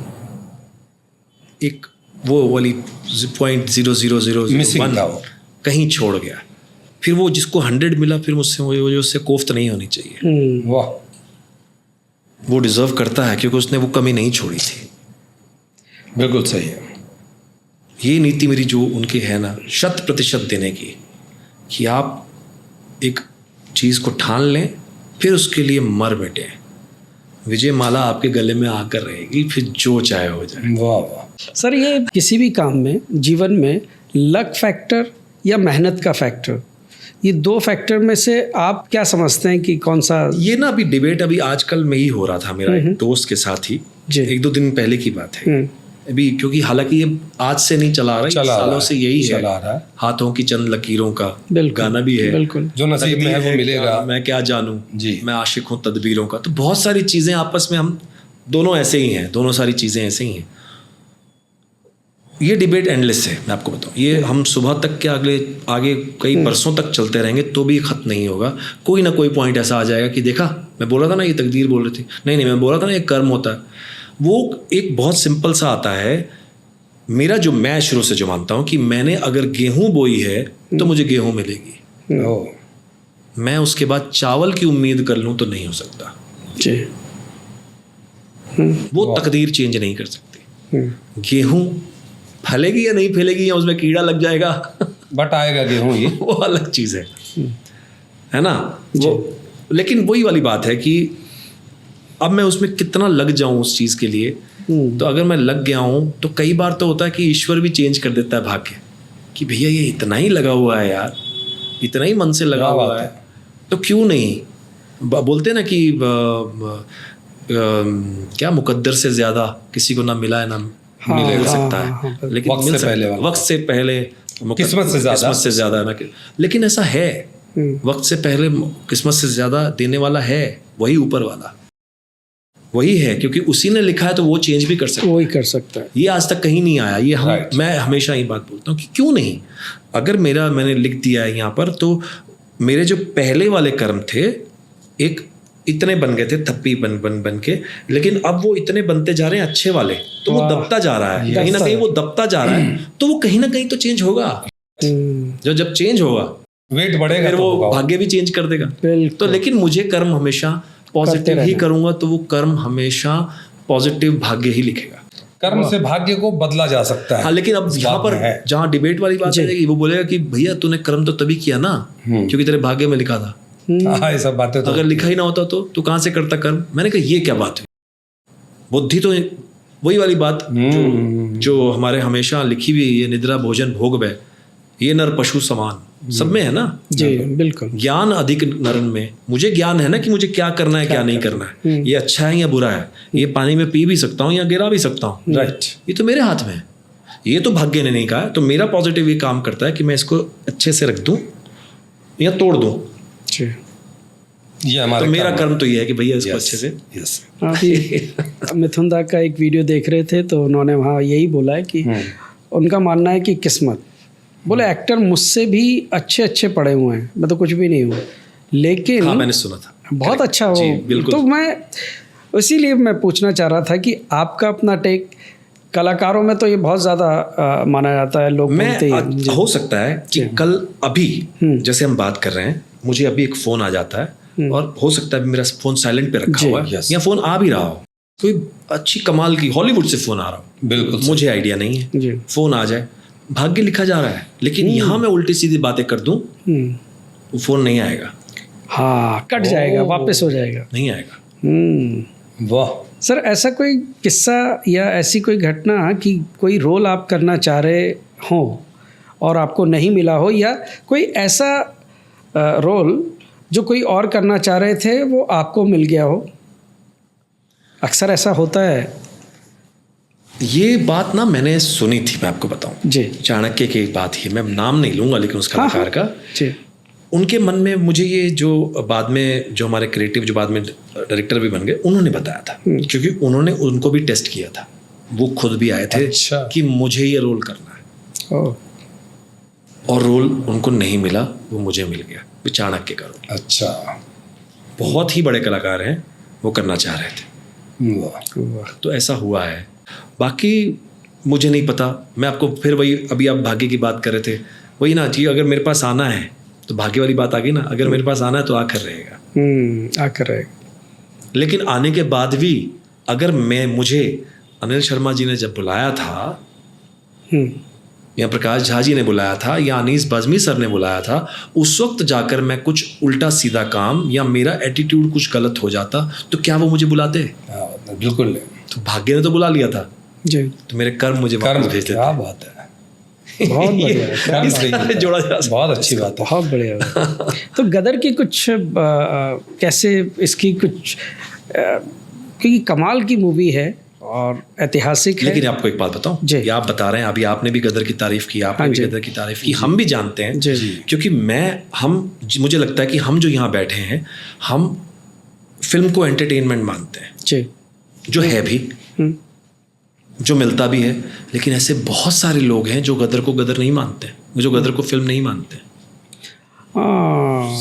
A: एक वो वाली
B: Missing था वो।
A: 0.0001 कहीं छोड़ गया। फिर वो जिसको 100 मिला, फिर मुझसे वो उससे कोफ्त नहीं होनी चाहिए।
B: वाह,
A: वो डिजर्व करता है क्योंकि उसने वो कमी नहीं छोड़ी थी।
B: बिल्कुल सही है।
A: ये नीति मेरी जो उनकी है ना, 100% देने की, कि आप एक चीज़ को ठान लें फिर उसके लिए मर मिटे। विजय माला आपके गले में आकर रहेगी, फिर जो चाहे हो जाए।
B: वाह वाह।
C: सर ये किसी भी काम में, जीवन में, लक फैक्टर या मेहनत का फैक्टर, ये दो फैक्टर में से आप क्या समझते हैं कि कौन सा?
A: ये ना अभी डिबेट अभी आजकल में ही हो रहा था मेरा एक दोस्त के साथ ही,
C: जी।
A: 1-2 दिन पहले की बात है अभी, क्योंकि हालांकि ये आज से नहीं चला रहा, सालों से यही है,
B: चला रहा है।
A: हाथों की चंद लकीरों का
C: बिल्कुल,
A: गाना भी है,
C: बिल्कुल।
B: जो नसीब में है वो मिलेगा।
A: मैं क्या जानूं
B: जी।
A: मैं आशिक हूं तदबीरों का। तो बहुत सारी चीजें आपस में, हम दोनों ऐसे ही हैं, दोनों सारी चीजें ऐसे ही हैं। ये डिबेट एंडलेस है, मैं आपको बताऊं। ये हम सुबह तक के आगे कई बरसों तक चलते रहेंगे तो भी खत्म नहीं होगा। कोई ना कोई पॉइंट ऐसा आ जाएगा कि देखा, मैं बोला था ना ये तकदीर बोल रही थी, नहीं मैं बोला था ना ये कर्म होता है। वो एक बहुत सिंपल सा आता है। मेरा जो, मैं शुरू से जो मानता हूं कि मैंने अगर गेहूं बोई है तो मुझे गेहूं मिलेगी।
B: ओह,
A: मैं उसके बाद चावल की उम्मीद कर लूं तो नहीं हो सकता।
C: जी।
A: वो तकदीर चेंज नहीं कर सकती। गेहूं फैलेगी या नहीं फैलेगी या उसमें कीड़ा लग जाएगा
B: बट आएगा गेहूं ही।
A: वो अलग चीज है ना वो। लेकिन वही वाली बात है कि अब मैं उसमें कितना लग जाऊं उस चीज के लिए। तो अगर मैं लग गया हूं तो कई बार तो होता है कि ईश्वर भी चेंज कर देता है भाग्य, कि भैया ये इतना ही लगा हुआ है यार, इतना ही मन से लगा हुआ है तो क्यों नहीं। बोलते हैं ना कि क्या मुकद्दर से ज्यादा किसी को ना मिला है ना मिल सकता है, लेकिन वक्त से पहले
B: किस्मत से ज्यादा
A: है ना। लेकिन ऐसा है, वक्त से पहले किस्मत से ज्यादा देने वाला है वही ऊपर वाला, वही है, क्योंकि उसी ने लिखा है तो वो चेंज भी कर सकता है,
C: वही कर सकता है।
A: ये आज तक कहीं नहीं आया। ये मैं हमेशा ये बात बोलता हूँ कि क्यों नहीं, अगर मैंने लिख दिया है यहाँ पर, तो मेरे जो पहले वाले कर्म थे एक इतने बन गए थे थप्पी बन के, लेकिन अब वो इतने बनते जा रहे हैं अच्छे वाले, तो वो दबता जा रहा है, कहीं ना कहीं वो दबता जा रहा है, तो वो कहीं ना कहीं तो चेंज होगा। जब चेंज होगा
B: वेट बढ़ेगा,
A: फिर वो भाग्य भी चेंज कर देगा। तो लेकिन मुझे कर्म हमेशा पॉजिटिव ही करूंगा, तो वो कर्म हमेशा पॉजिटिव भाग्य ही लिखेगा।
B: कर्म से भाग्य को बदला जा सकता है।
A: हाँ, लेकिन अब यहाँ पर जहाँ डिबेट वाली बात है, वो बोलेगा कि भैया तूने कर्म तो तभी किया ना क्योंकि तेरे भाग्य में लिखा था।
B: ये सब बातें तो
A: अगर लिखा ही ना होता तो तू कहाँ से करता कर्म। मैंने कहा ये क्या बात हुई। बुद्धि तो वही वाली बात जो हमारे हमेशा लिखी हुई, ये निद्रा भोजन भोग भय, ये नर पशु समान, सब में है ना।
C: जी बिल्कुल।
A: ज्ञान अधिक नरन में, मुझे ज्ञान है ना कि मुझे क्या करना है क्या नहीं करना है, ये अच्छा है या बुरा है, ये पानी में पी भी सकता हूँ या गिरा भी सकता हूँ,
B: राइट।
A: ये तो मेरे हाथ में है, ये तो भाग्य ने नहीं कहा है। तो मेरा पॉजिटिव ये काम करता है कि मैं इसको अच्छे से रख दूं या तोड़ दूं।
B: ये हमारा
A: तो मेरा कर्म तो ये है कि भैया इसको अच्छे से।
C: अभी मिथुन दा का एक वीडियो देख रहे थे तो उन्होंने वहाँ यही बोला है कि उनका मानना है कि किस्मत, बोले एक्टर मुझसे भी अच्छे पढ़े हुए हैं, मैं तो कुछ भी नहीं हूँ, लेकिन
A: हाँ, मैंने सुना था
C: बहुत अच्छा हो। तो मैं इसीलिए मैं पूछना चाह रहा था कि आपका अपना टेक, कलाकारों में तो ये बहुत ज़्यादा माना जाता है, लोग बोलते हैं।
A: हो सकता है कि कल अभी जैसे हम बात कर रहे हैं, मुझे अभी एक फ़ोन आ जाता है और हो सकता है मेरा फ़ोन साइलेंट पे रखा हुआ है या फ़ोन आ भी रहा हो, कोई अच्छी कमाल की हॉलीवुड से फ़ोन आ रहा हो,
B: बिल्कुल
A: मुझे आइडिया नहीं है, फ़ोन आ जाए, भाग्य लिखा जा रहा है, लेकिन यहाँ मैं उल्टी सीधी बातें कर दूं वो फ़ोन नहीं आएगा।
C: हाँ, कट जाएगा, वापस हो जाएगा,
A: नहीं आएगा।
B: वाह
C: सर, ऐसा कोई किस्सा या ऐसी कोई घटना कि कोई रोल आप करना चाह रहे हो और आपको नहीं मिला हो, या कोई ऐसा रोल जो कोई और करना चाह रहे थे वो आपको मिल गया हो? अक्सर ऐसा होता है।
A: ये बात ना मैंने सुनी थी, मैं आपको बताऊं
C: जी।
A: चाणक्य की एक बात ही, मैं नाम नहीं लूंगा लेकिन उस कलाकार का
C: जी।
A: उनके मन में मुझे ये जो बाद में जो हमारे क्रिएटिव जो बाद में डायरेक्टर भी बन गए, उन्होंने बताया था, क्योंकि उन्होंने उनको भी टेस्ट किया था, वो खुद भी आए थे कि मुझे ये रोल करना है। और रोल उनको नहीं मिला, वो मुझे मिल गया, वो चाणक्य का रोल।
B: अच्छा।
A: बहुत ही बड़े कलाकार हैं वो करना चाह रहे थे।
B: वाह।
A: तो ऐसा हुआ है। बाकी मुझे नहीं पता, मैं आपको फिर वही, अभी आप भाग्य की बात कर रहे थे, वही ना जी, अगर मेरे पास आना है तो भाग्य वाली बात आ गई ना, अगर मेरे पास आना है तो आकर रहेगा।
C: आकर रहेगा।
A: लेकिन आने के बाद भी अगर मुझे अनिल शर्मा जी ने जब बुलाया था, या प्रकाश झा जी ने बुलाया था, या अनीस बज़मी सर ने बुलाया था, उस वक्त जाकर मैं कुछ उल्टा सीधा काम या मेरा एटीट्यूड कुछ गलत हो जाता तो क्या वो मुझे बुलाते?
B: बिल्कुल नहीं।
A: तो भाग्य ने तो बुला लिया था
C: जी।
A: तो मेरे कर्म मुझे वापस भेज देते।
B: क्या बात है,
C: बहुत बढ़िया है,
B: कर्म सही है।
A: जोड़ा जा सकता
B: बहुत अच्छी बात है।
C: बहुत बढ़िया। तो गदर की कुछ कैसे इसकी कुछ क्योंकि कमाल की मूवी है और ऐतिहासिक है।
A: लेकिन आपको एक बात बताऊं,
C: जी।
A: ये आप बता रहे हैं, अभी आपने भी गदर की तारीफ की, आपने भी गदर की तारीफ की, हम भी जानते हैं, क्योंकि मुझे लगता है कि हम जो यहाँ बैठे हैं, हम फिल्म को एंटरटेनमेंट मानते हैं,
C: जी,
A: जो है भी, जो मिलता भी है। लेकिन ऐसे बहुत सारे लोग हैं जो गदर को गदर नहीं मानते, जो गदर को फिल्म नहीं मानते।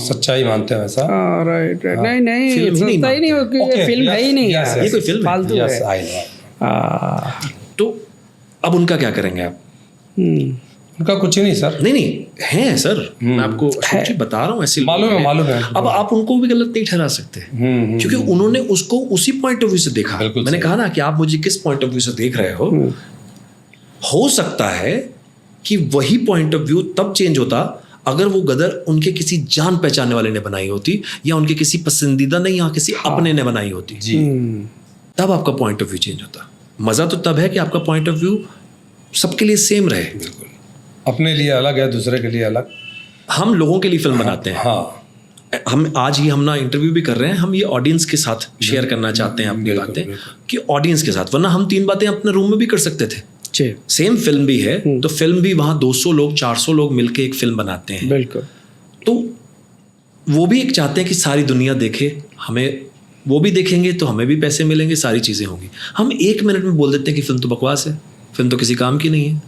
B: सच्चाई मानते हैं वैसा।
C: राइट। नहीं
A: फिल्म ही नहीं
C: सच्चाई नहीं हो कि ये फिल्म है ही नहीं यार,
A: ये कोई फिल्म है?
C: फालतू है।
A: तो अब उनका क्या करेंगे आप?
B: उनका कुछ ही नहीं सर।
A: नहीं है सर, मैं आपको बता रहा हूँ, ऐसे
B: मालूम है।
A: अब आप उनको भी गलत नहीं ठहरा सकते, क्योंकि उन्होंने उसको उसी पॉइंट ऑफ व्यू से देखा। मैंने कहा ना कि आप मुझे किस पॉइंट ऑफ व्यू से देख रहे हो सकता है कि वही पॉइंट ऑफ व्यू तब चेंज होता अगर वो गदर उनके किसी जान पहचानने वाले ने बनाई होती, या उनके किसी पसंदीदा ने या किसी अपने ने बनाई होती जी, तब आपका पॉइंट ऑफ व्यू चेंज होता। मजा तो तब है कि आपका पॉइंट ऑफ व्यू सबके लिए सेम रहे।
B: बिल्कुल, अपने लिए अलग है, दूसरे के लिए अलग।
A: हम लोगों के लिए फिल्म बनाते हैं।
B: हाँ,
A: हम आज ही हम ना इंटरव्यू भी कर रहे हैं, हम ये ऑडियंस के साथ शेयर करना चाहते हैं अपनी बातें, कि ऑडियंस के साथ, वरना हम 3 बातें अपने रूम में भी कर सकते थे। सेम फिल्म भी है तो फिल्म भी वहाँ 200 लोग 400 लोग मिलके एक फिल्म बनाते हैं।
C: बिल्कुल।
A: तो वो भी एक चाहते हैं कि सारी दुनिया देखे हमें, वो भी देखेंगे तो हमें भी पैसे मिलेंगे, सारी चीज़ें होंगी। हम 1 मिनट में बोल देते हैं कि फिल्म तो बकवास है, फिल्म तो किसी काम की नहीं है,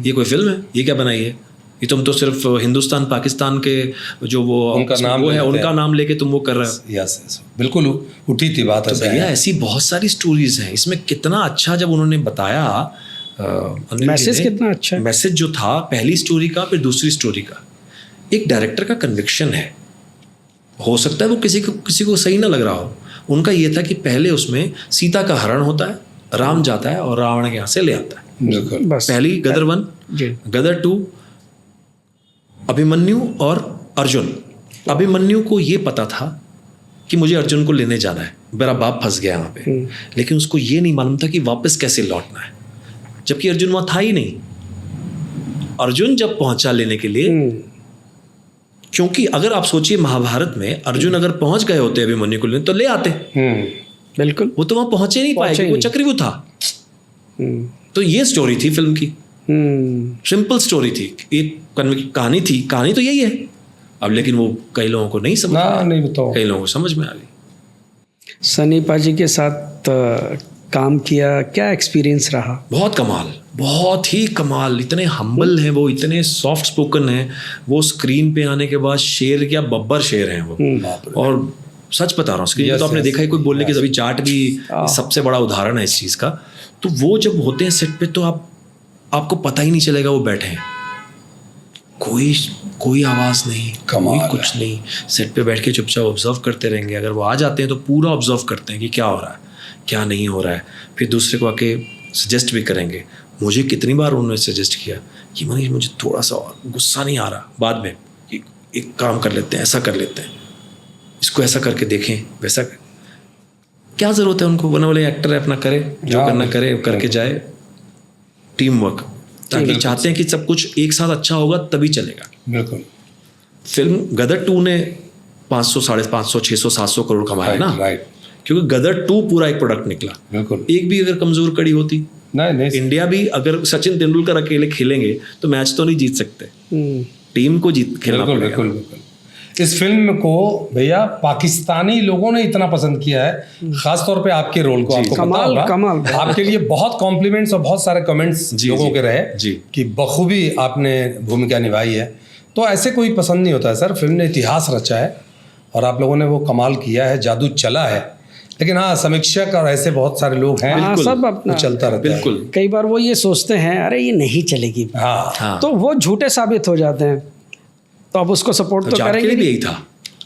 A: ये कोई फिल्म है, ये क्या बनाई है, ये तुम तो सिर्फ हिंदुस्तान पाकिस्तान के जो वो
B: उनका नाम
A: वो है, उनका नाम लेके तुम वो कर रहे हो।
B: यस, बिल्कुल उठी थी बात।
A: तो भैया ऐसी बहुत सारी स्टोरीज हैं इसमें। कितना अच्छा जब उन्होंने बताया,
C: मैसेज कितना अच्छा है।
A: मैसेज जो था पहली स्टोरी का, फिर दूसरी स्टोरी का, एक डायरेक्टर का कन्विक्शन है। हो सकता है वो किसी को सही ना लग रहा हो। उनका ये था कि पहले उसमें सीता का हरण होता है, राम जाता है और रावण के यहाँ से ले आता है।
C: बस
A: पहली गदर 1, गदर 2, अभिमन्यु और अर्जुन। अभिमन्यु को ये पता था कि मुझे अर्जुन को लेने जाना है, मेरा बाप फंस गया यहाँ पे, लेकिन उसको ये नहीं मालूम था कि वापस कैसे लौटना है, जबकि अर्जुन वहाँ था ही नहीं। अर्जुन जब पहुंचा लेने के लिए, क्योंकि अगर आप सोचिए महाभारत में अर्जुन अगर पहुंच गए होते अभिमन्यु को लेने तो ले आते।
C: बिल्कुल,
A: वो तो वहां पहुंचे नहीं पाए, वो चक्रव्यूह था। तो ये स्टोरी थी फिल्म की, सिंपल स्टोरी थी, एक कहानी थी। कहानी तो यही है अब, लेकिन वो कई लोगों को नहीं समझ कई लोगों को समझ में आ गई।
C: सनी पाजी के साथ काम किया, क्या एक्सपीरियंस रहा? बहुत कमाल,
A: बहुत ही कमाल। इतने हम्बल हैं वो, इतने सॉफ्ट स्पोकन हैं वो। स्क्रीन पे आने के बाद शेर क्या बब्बर शेर हैं वो। और सच बता रहा हूँ, स्क्रीन पे तो आपने देखा ही, कोई बोलने की अभी चार्ट भी सबसे बड़ा उदाहरण है इस चीज़ का। तो वो जब होते हैं सेट पे तो आपको पता ही नहीं चलेगा वो बैठे हैं, कोई आवाज़ नहीं, कोई कुछ नहीं, सेट पे बैठ के चुपचाप ऑब्जर्व करते रहेंगे। अगर वो आ जाते हैं तो पूरा ऑब्जर्व करते हैं कि क्या हो रहा है, क्या नहीं हो रहा है, फिर दूसरे को आके सजेस्ट भी करेंगे। मुझे कितनी बार उन्होंने सजेस्ट किया कि मनीष मुझे थोड़ा सा और गुस्सा नहीं आ रहा, बाद में कि एक काम कर लेते हैं, ऐसा कर लेते हैं, इसको ऐसा करके देखें, वैसा क्या ज़रूरत है उनको, वरना वाले एक्टर है अपना करे, जो करना करे, करके जाए। टीम वर्क, ताकि चाहते हैं कि सब कुछ एक साथ अच्छा होगा तभी चलेगा।
B: बिल्कुल।
A: फिल्म गदर 2 ने 500, 550, 600, 700 करोड़ कमाया ना, क्योंकि गदर 2 पूरा एक प्रोडक्ट निकला।
B: बिल्कुल।
A: एक भी अगर कमजोर कड़ी होती, नहीं, इंडिया भी अगर सचिन तेंदुलकर अकेले खेलेंगे तो मैच तो नहीं जीत सकते, टीम को खेलना पड़ेगा।
B: बिल्कुल। इस फिल्म को भैया पाकिस्तानी लोगों ने इतना पसंद किया है, खास तौर पे आपके रोल को। आपको
C: कमाल
B: आपके लिए बहुत कॉम्प्लीमेंट्स और बहुत सारे कमेंट्स लोगों के रहे कि बखूबी आपने भूमिका निभाई है। तो ऐसे कोई पसंद नहीं होता है सर, फिल्म ने इतिहास रचा है और आप लोगों ने वो कमाल किया है, जादू चला है। लेकिन हाँ, समीक्षक और ऐसे बहुत सारे लोग हैं,
C: हाँ, सब अपना
B: वो चलता रहता है।
A: बिल्कुल।
C: कई बार वो ये सोचते हैं अरे ये नहीं चलेगी,
B: हाँ,
A: हाँ,
C: तो वो झूठे साबित हो जाते हैं, तो अब उसको सपोर्ट तो
A: जाट के
C: करेंगे
A: लिए भी
C: नहीं।
A: यही था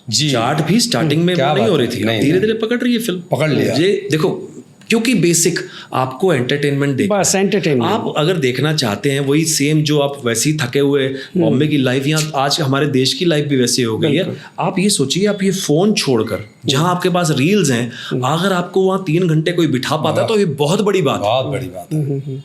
B: जी,
A: जाट भी स्टार्टिंग में
B: क्या
A: नहीं
B: बात
A: हो रही
B: है,
A: थी,
B: नहीं,
A: धीरे धीरे पकड़ रही है फिल्म,
B: पकड़ लिया।
A: ये देखो, क्योंकि बेसिक आपको एंटरटेनमेंट देखना
C: बस
A: है।
C: एंटरटेनमेंट,
A: आप अगर देखना चाहते हैं वही सेम जो आप वैसे ही थके हुए बॉम्बे की लाइफ, यहाँ आज हमारे देश की लाइफ भी वैसी हो गई है। आप ये सोचिए, आप ये फोन छोड़कर जहां आपके पास रील्स हैं, अगर आपको वहां 3 घंटे कोई बिठा पाता है तो ये बहुत बड़ी बात है।
B: बहुत बड़ी बात है।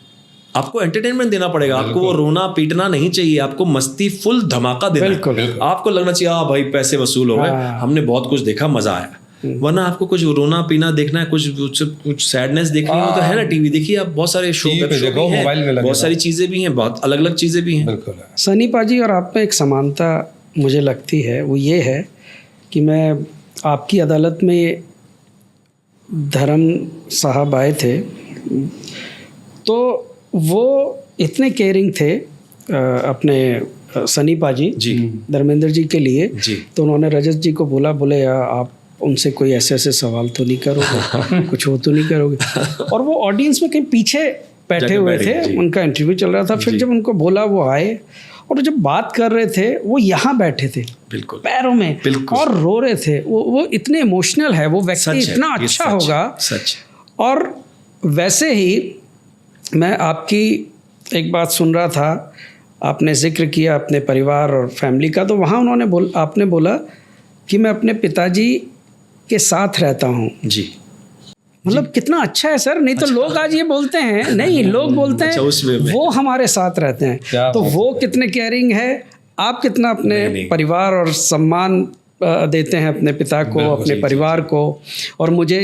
A: आपको एंटरटेनमेंट देना पड़ेगा, आपको वो रोना पीटना नहीं चाहिए, आपको मस्ती फुल धमाका देना
C: बिल्कुल,
A: है। आपको लगना चाहिए हाँ भाई पैसे वसूल हो गए, हमने बहुत कुछ देखा, मजा आया। वरना आपको कुछ रोना पीना देखना है, कुछ सैडनेस देखनी है, तो है ना टीवी देखिए आप, बहुत सारे शो
B: TV पे देखो, मोबाइल में लगे
A: बहुत सारी चीजें भी हैं, बहुत अलग अलग चीजें भी हैं।
B: बिल्कुल है।
C: सनी पाजी और आप में एक समानता मुझे लगती है, वो ये है कि मैं आपकी अदालत में धर्म साहब आए थे, तो वो इतने केयरिंग थे अपने सनी पाजी
A: जी
C: धर्मेंद्र जी के लिए,
A: जी
C: तो उन्होंने रजत जी को बोले यार आप उनसे कोई ऐसे ऐसे सवाल तो नहीं करोगे, कुछ वो तो नहीं करोगे। और वो ऑडियंस में कहीं पीछे बैठे हुए थे, उनका इंटरव्यू चल रहा था, फिर जब उनको बोला वो आए और जब बात कर रहे थे वो यहाँ बैठे थे
A: बिल्कुल
C: पैरों में और रो रहे थे। वो इतने इमोशनल है वो व्यक्ति, इतना अच्छा होगा
A: सच।
C: और वैसे ही मैं आपकी एक बात सुन रहा था, आपने जिक्र किया अपने परिवार और फैमिली का, तो वहाँ उन्होंने आपने बोला कि मैं अपने पिताजी के साथ रहता हूँ।
A: जी
C: मतलब कितना अच्छा है सर, नहीं तो लोग आज ये बोलते हैं, नहीं लोग बोलते हैं वो हमारे साथ रहते हैं, तो वो कितने केयरिंग है, आप कितना अपने परिवार और सम्मान देते हैं अपने पिता को, अपने परिवार को, और मुझे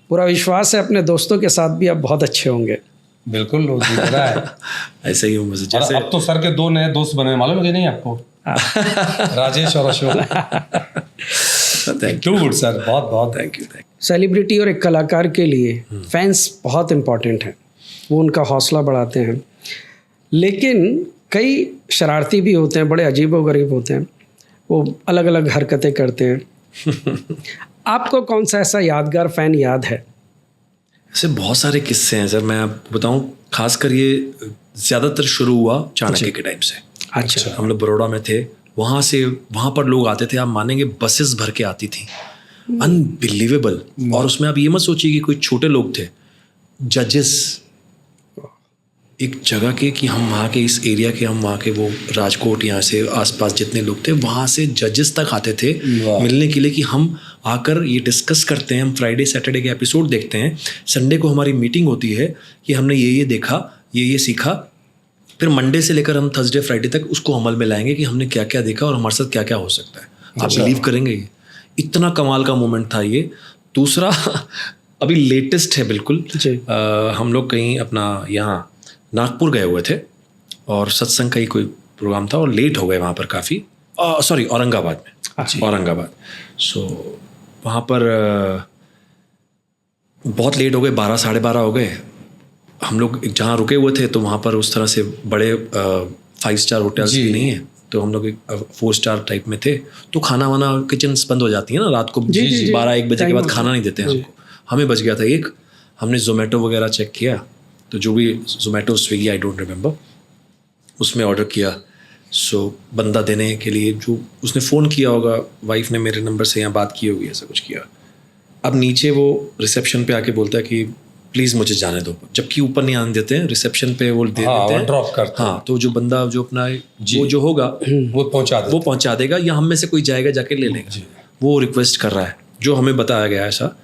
C: पूरा विश्वास है अपने दोस्तों के साथ भी आप बहुत अच्छे होंगे।
B: बिल्कुल, वो दिख रहा है
A: ऐसे ही हूँ जैसे।
B: अब तो सर के 2 नए दोस्त बने, मालूम है कि नहीं आपको? राजेश और अशोक। टू गुड सर, बहुत बहुत
A: थैंक यू।
C: सेलिब्रिटी और एक कलाकार के लिए फैंस बहुत इम्पॉर्टेंट हैं, वो उनका हौसला बढ़ाते हैं, लेकिन कई शरारती भी होते हैं, बड़े अजीबोगरीब होते हैं, वो अलग अलग हरकतें करते हैं। आपको कौन सा ऐसा यादगार फ़ैन याद है?
A: ऐसे बहुत सारे किस्से हैं सर, मैं आपको बताऊं, खासकर ये ज़्यादातर शुरू हुआ चाणक्य के टाइम से।
C: अच्छा,
A: हम लोग बड़ौदा में थे, वहाँ पर लोग आते थे, आप मानेंगे बसेस भर के आती थी, अनबिलीवेबल। और उसमें आप ये मत सोचिए कि कोई छोटे लोग थे, जजेस एक जगह के, कि हम वहाँ के इस एरिया के, हम वहाँ के वो राजकोट यहाँ से आसपास जितने लोग थे वहाँ से जजेस तक आते थे मिलने के लिए, कि हम आकर ये डिस्कस करते हैं, हम फ्राइडे सैटरडे के एपिसोड देखते हैं, संडे को हमारी मीटिंग होती है कि हमने ये देखा, ये सीखा, फिर मंडे से लेकर हम थर्सडे फ्राइडे तक उसको अमल में लाएंगे कि हमने क्या क्या देखा और हमारे साथ क्या क्या हो सकता है। आप बिलीव करेंगे, ये इतना कमाल का मोमेंट था ये। दूसरा अभी लेटेस्ट है बिल्कुल, हम लोग कहीं अपना यहाँ नागपुर गए हुए थे और सत्संग का ही कोई प्रोग्राम था और लेट हो गए वहाँ पर काफ़ी, सॉरी औरंगाबाद में, औरंगाबाद। सो वहाँ पर बहुत लेट हो गए, 12 साढ़े 12 हो गए। हम लोग जहाँ रुके हुए थे तो वहाँ पर उस तरह से बड़े 5 स्टार होटल्स भी नहीं है, तो हम लोग एक 4 स्टार टाइप में थे, तो खाना वाना किचन बंद हो जाती है ना रात को, 12-1 बजे के बाद खाना नहीं देते हैं हमको। हमें बच गया था 1, हमने जोमेटो वगैरह चेक किया, तो जो भी Zomato Swiggy I don't remember, उसमें ऑर्डर किया। सो बंदा देने के लिए जो उसने फ़ोन किया होगा, वाइफ ने मेरे नंबर से यहाँ बात की होगी, ऐसा कुछ किया। अब नीचे वो रिसेप्शन पे आके बोलता है कि प्लीज़ मुझे जाने दो, जबकि ऊपर नहीं आने देते हैं, रिसेप्शन पे वो दे देते हैं,
B: ड्रॉप करते हैं।
A: हाँ, तो जो बंदा जो अपना वो जो होगा
B: वो पहुंचा देगा, या हम में से कोई जाएगा जाके ले लेगा। वो रिक्वेस्ट कर रहा है, जो हमें बताया गया ऐसा।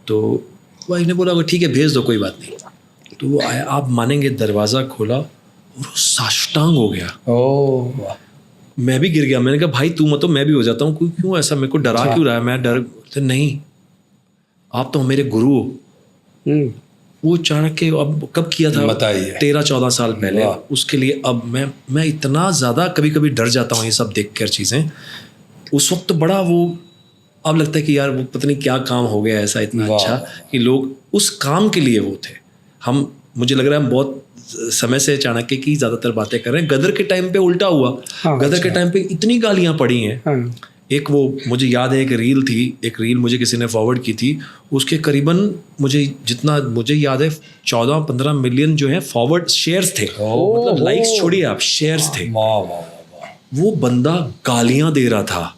B: तो वाइफ ने बोला ठीक है भेज दो, कोई बात नहीं। तो वो आया, आप मानेंगे, दरवाज़ा खोला और वो साष्टांग हो गया। ओह,
A: मैं भी गिर गया। मैंने कहा भाई तू मत, तो मैं भी हो जाता हूँ, क्यों ऐसा, मेरे को डरा क्यों रहा है? मैं डर नहीं, आप तो मेरे गुरु हो। वो चाणक्य अब कब किया था,
B: बताइए,
A: 13-14 साल पहले। उसके लिए अब मैं इतना ज़्यादा कभी कभी डर जाता हूँ ये सब देख कर चीज़ें। उस वक्त बड़ा वो अब लगता है कि यार वो पता नहीं क्या काम हो गया ऐसा इतना अच्छा कि लोग उस काम के लिए वो थे। मुझे लग रहा है हम बहुत समय से चाणक्य की ज़्यादातर बातें कर रहे हैं। गदर के टाइम पे उल्टा हुआ। गदर के टाइम पे इतनी गालियाँ पड़ी हैं एक वो मुझे याद है, एक रील मुझे किसी ने फॉरवर्ड की थी, उसके करीबन मुझे जितना मुझे याद है 14-15 मिलियन जो है फॉरवर्ड शेयर्स थे, मतलब लाइक्स छोड़िए आप, शेयर्स थे।
B: वाह वाह वाह वाह।
A: वो बंदा गालियां दे रहा था,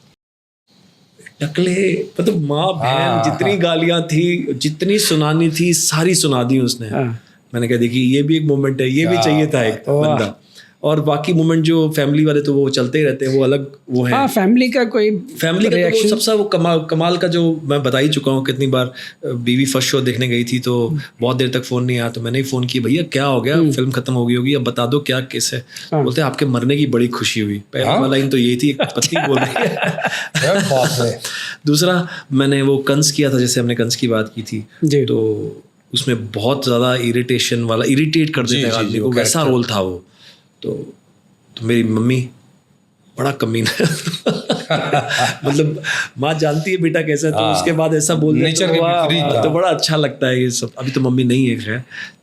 A: टकले, मतलब माँ बहन जितनी गालियां थी, जितनी सुनानी थी सारी सुना दी उसने। मैंने कहा देखिए ये भी एक मोमेंट है, ये भी चाहिए था एक बंदा। और बाकी मोमेंट जो फैमिली वाले तो वो चलते ही रहते हैं, वो अलग वो है।
C: हाँ, फैमिली का तो वो
A: सबसे वो कमाल का जो मैं बता ही चुका हूँ कितनी बार। बीवी फर्स्ट शो देखने गई थी तो बहुत देर तक फ़ोन नहीं आया, तो मैंने ही फ़ोन किया, भैया क्या हो गया, फिल्म खत्म हो गई होगी, अब बता दो क्या केस है। बोलते आपके मरने की बड़ी खुशी हुई। पहला लाइन तो यही थी, पत्नी बोल रही है। दूसरा मैंने वो कंस किया था, जैसे हमने कंस की बात की थी, तो उसमें बहुत ज़्यादा इरिटेशन वाला, इरिटेट कर देता है आदमी को, वैसा रोल था वो। तो मेरी मम्मी बड़ा कमीना है मतलब माँ जानती है बेटा कैसा है, तो उसके बाद ऐसा बोल
B: नेचर
A: तो बड़ा अच्छा लगता है ये सब। अभी तो मम्मी नहीं है,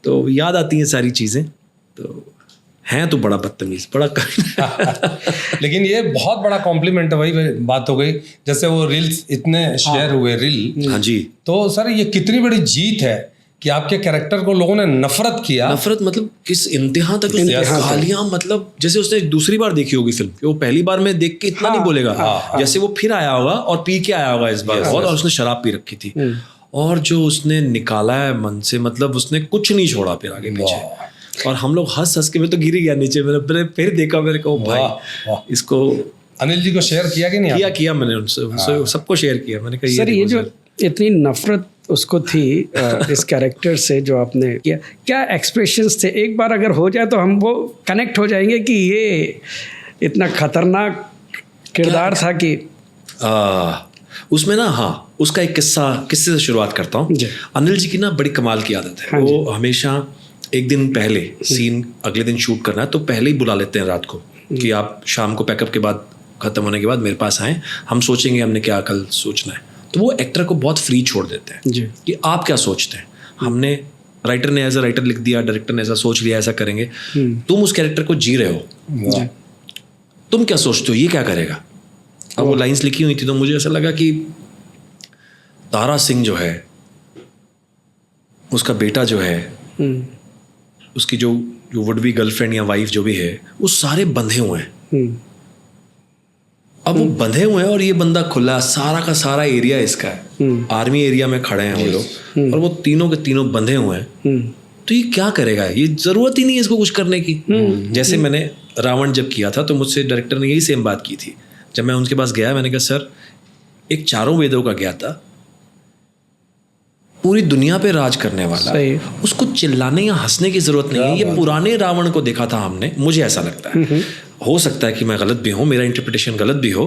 A: तो याद आती हैं सारी चीज़ें। तो हैं तो बड़ा बदतमीज, बड़ा
B: लेकिन ये बहुत बड़ा कॉम्प्लीमेंट है। वही बात हो गई, जैसे वो रील्स इतने शेयर हुए रील।
A: हाँ जी।
B: तो सर ये कितनी बड़ी जीत है कि आपके कैरेक्टर को लोगों ने नफरत किया।
A: नफरत मतलब किस इंतहा तक, गालियां, मतलब जैसे उसने दूसरी बार देखी होगी फिल्म, वो पहली बार में देख के इतना नहीं बोलेगा, जैसे वो फिर आया होगा और पी के आया होगा इस बार बहुत, और उसने शराब पी रखी थी, और जो उसने निकाला है मन से, मतलब उसने कुछ नहीं छोड़ा फिर आगे पीछे। और हम लोग हंस हंस के, मैं तो गिर ही गया नीचे। मैंने फिर देखा, मेरे को भाई इसको
B: अनिल जी को शेयर किया कि नहीं?
A: किया मैंने उनसे सबको शेयर किया। मैंने कहा
C: सर ये जो इतनी नफरत उसको थी इस कैरेक्टर से जो आपने किया, क्या एक्सप्रेशंस थे? एक बार अगर हो जाए तो हम वो कनेक्ट हो जाएंगे कि ये इतना खतरनाक किरदार था कि
A: उसमें ना, हाँ, उसका एक किस्से से शुरुआत करता हूँ। अनिल जी की ना बड़ी कमाल की आदत है। वो हमेशा एक दिन पहले सीन अगले दिन शूट करना है तो पहले ही बुला लेते हैं रात को कि आप शाम को पैकअप के बाद, खत्म होने के बाद मेरे पास आएँ, हम सोचेंगे हमने क्या कल सोचना है। तो वो एक्टर को बहुत फ्री छोड़ देते हैं जी, कि आप क्या सोचते हैं। हमने, राइटर ने एज अ राइटर लिख दिया, डायरेक्टर ने ऐसा सोच लिया, ऐसा करेंगे, तुम उस कैरेक्टर को जी रहे हो, तुम क्या सोचते हो ये क्या करेगा। अब वो लाइंस लिखी हुई थी तो मुझे ऐसा लगा कि तारा सिंह जो है, उसका बेटा जो है, उसकी जो वुड बी गर्लफ्रेंड या वाइफ जो भी है, वो सारे बंधे हुए हैं। अब वो बंधे हुए हैं और ये बंदा खुला, सारा का सारा एरिया इसका है, आर्मी एरिया में खड़े हैं वो लोग, और वो तीनों के तीनों बंधे हुए हैं। तो ये क्या करेगा, ये जरूरत ही नहीं है इसको कुछ करने की। जैसे मैंने रावण जब किया था तो मुझसे डायरेक्टर ने यही सेम बात की थी। जब मैं उनके पास गया, मैंने कहा सर एक चारों वेदों का ज्ञाता, पूरी दुनिया पे राज करने वाला, उसको चिल्लाने या हंसने की जरूरत नहीं है। ये पुराने रावण को देखा था हमने, मुझे ऐसा लगता है, हो सकता है कि मैं गलत भी हूँ, मेरा इंटरप्रिटेशन गलत भी हो,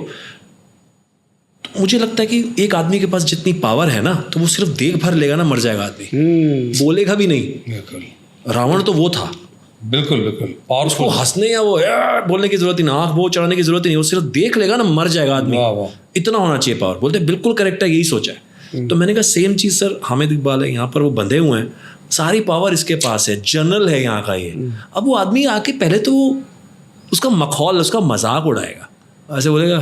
A: तो मुझे लगता है कि एक आदमी के पास जितनी पावर है ना, तो वो सिर्फ देख भर लेगा ना, मर जाएगा आदमी, बोलेगा भी नहीं। रावण तो वो था,
B: बिल्कुल बिल्कुल, और
A: उसको हंसने या वो बोलने की जरूरत ही ना, आँख वो चढ़ाने की जरूरत ही नहीं, वो सिर्फ देख लेगा ना, मर जाएगा आदमी। इतना होना चाहिए पावर। बोलते बिल्कुल करेक्ट है, यही सोचा है। तो मैंने कहा सेम चीज़ सर हामिद इकबाल है, यहाँ पर वो बंधे हुए हैं, सारी पावर इसके पास है, जनरल है यहाँ का ये। अब वो आदमी आके पहले तो उसका मखौल, उसका मजाक उड़ाएगा, ऐसे बोलेगा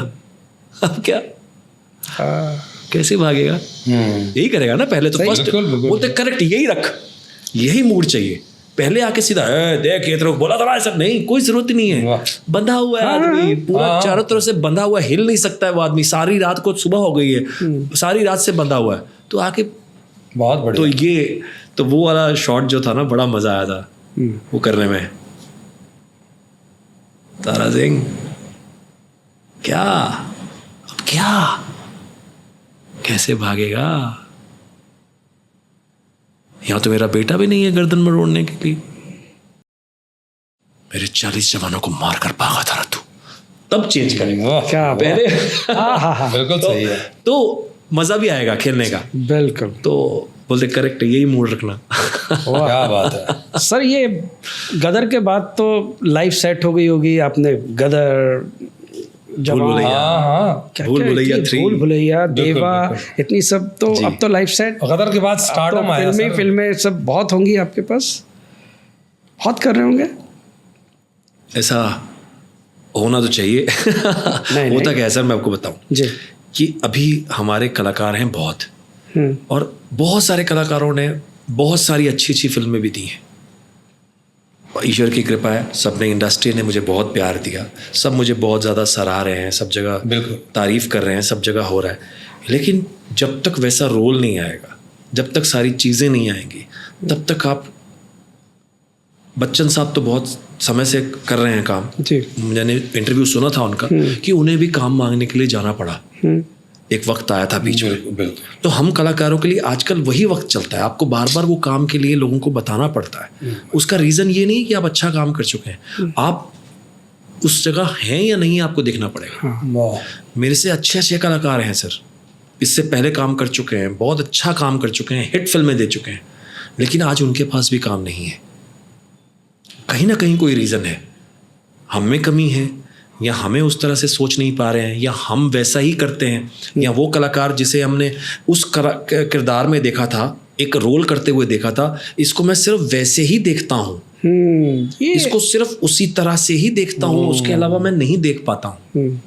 A: अब क्या, कैसे भागेगा, यही करेगा ना पहले तो। फर्स्ट बोलते करेक्ट, यही रख, यही मूड चाहिए। पहले आके सीधा देख ये तरफ बोला था ऐसा नहीं, कोई जरूरत ही नहीं है। बंधा हुआ है आदमी, पूरा चारों तरफ से बंधा हुआ है, हिल नहीं सकता है वो आदमी। सारी रात को, सुबह हो गई है, सारी रात से बंधा हुआ है, तो आके
B: बहुत बढ़िया।
A: तो ये तो वो वाला शॉट जो था ना, बड़ा मजा आया था वो करने में। तारा सिंह क्या, अब क्या, कैसे भागेगा, यहाँ तो मेरा बेटा भी नहीं है गर्दन मरोड़ने के लिए, मेरे 40 जवानों को मार कर भागा था तू, तब चेंज करेंगे
C: क्या पहले।
B: बिल्कुल सही है,
A: तो मजा भी आएगा खेलने का।
C: बिल्कुल।
A: तो बोलते करेक्ट, यही मूड रखना।
B: क्या बात है
C: सर। ये गदर के बाद तो लाइफ सेट हो गई होगी, आपने गदर,
A: भूल भुलैया 3,
C: भूल भुलैया, देवा, इतनी सब, तो अब तो लाइफ सेट।
B: गदर के बाद स्टारडम आया,
C: फिल्में सब बहुत होंगी आपके पास, बहुत कर रहे होंगे।
A: ऐसा होना तो चाहिए। होता क्या है सर, मैं आपको बताऊं
C: जी।
A: कि अभी हमारे कलाकार हैं बहुत, और बहुत सारे कलाकारों ने बहुत सारी अच्छी अच्छी फिल्में भी दी हैं। ईश्वर की कृपा है, सबने, इंडस्ट्री ने मुझे बहुत प्यार दिया, सब मुझे बहुत ज़्यादा सराह रहे हैं, सब जगह
B: बिल्कुल
A: तारीफ़ कर रहे हैं, सब जगह हो रहा है। लेकिन जब तक वैसा रोल नहीं आएगा, जब तक सारी चीज़ें नहीं आएंगी, तब तक आप, बच्चन साहब तो बहुत समय से कर रहे हैं काम
C: जी।
A: मैंने इंटरव्यू सुना था उनका कि उन्हें भी काम मांगने के लिए जाना पड़ा, एक वक्त आया था बीच में।
B: बिल्कुल।
A: तो हम कलाकारों के लिए आजकल वही वक्त चलता है, आपको बार बार वो काम के लिए लोगों को बताना पड़ता है। उसका रीज़न ये नहीं कि आप अच्छा काम कर चुके हैं, आप उस जगह हैं या नहीं आपको देखना पड़ेगा।
B: वाह,
A: मेरे से अच्छे अच्छे कलाकार हैं सर, इससे पहले काम कर चुके हैं, बहुत अच्छा काम कर चुके हैं, हिट फिल्में दे चुके हैं, लेकिन आज उनके पास भी काम नहीं है। कहीं ना कहीं कोई रीज़न है, हम में कमी है, या हमें उस तरह से सोच नहीं पा रहे हैं, या हम वैसा ही करते हैं, या वो कलाकार जिसे हमने उस किरदार में देखा था, एक रोल करते हुए देखा था, इसको मैं सिर्फ वैसे ही देखता हूँ, इसको सिर्फ उसी तरह से ही देखता हूँ, उसके अलावा मैं नहीं देख पाता हूँ।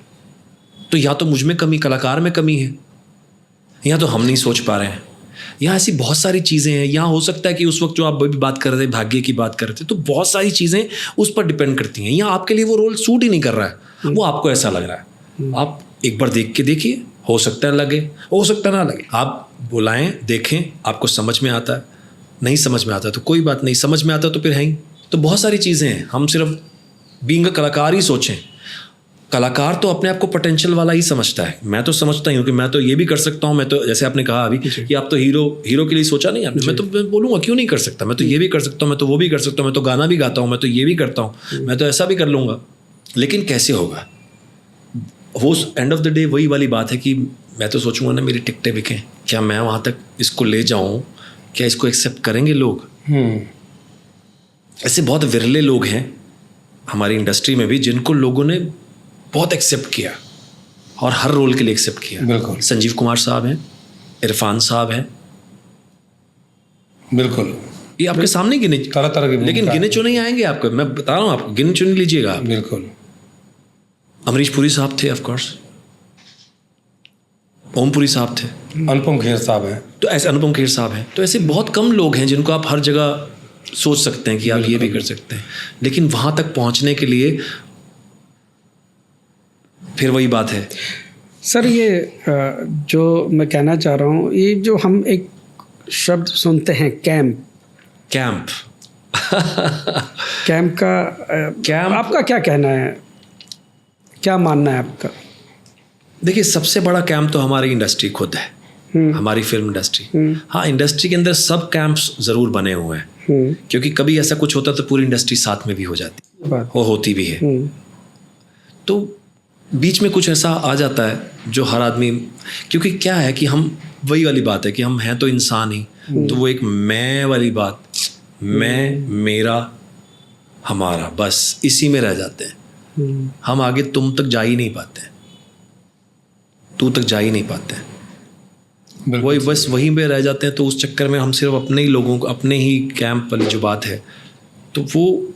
A: तो या तो मुझ में कमी, कलाकार में कमी है, या तो हम नहीं सोच पा रहे हैं। यहाँ ऐसी बहुत सारी चीज़ें हैं। यहाँ हो सकता है कि उस वक्त जो आप भी बात कर रहे थे, भाग्य की बात कर रहे थे, तो बहुत सारी चीज़ें उस पर डिपेंड करती हैं। यहाँ आपके लिए वो रोल सूट ही नहीं कर रहा है, वो आपको ऐसा लग रहा है। आप एक बार देख के देखिए, हो सकता है लगे, हो सकता है ना लगे। आप बुलाएं, देखें, आपको समझ में आता है, नहीं समझ में आता तो कोई बात नहीं, समझ में आता तो फिर है ही। तो बहुत सारी चीज़ें हैं, हम सिर्फ बीइंग अ कलाकार ही सोचें। कलाकार तो अपने आप को पोटेंशियल वाला ही समझता है। मैं तो समझता ही हूँ कि मैं तो ये भी कर सकता हूँ, मैं तो, जैसे आपने कहा अभी कि आप तो हीरो के लिए सोचा नहीं आपने, मैं तो बोलूँगा क्यों नहीं कर सकता, मैं तो ये भी कर सकता हूँ, मैं तो वो भी कर सकता हूँ, मैं तो गाना भी गाता हूँ, मैं तो ये भी करता हूँ, मैं तो ऐसा भी कर लूँगा। लेकिन कैसे होगा वो? एंड ऑफ द डे वही वाली बात है कि मैं तो सोचूंगा ना, मेरी टिकटें बिकें, क्या मैं वहाँ तक इसको ले जाऊँ, क्या इसको एक्सेप्ट करेंगे लोग? ऐसे बहुत विरले लोग हैं हमारी इंडस्ट्री में भी जिनको लोगों ने बहुत एक्सेप्ट किया और हर रोल के लिए एक्सेप्ट किया।
B: बिल्कुल।
A: संजीव कुमार साहब हैं, इरफान साहब हैं,
B: बिल्कुल,
A: ये आपके सामने गिने,
B: तरह तरह के,
A: लेकिन गिने चुने ही आएंगे आपको, मैं बता रहा हूँ आपको, गिने चुने लीजिएगा।
B: बिल्कुल।
A: अमरीश पुरी साहब थे, ऑफ कोर्स, ओम पुरी साहब थे,
B: अनुपम खेर साहब हैं,
A: तो ऐसे अनुपम खेर साहब हैं। तो ऐसे बहुत कम लोग हैं जिनको आप हर जगह सोच सकते हैं कि आप ये भी कर सकते हैं। लेकिन वहाँ तक पहुँचने के लिए फिर वही बात है
C: सर, ये जो मैं कहना चाह रहा हूँ, ये जो हम एक शब्द सुनते हैं कैंप
A: कैंप
C: का
A: कैंप,
C: आपका क्या कहना है, क्या मानना है आपका?
A: देखिए, सबसे बड़ा कैंप तो हमारी इंडस्ट्री खुद है, हमारी फिल्म इंडस्ट्री। हाँ, इंडस्ट्री के अंदर सब कैंप्स ज़रूर बने हुए हैं, क्योंकि कभी ऐसा कुछ होता तो पूरी इंडस्ट्री साथ में भी हो जाती, वो होती भी है। तो बीच में कुछ ऐसा आ जाता है जो हर आदमी, क्योंकि क्या है कि हम, वही वाली बात है कि हम हैं तो इंसान ही, तो वो एक मैं वाली बात, मैं, मेरा, हमारा, बस इसी में रह जाते हैं हम। आगे तुम तक जा ही नहीं पाते, तू तक जा ही नहीं पाते, वही बस वहीं पे रह जाते हैं। तो उस चक्कर में हम सिर्फ अपने ही लोगों को, अपने ही कैंप वाली जो बात है, तो वो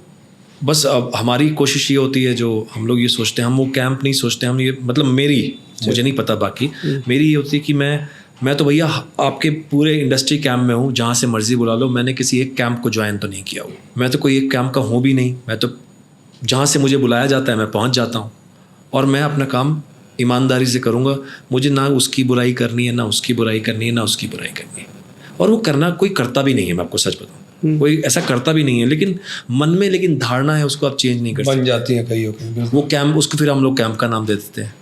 A: बस अब हमारी कोशिश ये होती है, जो हम लोग ये सोचते हैं, हम वो कैंप नहीं सोचते, हम ये, मतलब मेरी, मुझे नहीं पता बाकी, मेरी ये होती है कि मैं तो भैया आपके पूरे इंडस्ट्री कैंप में हूँ, जहाँ से मर्जी बुला लो, मैंने किसी एक कैंप को ज्वाइन तो नहीं किया हुआ, मैं तो कोई एक कैंप का हूँ भी नहीं, मैं तो जहाँ से मुझे बुलाया जाता है मैं पहुँच जाता हूँ, और मैं अपना काम ईमानदारी से करूँगा। मुझे ना उसकी बुराई करनी है, ना उसकी बुराई करनी है, ना उसकी बुराई करनी है, और वो करना कोई करता भी नहीं है, मैं आपको सच बताऊँ, कोई ऐसा करता भी नहीं है, लेकिन मन में लेकिन धारणा है, उसको आप चेंज नहीं कर सकते,
B: बन जाती है कईयों की।
A: वो कैंप, उसको फिर हम लोग कैंप का नाम दे देते हैं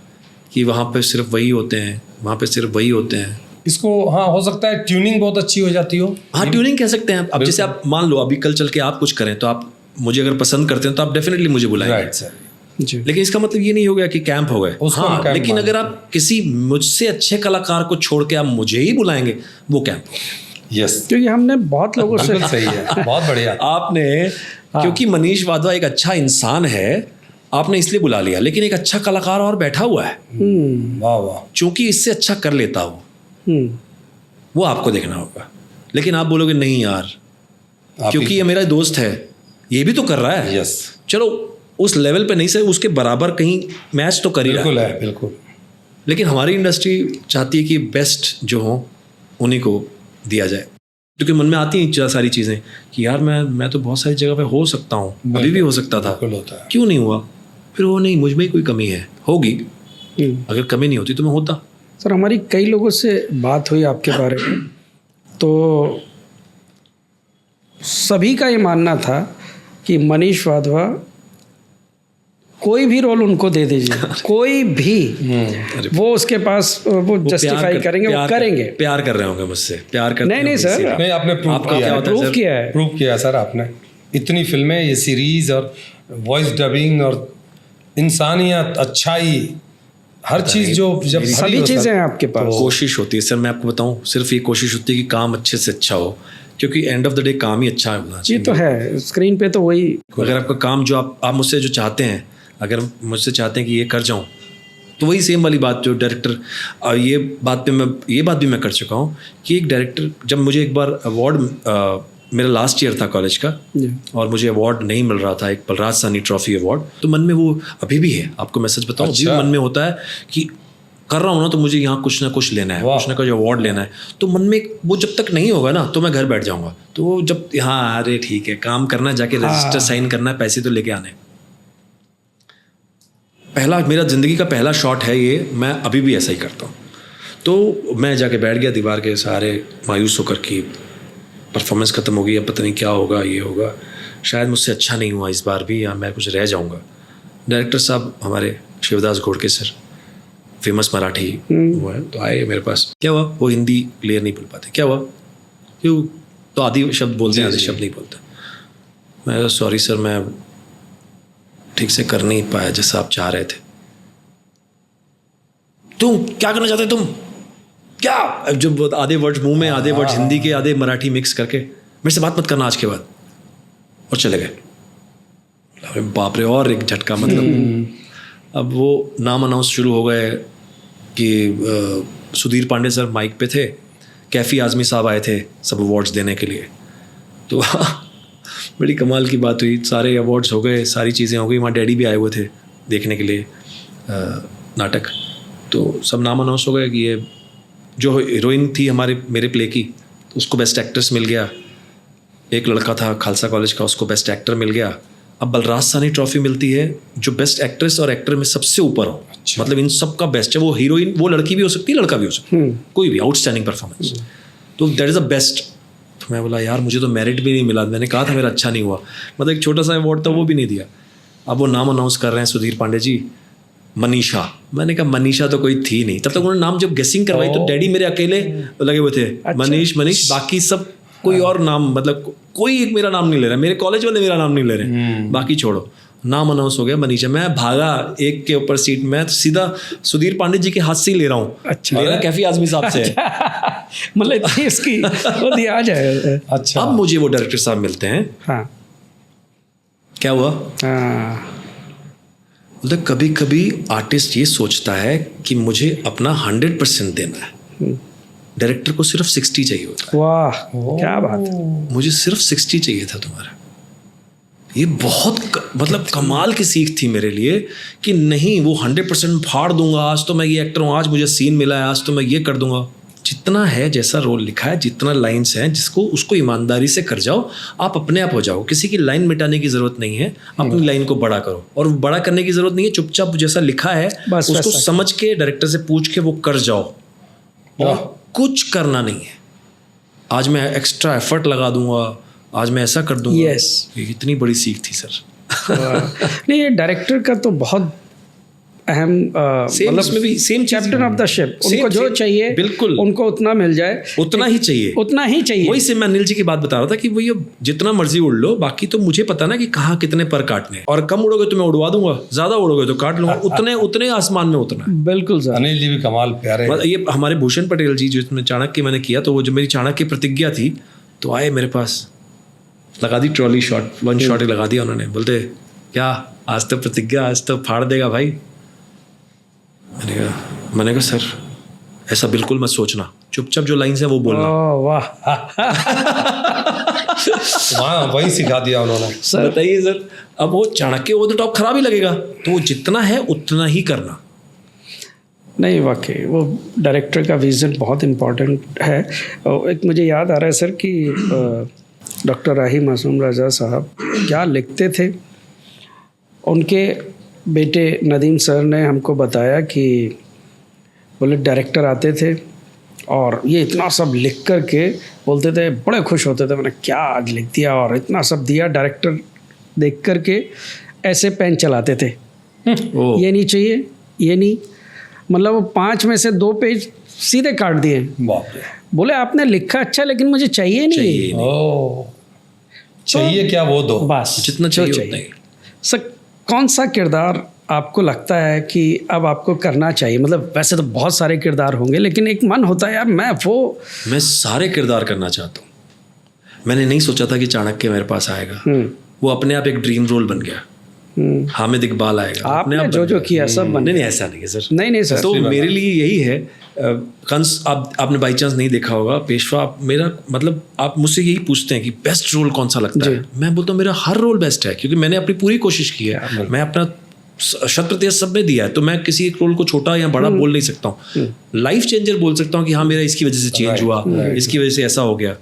A: कि वहाँ पे सिर्फ वही होते हैं, वहाँ पे सिर्फ वही होते हैं।
B: इसको, हाँ, हो सकता है ट्यूनिंग बहुत अच्छी हो जाती हो।
A: हाँ, ट्यूनिंग कह सकते हैं। अब जैसे आप मान लो अभी कल चल के आप कुछ करें, तो आप मुझे अगर पसंद करते हैं तो आप डेफिनेटली मुझे बुलाएंगे,
B: राइट सर,
C: जी।
A: लेकिन इसका मतलब ये नहीं हो गया कि कैंप हो गए। हाँ, लेकिन अगर आप किसी मुझसे अच्छे कलाकार को छोड़ के आप मुझे ही बुलाएंगे, वो कैंप हो गया।
B: यस,
C: क्योंकि हमने बहुत लोगों से,
B: सही है, बहुत बढ़िया
A: आपने, क्योंकि मनीष वाधवा एक अच्छा इंसान है, आपने इसलिए बुला लिया, लेकिन एक अच्छा कलाकार और बैठा हुआ है,
B: वाह वाह,
A: चूंकि इससे अच्छा कर लेता हो, वो आपको देखना होगा। लेकिन आप बोलोगे नहीं यार, क्योंकि ये मेरा दोस्त है, ये भी तो कर रहा है,
B: यस,
A: चलो उस लेवल पे नहीं सर, उसके बराबर कहीं मैच तो कर ही रहा है।
B: बिल्कुल है, बिल्कुल।
A: लेकिन हमारी इंडस्ट्री चाहती है कि बेस्ट जो हो उन्हीं को दिया जाए, क्योंकि मन में आती हैं सारी चीज़ें कि यार मैं तो बहुत सारी जगह पे हो सकता हूँ, अभी भी हो सकता था,
B: बिल्कुल होता है।
A: क्यों नहीं हुआ? फिर वो नहीं, मुझ में ही कोई कमी है, होगी, अगर कमी नहीं होती तो मैं होता।
C: सर हमारी कई लोगों से बात हुई आपके बारे में, तो सभी का ये मानना था कि मनीष वाधवा कोई भी रोल उनको दे दीजिए, कोई भी, वो उसके पास वो जस्टिफाई करेंगे, वो करेंगे।
A: प्यार कर रहे होंगे मुझसे, प्यार करते
C: नहीं सर,
B: नहीं, आपने प्रूव किया है, प्रूव किया सर आपने। इतनी फिल्में, ये सीरीज और वॉइस डबिंग और इंसानियत, अच्छाई, हर चीज़ जो जब
C: सभी चीज़ें हैं आपके पास।
A: कोशिश होती है सर, मैं आपको बताऊं, सिर्फ ये कोशिश होती है कि काम अच्छे से अच्छा हो, क्योंकि एंड ऑफ द डे काम ही अच्छा होना चाहिए।
C: ये तो है, स्क्रीन पे तो वही।
A: अगर आपका काम जो आप मुझसे जो चाहते हैं, अगर मुझसे चाहते हैं कि ये कर जाऊं, तो वही सेम वाली बात जो डायरेक्टर, ये बात भी मैं कर चुका हूँ कि एक डायरेक्टर, जब मुझे एक बार अवार्ड, मेरा लास्ट ईयर था कॉलेज का, और मुझे अवार्ड नहीं मिल रहा था, एक बलराज साहनी ट्रॉफी अवार्ड, तो मन में वो अभी भी है, आपको मैं सच बताऊं, अभी मन में होता है कि कर रहा हूँ ना तो मुझे यहाँ कुछ ना कुछ लेना है, कुछ ना कुछ अवार्ड लेना है, तो मन में वो जब तक नहीं होगा ना तो मैं घर बैठ जाऊँगा। तो वो जब हाँ अरे ठीक है, काम करना, जाके रजिस्टर साइन करना है, पैसे तो लेके आने। पहला मेरा ज़िंदगी का पहला शॉट है ये, मैं अभी भी ऐसा ही करता हूँ। तो मैं जाके बैठ गया दीवार के सहारे, मायूस होकर कि परफॉर्मेंस ख़त्म हो गई, अब पता नहीं क्या होगा, ये होगा, शायद मुझसे अच्छा नहीं हुआ इस बार भी, या मैं कुछ रह जाऊँगा। डायरेक्टर साहब हमारे शिवदास घोड़के सर, फेमस मराठी वो है, तो आए मेरे पास। क्या हुआ? वो हिंदी क्लियर नहीं बोल पाते। क्या हुआ? क्यों? तो आधी शब्द बोलते हैं, आधे शब्द नहीं बोलते। मैं सॉरी सर, मैं ठीक से कर नहीं पाया जैसा आप चाह रहे थे। तुम क्या करना चाहते? तुम क्या? जो आधे वर्ड्स मुंह में, आधे वर्ड्स हिंदी के, आधे मराठी मिक्स करके, मेरे से बात मत करना आज के बाद, और चले गए। अरे बाप रे, और एक झटका। मतलब अब वो नाम अनाउंस शुरू हो गए कि सुधीर पांडे सर माइक पे थे, कैफ़ी आज़मी साहब आए थे सब अवार्ड्स देने के लिए। तो बड़ी कमाल की बात हुई, सारे अवार्ड्स हो गए, सारी चीज़ें हो गई। वहाँ डैडी भी आए हुए थे देखने के लिए नाटक। तो सब नाम अनाउंस हो गए कि ये जो हीरोइन थी मेरे प्ले की, उसको बेस्ट एक्ट्रेस मिल गया। एक लड़का था खालसा कॉलेज का, उसको बेस्ट एक्टर मिल गया। अब बलराज साहनी ट्रॉफी मिलती है जो बेस्ट एक्ट्रेस और एक्टर में सबसे ऊपर हो। अच्छा। मतलब इन सब का बेस्ट है। वो हीरोइन, वो लड़की भी हो सकती है, लड़का भी हो सकता है, कोई भी आउटस्टैंडिंग परफॉर्मेंस, तो दैट इज़ द बेस्ट। तो मैं बोला यार मुझे तो मेरिट भी नहीं मिला, मैंने कहा था मेरा अच्छा नहीं हुआ, मतलब एक छोटा सा अवार्ड था वो भी नहीं दिया। अब वो नाम अनाउंस कर रहे हैं सुधीर पांडे जी, मनीषा। मैंने कहा मनीषा तो कोई थी नहीं। तब तक उन्होंने नाम जब गेसिंग करवाई तो डैडी मेरे अकेले लगे हुए थे। अच्छा। मनीष, बाकी सब कोई और नाम, मतलब कोई एक मेरा नाम नहीं ले रहा, मेरे कॉलेज वाले मेरा नाम नहीं ले रहे, बाकी छोड़ो। नाम अनाउंस हो गया मनीषा, मैं भागा एक के ऊपर सीट, मैं सीधा सुधीर पांडे जी के हाथ से ही ले रहा हूँ। अच्छा। ले रहा कैफी आज़मी साहब से।
C: मतलब इसकी वो दिया आ जाए।
B: अच्छा।
A: अब मुझे वो डायरेक्टर साहब मिलते हैं।
C: हाँ।
A: क्या हुआ? मतलब कभी कभी आर्टिस्ट ये सोचता है कि मुझे अपना 100% देना है, डायरेक्टर को सिर्फ 60 चाहिए होता है।
C: वाह क्या बात है।
A: मुझे सिर्फ 60 चाहिए था तुम्हारा। ये बहुत मतलब कमाल की सीख थी मेरे लिए कि नहीं, वो 100% फाड़ दूंगा, आज तो मैं ये एक्टर हूँ, आज मुझे सीन मिला है, आज तो मैं ये कर दूंगा। जितना है, जैसा रोल लिखा है, जितना लाइन्स हैं, जिसको उसको ईमानदारी से कर जाओ, आप अपने आप हो जाओ। किसी की लाइन मिटाने की ज़रूरत नहीं है, अपनी लाइन को बड़ा करो। और बड़ा करने की ज़रूरत नहीं है, चुपचाप जैसा लिखा है उसको समझ के डायरेक्टर से पूछ के वो कर जाओ, और कुछ करना नहीं है। आज मैं एक्स्ट्रा एफर्ट लगा दूंगा, आज मैं ऐसा कर दूंगा।
C: यस,
A: इतनी बड़ी सीख थी सर।
C: नहीं, ये डायरेक्टर का तो बहुत अहम, मतलब
A: भी same
C: captain of the ship, उनको जो चाहिए
A: बिल्कुल
C: उनको उतना मिल जाए,
A: उतना ही चाहिए,
C: उतना ही चाहिए।
A: वही से मैं अनिल जी की बात बता रहा था कि वो ये जितना मर्जी उड़ लो, बाकी तो मुझे पता ना कि कहाँ कितने पर काटने, और कम उड़ोगे तो मैं उड़वा दूंगा, ज्यादा उड़ोगे तो काट लूंगा, उतने आसमान में उतना।
C: बिल्कुल सर।
B: अनिल जी भी कमाल प्यारे।
A: ये हमारे भूषण पटेल जी, जो चाणक्य मैंने किया, तो वो जो मेरी चाणक्य प्रतिज्ञा थी, तो आए मेरे पास, लगा दी ट्रॉली शॉट, 1 शॉट ही लगा दिया उन्होंने। बोलते क्या आज तो प्रतिज्ञा, आज तो फाड़ देगा भाई। मैंने कहा सर ऐसा बिल्कुल मत सोचना, चुपचाप जो लाइन है वो बोलना।
C: वाह
B: वहाँ वही सिखा दिया उन्होंने।
A: सर बताइए सर, अब वो चाणक्य ओवर द टॉप खराब ही लगेगा, तो वो जितना है उतना ही करना।
C: नहीं, वाकई वो डायरेक्टर का विज़न बहुत इम्पोर्टेंट है। और एक मुझे याद आ रहा है सर कि डॉक्टर राही मासूम रज़ा साहब क्या लिखते थे। उनके बेटे नदीम सर ने हमको बताया कि बोले डायरेक्टर आते थे और ये इतना सब लिख कर के बोलते थे, बड़े खुश होते थे, मैंने क्या आज लिख दिया और इतना सब दिया। डायरेक्टर देख कर के ऐसे पेन चलाते थे, ये नहीं चाहिए, ये नहीं, मतलब वो 5 में से 2 पेज सीधे काट दिए।
B: बाप रे।
C: बोले आपने लिखा अच्छा लेकिन मुझे चाहिए नहीं।
B: ओ, चाहिए क्या वो दो,
C: बस
A: जितना चाहिए उतना ही।
C: सर कौन सा किरदार आपको लगता है कि अब आपको करना चाहिए? मतलब वैसे तो बहुत सारे किरदार होंगे लेकिन एक मन होता है यार मैं
A: सारे किरदार करना चाहता हूँ। मैंने नहीं सोचा था कि चाणक्य मेरे पास आएगा, वो अपने आप एक ड्रीम रोल बन गया। हामिद इकबाल आएगा,
C: आपने जो किया सब बन।
A: नहीं ऐसा नहीं है सर,
C: नहीं सर।
A: तो मेरे लिए यही है। कंस आपने बाई चांस नहीं देखा होगा, पेशवा मेरा मतलब आप मुझसे यही पूछते हैं कि बेस्ट रोल कौन सा लगता है, मैं बोलता हूँ मेरा हर रोल बेस्ट है, क्योंकि मैंने अपनी पूरी कोशिश की है, मैं अपना 100% सब में दिया है, तो मैं किसी एक रोल को छोटा या बड़ा बोल नहीं सकता हूँ। लाइफ चेंजर बोल सकता हूँ कि हाँ मेरा इसकी वजह से चेंज हुआ, इसकी वजह से ऐसा हो गया,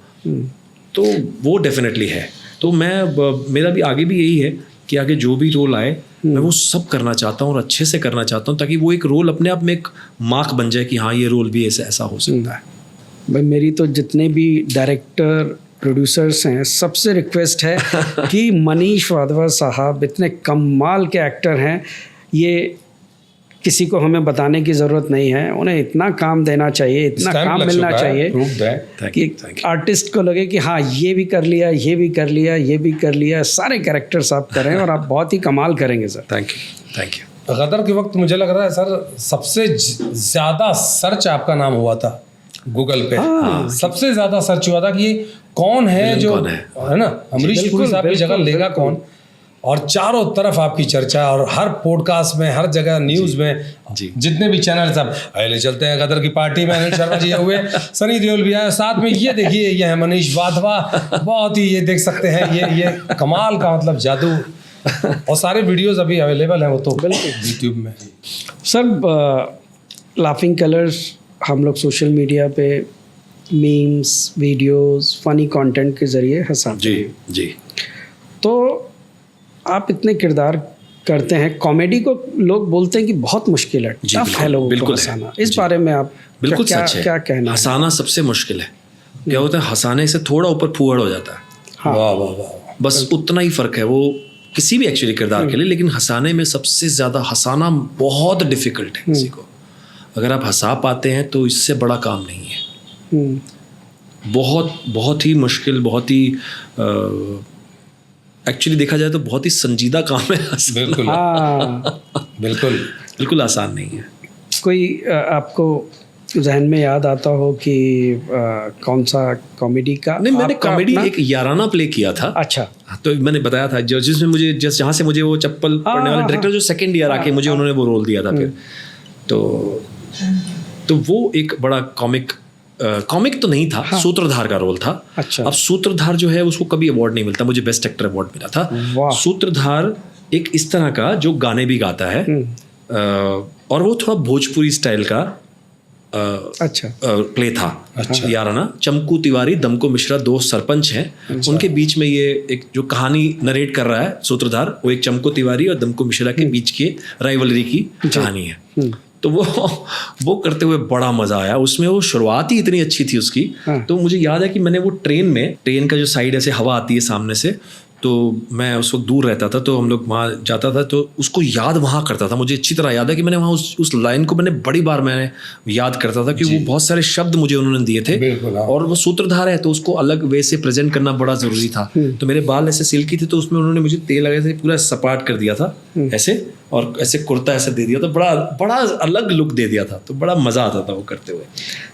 A: तो वो डेफिनेटली है। तो मेरा भी आगे भी यही है कि आगे जो भी रोल आए मैं वो सब करना चाहता हूँ और अच्छे से करना चाहता हूँ, ताकि वो एक रोल अपने आप में एक मार्क बन जाए कि हाँ ये रोल भी ऐसा हो सकता है।
C: भाई मेरी तो जितने भी डायरेक्टर प्रोड्यूसर्स हैं सबसे रिक्वेस्ट है कि मनीष वाधवा साहब इतने कमाल के एक्टर हैं, ये किसी को हमें बताने की ज़रूरत नहीं है, उन्हें इतना काम देना चाहिए, इतना काम मिलना चाहिए कि आर्टिस्ट को लगे कि हाँ ये भी कर लिया, ये भी कर लिया, ये भी कर लिया, सारे कैरेक्टर्स आप करें और आप बहुत ही कमाल करेंगे सर।
A: Thank you.
B: गदर के वक्त मुझे लग रहा है सर सबसे ज़्यादा सर्च आपका नाम हुआ था गूगल पे। सबसे ज़्यादा सर्च हुआ था कि ये कौन है जो है ना अमरीश पुरी साहब की जगह लेगा कौन, और चारों तरफ आपकी चर्चा, और हर पॉडकास्ट में, हर जगह न्यूज़ में, जितने भी चैनल सब ले चलते हैं गदर की पार्टी में, अनिल शर्मा जी हुए, सनी देओल भी आए साथ में, ये देखिए ये है मनीष वाधवा, बहुत ही ये देख सकते हैं ये कमाल का मतलब जादू। और सारे वीडियोस अभी अवेलेबल हैं वो तो यूट्यूब में।
C: सर लाफिंग कलर्स हम लोग सोशल मीडिया पे मीम्स, वीडियोस, फनी कंटेंट के ज़रिए हंसाते हैं।
A: जी।
C: तो आप इतने किरदार करते हैं, कॉमेडी को लोग बोलते हैं कि बहुत मुश्किल है, टफ है लोगों को हंसाना, इस बारे में आप
A: बिल्कुल सच है,
C: क्या कहना है?
A: हंसाना सबसे मुश्किल है। क्या होता है, हंसाने से थोड़ा ऊपर फूहड़ हो जाता है।
B: वाह वाह वाह,
A: बस उतना ही फ़र्क है वो किसी भी एक्चुअली किरदार के लिए, लेकिन हंसाने में सबसे ज़्यादा हंसाना बहुत डिफ़िकल्ट है किसी को। अगर आप हंसा पाते हैं तो इससे बड़ा काम नहीं है। बहुत ही मुश्किल, बहुत ही एक्चुअली देखा जाए तो बहुत ही संजीदा काम है।
B: बिल्कुल
A: बिल्कुल आसान नहीं है।
C: कोई आपको जहन में याद आता हो कि कौन सा कॉमेडी का?
A: नहीं, मैंने कॉमेडी एक याराना प्ले किया था।
C: अच्छा।
A: तो मैंने बताया था जिसमें मुझे जहाँ से मुझे वो चप्पल पड़ने वाले डायरेक्टर जो सेकंड ईयर आके मुझे उन्होंने वो रोल दिया था फिर, तो वो एक बड़ा कॉमिक तो नहीं था। सूत्रधार का रोल था।
C: अच्छा।
A: अब सूत्रधार जो है उसको कभी अवार्ड नहीं मिलता, मुझे बेस्ट एक्टर अवार्ड मिला था। सूत्रधार एक इस तरह का जो गाने भी गाता है, और वो थोड़ा भोजपुरी स्टाइल का प्ले था। अच्छा। याराना, चमकू तिवारी, दमको मिश्रा दो सरपंच हैं। अच्छा। उनके बीच में ये एक जो कहानी नरेट कर रहा है सूत्रधार, वो एक चमकू तिवारी और दमको मिश्रा के बीच के राइवलरी की कहानी है। तो वो करते हुए बड़ा मजा आया उसमें। वो शुरुआत ही इतनी अच्छी थी उसकी। तो मुझे याद है कि मैंने वो ट्रेन का जो साइड ऐसे हवा आती है सामने से, तो मैं उस वक्त दूर रहता था, तो हम लोग वहाँ जाता था, तो उसको याद वहाँ करता था। मुझे अच्छी तरह याद है कि मैंने वहाँ उस लाइन को मैंने बड़ी बार मैंने याद करता था, क्योंकि वो बहुत सारे शब्द मुझे उन्होंने दिए थे, और वो सूत्रधार है तो उसको अलग वे से प्रेजेंट करना बड़ा ज़रूरी था। तो मेरे बाल ऐसे सिल्की थे, तो उसमें उन्होंने मुझे तेल लगा से पूरा सपाट कर दिया था ऐसे, और ऐसे कुर्ता ऐसे दे दिया था, बड़ा अलग लुक दे दिया था। तो बड़ा मज़ा आता था वो करते हुए।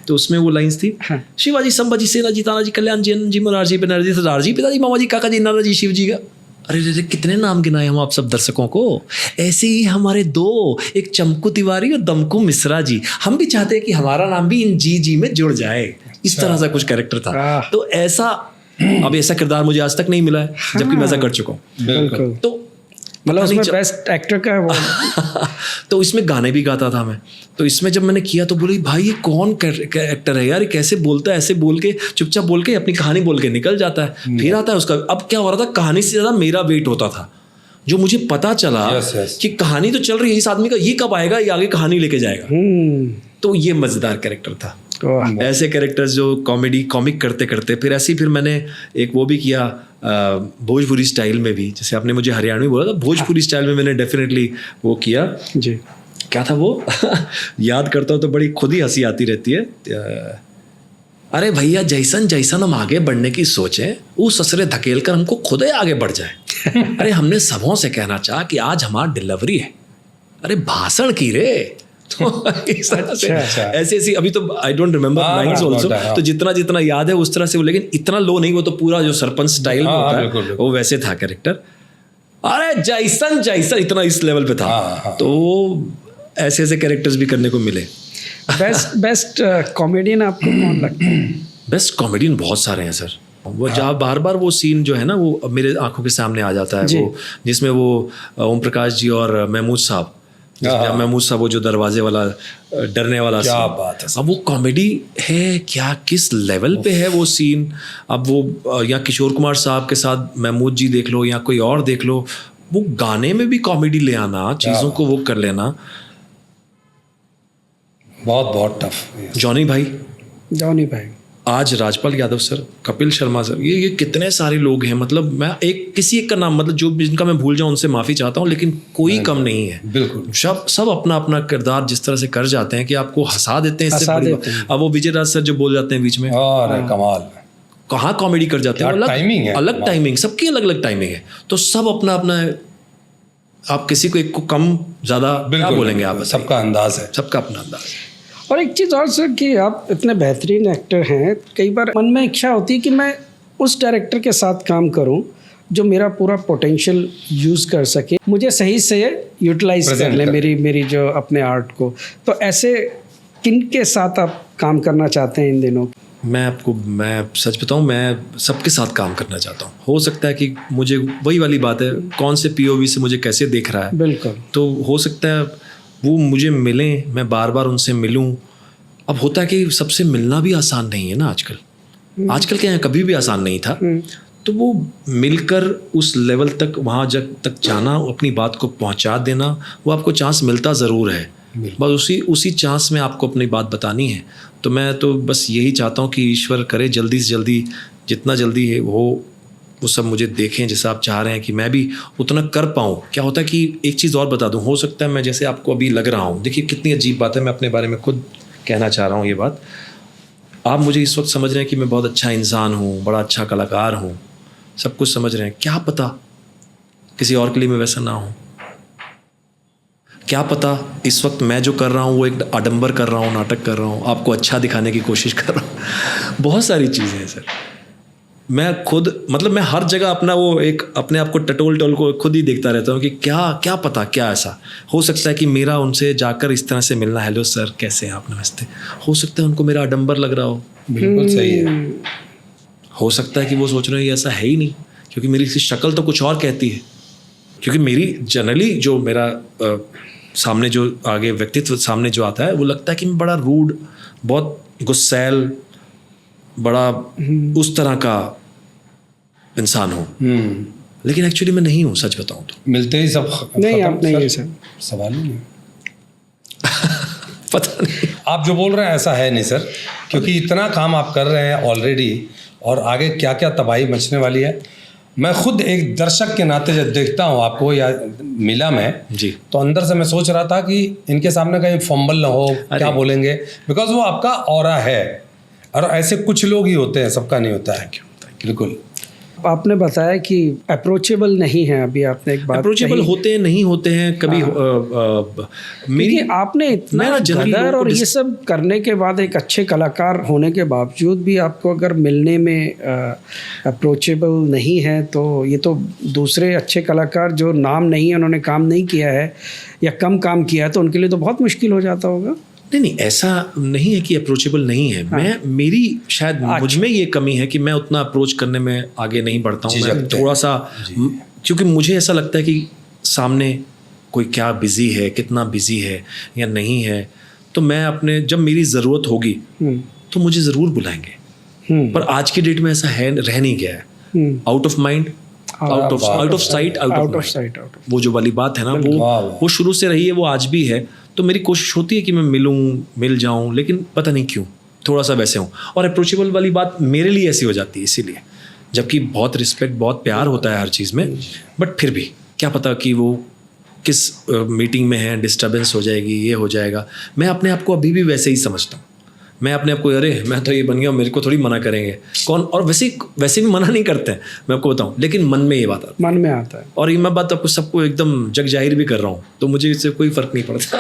A: तो उसमें वो लाइन्स थी, शिवाजी, संभाजी, सेनाजी, तानाजी, कल्याणजी, अनंतजी, मोरारजी, बनर्जी, सरदारजी, पिताजी, मामाजी, काकाजी, नानाजी, शिवजी का। अरे कितने नाम गिनाए हम आप सब दर्शकों को। ऐसे ही हमारे दो, एक चमकू तिवारी और दमकू मिश्रा जी, हम भी चाहते हैं कि हमारा नाम भी इन जी में जुड़ जाए। इस तरह से कुछ कैरेक्टर था। तो ऐसा किरदार मुझे आज तक नहीं मिला है, जबकि मैं ऐसा कर चुका हूँ।
C: बिल्कुल।
A: तो
C: मतलब उसमें बेस्ट एक्टर का वो
A: तो इसमें गाने भी गाता था मैं। तो इसमें जब मैंने किया तो बोली भाई ये कौन एक्टर है यार, ये कैसे बोलता है, ऐसे बोल के चुपचाप बोल के अपनी कहानी बोल के निकल जाता है, फिर आता है उसका। अब क्या हो रहा था, कहानी से ज़्यादा मेरा वेट होता था। जो मुझे पता चला कि कहानी तो चल रही है इस आदमी का, ये कब आएगा, ये आगे कहानी लेके जाएगा। तो ये मज़ेदार कैरेक्टर था। ऐसे कैरेक्टर्स जो कॉमिक करते करते फिर ऐसे ही फिर मैंने एक वो भी किया भोजपुरी स्टाइल में भी, जैसे आपने मुझे हरियाणवी बोला था, भोजपुरी स्टाइल में मैंने डेफिनेटली वो किया
C: जी।
A: क्या था वो याद करता हूँ तो बड़ी खुद ही हंसी आती रहती है। अरे भैया जैसन जैसन हम आगे बढ़ने की सोचें, वो ससरे धकेल कर हमको खुद ही आगे बढ़ जाए। अरे हमने सबों से कहना चाहा कि आज हमारी डिलीवरी है, अरे भाषण की रे। तो ऐसे ऐसी अभी तो I don't remember lines also, तो जितना जितना याद है उस तरह से वो, लेकिन इतना लो नहीं, वो तो पूरा जो सरपंच स्टाइल में होता है वो वैसे था कैरेक्टर। अरे जैसन जैसन इतना इस लेवल पे था। तो ऐसे ऐसे कैरेक्टर्स भी करने को मिले।
C: बेस्ट कॉमेडियन आपको कौन लगता है?
A: बेस्ट कॉमेडियन बहुत सारे हैं सर। वो जहाँ बार बार वो सीन जो है ना वो मेरे आंखों के सामने आ जाता है, वो जिसमें वो ओम प्रकाश जी और महमूद साहब, महमूद साहब वो जो दरवाजे वाला डरने वाला
B: क्या
A: सीन,
B: बात है।
A: अब वो कॉमेडी है क्या, किस लेवल पे है वो सीन। अब वो या किशोर कुमार साहब के साथ महमूद जी देख लो या कोई और देख लो, वो गाने में भी कॉमेडी ले आना, चीज़ों को वो कर लेना,
B: बहुत बहुत टफ।
A: जॉनी भाई, आज राजपाल यादव सर, कपिल शर्मा सर, ये कितने सारे लोग हैं। मतलब मैं एक किसी एक का नाम, मतलब जो जिनका मैं भूल जाऊं उनसे माफ़ी चाहता हूं, लेकिन कोई कम नहीं है।
B: बिल्कुल
A: सब अपना अपना किरदार जिस तरह से कर जाते हैं कि आपको हंसा देते हैं। इससे बड़ी बात, अब वो विजय राज सर जो बोल जाते हैं बीच में,
B: और कमाल,
A: कहाँ कॉमेडी कर जाते हैं।
B: टाइमिंग है,
A: अलग टाइमिंग, सबकी अलग अलग टाइमिंग है। तो सब अपना अपना, आप किसी को एक को कम ज़्यादा क्या बोलेंगे आप,
B: सबका अंदाज है,
A: सबका अपना अंदाज है।
C: और एक चीज़ और सर कि आप इतने बेहतरीन एक्टर हैं, कई बार मन में इच्छा होती है कि मैं उस डायरेक्टर के साथ काम करूं जो मेरा पूरा पोटेंशियल यूज़ कर सके, मुझे सही से यूटिलाइज कर ले मेरी जो अपने आर्ट को। तो ऐसे किन के साथ आप काम करना चाहते हैं इन दिनों?
A: मैं सच बताऊं, मैं सबके साथ काम करना चाहता हूं। हो सकता है कि मुझे वही वाली बात है, कौन से POV से मुझे कैसे देख रहा है।
C: बिल्कुल।
A: तो हो सकता है वो मुझे मिलें, मैं बार बार उनसे मिलूं। अब होता है कि सबसे मिलना भी आसान नहीं है ना आजकल क्या है, कभी भी आसान नहीं था। तो वो मिलकर उस लेवल तक, वहाँ तक जाना, अपनी बात को पहुँचा देना, वो आपको चांस मिलता ज़रूर है, बस उसी चांस में आपको अपनी बात बतानी है। तो मैं तो बस यही चाहता हूँ कि ईश्वर करे जल्दी से जल्दी, जितना जल्दी है वो सब मुझे देखें जैसा आप चाह रहे हैं कि मैं भी उतना कर पाऊँ। क्या होता है कि एक चीज़ और बता दूँ, हो सकता है मैं जैसे आपको अभी लग रहा हूँ, देखिए कितनी अजीब बात है, मैं अपने बारे में खुद कहना चाह रहा हूँ ये बात। आप मुझे इस वक्त समझ रहे हैं कि मैं बहुत अच्छा इंसान हूँ, बड़ा अच्छा कलाकार हूँ, सब कुछ समझ रहे हैं। क्या पता किसी और के लिए मैं वैसा ना हूँ, क्या पता इस वक्त मैं जो कर रहा हूँ वो एक आडंबर कर रहा हूँ, नाटक कर रहा हूँ, आपको अच्छा दिखाने की कोशिश कर रहा हूँ। बहुत सारी चीज़ें हैं सर। मैं खुद, मतलब मैं हर जगह अपना वो एक अपने आप को टटोल को खुद ही देखता रहता हूँ कि क्या पता क्या ऐसा हो सकता है कि मेरा उनसे जाकर इस तरह से मिलना, हेलो सर कैसे हैं आप, नमस्ते, हो सकता है उनको मेरा आडंबर लग रहा हो।
B: बिल्कुल सही है।
A: हो सकता है कि वो सोच रहे हैं ऐसा है ही नहीं, क्योंकि मेरी शक्ल तो कुछ और कहती है। क्योंकि मेरी जनरली जो मेरा सामने जो आगे व्यक्तित्व सामने जो आता है, वो लगता है कि मैं बड़ा रूड, बहुत गुस्सैल, बड़ा उस तरह का इंसान हूँ, लेकिन एक्चुअली मैं नहीं हूँ, सच बताऊँ तो।
B: मिलते ही सब
C: नहीं, आप नहीं है सर,
B: सवाल ही नहीं।
A: पता नहीं
B: आप जो बोल रहे हैं ऐसा है नहीं सर, क्योंकि इतना काम आप कर रहे हैं ऑलरेडी, और आगे क्या क्या तबाही मचने वाली है। मैं खुद एक दर्शक के नाते जब देखता हूँ आपको या मिला मैं
A: जी,
B: तो अंदर से मैं सोच रहा था कि इनके सामने कहीं फंबल ना हो, क्या बोलेंगे, बिकॉज वो आपका ऑरा है, और ऐसे कुछ लोग ही होते हैं, सबका नहीं होता है। बिल्कुल।
C: आपने बताया कि अप्रोचेबल नहीं है, अभी आपने एक बात
A: अप्रोचेबल होते हैं, नहीं होते हैं कभी।
C: मेरी आपने इतना गदर और ये सब करने के बाद, एक अच्छे कलाकार होने के बावजूद भी आपको अगर मिलने में अप्रोचेबल नहीं है, तो ये तो दूसरे अच्छे कलाकार जो नाम नहीं है, उन्होंने काम नहीं किया है या कम काम किया है, तो उनके लिए तो बहुत मुश्किल हो जाता होगा।
A: नहीं, ऐसा नहीं है कि अप्रोचेबल नहीं है। मेरी शायद मुझ में ये कमी है कि मैं उतना अप्रोच करने में आगे नहीं बढ़ता हूँ। मैं थोड़ा सा, क्योंकि मुझे ऐसा लगता है कि सामने कोई क्या बिज़ी है, कितना बिज़ी है या नहीं है, तो मैं अपने जब मेरी ज़रूरत होगी तो मुझे ज़रूर बुलाएंगे। पर आज की डेट में ऐसा है, रह नहीं गया है। Out of mind, out of site, out of site, वो जो वाली बात है ना, वो शुरू से रही है, वो आज भी है। तो मेरी कोशिश होती है कि मैं मिल जाऊं, लेकिन पता नहीं क्यों थोड़ा सा वैसे हूँ। और अप्रोचेबल वाली बात मेरे लिए ऐसी हो जाती है इसीलिए, जबकि बहुत रिस्पेक्ट, बहुत प्यार होता है हर चीज़ में, बट फिर भी क्या पता कि वो किस मीटिंग में है, डिस्टर्बेंस हो जाएगी, ये हो जाएगा। मैं अपने आप को अभी भी वैसे ही समझता हूँ। मैं अपने आप को, अरे मैं तो ये बन गया, मेरे को थोड़ी मना करेंगे कौन, और वैसे भी मना नहीं करते हैं, मैं आपको बताऊं, लेकिन मन में ये बात मन में आता है। और ये मैं बात आपको सबको एकदम जग जाहिर भी कर रहा हूँ, तो मुझे इससे कोई फ़र्क नहीं पड़ता।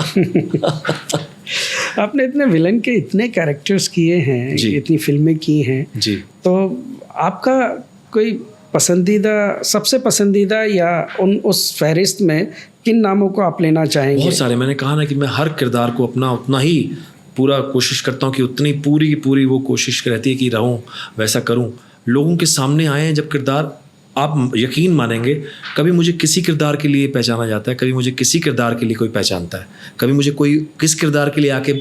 C: आपने इतने विलन के इतने कैरेक्टर्स किए हैं, इतनी फिल्में की हैं
A: जी,
C: तो आपका कोई पसंदीदा, सबसे पसंदीदा या उस फहरिस्त में किन नामों को आप लेना चाहेंगे?
A: बहुत सारे। मैंने कहा ना कि मैं हर किरदार को अपना उतना ही पूरा कोशिश करता हूँ कि उतनी पूरी की पूरी वो कोशिश रहती है कि रहूँ, वैसा करूँ। लोगों के सामने आए हैं जब किरदार, आप यकीन मानेंगे, कभी मुझे किसी किरदार के लिए पहचाना जाता है, कभी मुझे किसी किरदार के लिए कोई पहचानता है, कभी मुझे कोई किस किरदार के लिए आके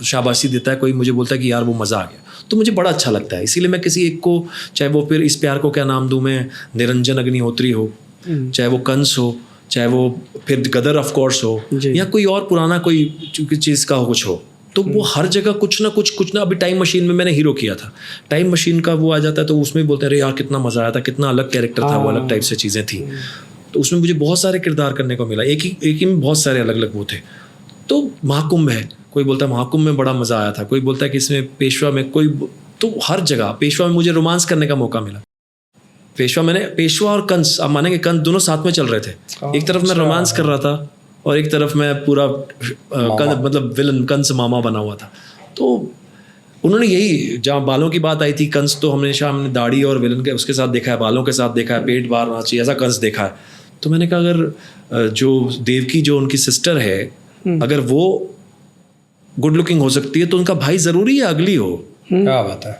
A: शाबाशी देता है, कोई मुझे बोलता है कि यार वो मज़ा आ गया, तो मुझे बड़ा अच्छा लगता है। इसीलिए मैं किसी एक को, चाहे वो फिर इस प्यार को क्या नाम दूँ मैं, निरंजन अग्निहोत्री हो, चाहे वो कंस हो, चाहे वो फिर गदर ऑफ कोर्स हो, या कोई और पुराना कोई चीज़ का कुछ हो, तो वो हर जगह कुछ ना। अभी टाइम मशीन में मैंने हीरो किया था, टाइम मशीन का वो आ जाता है तो उसमें बोलते हैं अरे यार कितना मज़ा आया था, कितना अलग कैरेक्टर था वो, अलग टाइप से चीज़ें थी, तो उसमें मुझे बहुत सारे किरदार करने को मिला, एक ही में बहुत सारे अलग अलग वो थे। तो महाकुंभ है, कोई बोलता है महाकुंभ में बड़ा मज़ा आया था, कोई बोलता है कि इसमें पेशवा में, कोई तो हर जगह। पेशवा में मुझे रोमांस करने का मौका मिला। पेशवा और कंस, आप मानेंगे कंस दोनों साथ में चल रहे थे, एक तरफ मैं रोमांस कर रहा था और एक तरफ मैं पूरा मतलब विलन कंस मामा बना हुआ था। तो उन्होंने यही, जहाँ बालों की बात आई थी, कंस तो हमेशा हमने दाढ़ी और विलन के उसके साथ देखा है, बालों के साथ देखा है, पेट बाहर होना चाहिए, ऐसा कंस देखा है। तो मैंने कहा अगर जो देवकी जो उनकी सिस्टर है, अगर वो गुड लुकिंग हो सकती है तो उनका भाई ज़रूरी है अगली हो।
B: क्या बात है।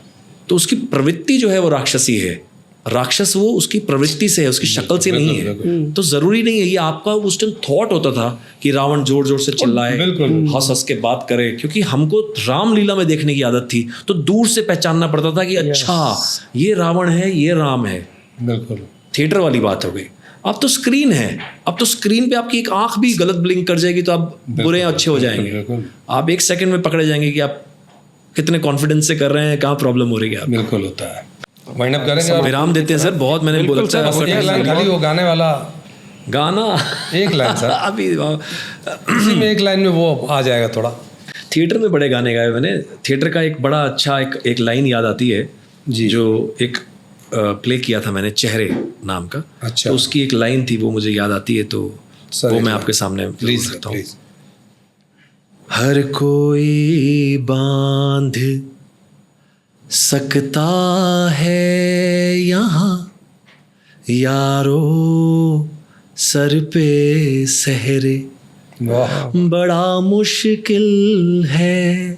A: तो उसकी प्रवृत्ति जो है वो राक्षसी है, राक्षस वो उसकी प्रवृत्ति से है, उसकी शक्ल से नहीं है। तो जरूरी नहीं है, ये आपका उस टाइम थॉट होता था कि रावण जोर जोर से चिल्लाए, हंस हंस के बात करे, क्योंकि हमको रामलीला में देखने की आदत थी, तो दूर से पहचानना पड़ता था कि अच्छा ये रावण है, ये राम है।
B: बिल्कुल
A: थिएटर वाली बात हो गई। अब तो स्क्रीन है, अब तो स्क्रीन पे आपकी एक आंख भी गलत ब्लिंक कर जाएगी तो आप बुरे अच्छे हो जाएंगे। आप एक सेकंड में पकड़े जाएंगे कि आप कितने कॉन्फिडेंस से कर रहे हैं, कहाँ प्रॉब्लम हो रही है।
B: बिल्कुल होता है। वाइंड अप करेंगे,
A: विराम देते हैं सर, बहुत मैंने बोला
B: खाली वो गाने वाला
A: गाना
B: एक लाइन सर
A: अभी
B: इसी में एक लाइन में वो आ जाएगा। थोड़ा
A: थिएटर में बड़े गाने गाए मैंने। थिएटर का एक बड़ा अच्छा एक लाइन याद आती है जी, जो एक प्ले किया था मैंने, चेहरे नाम का।
B: अच्छा।
A: तो उसकी एक लाइन थी, वो मुझे याद आती है, तो वो मैं आपके सामने
B: प्लीज
A: रखता हूँ। हर कोई बांध सकता है यहाँ यारो सर पे सहरे, बड़ा मुश्किल है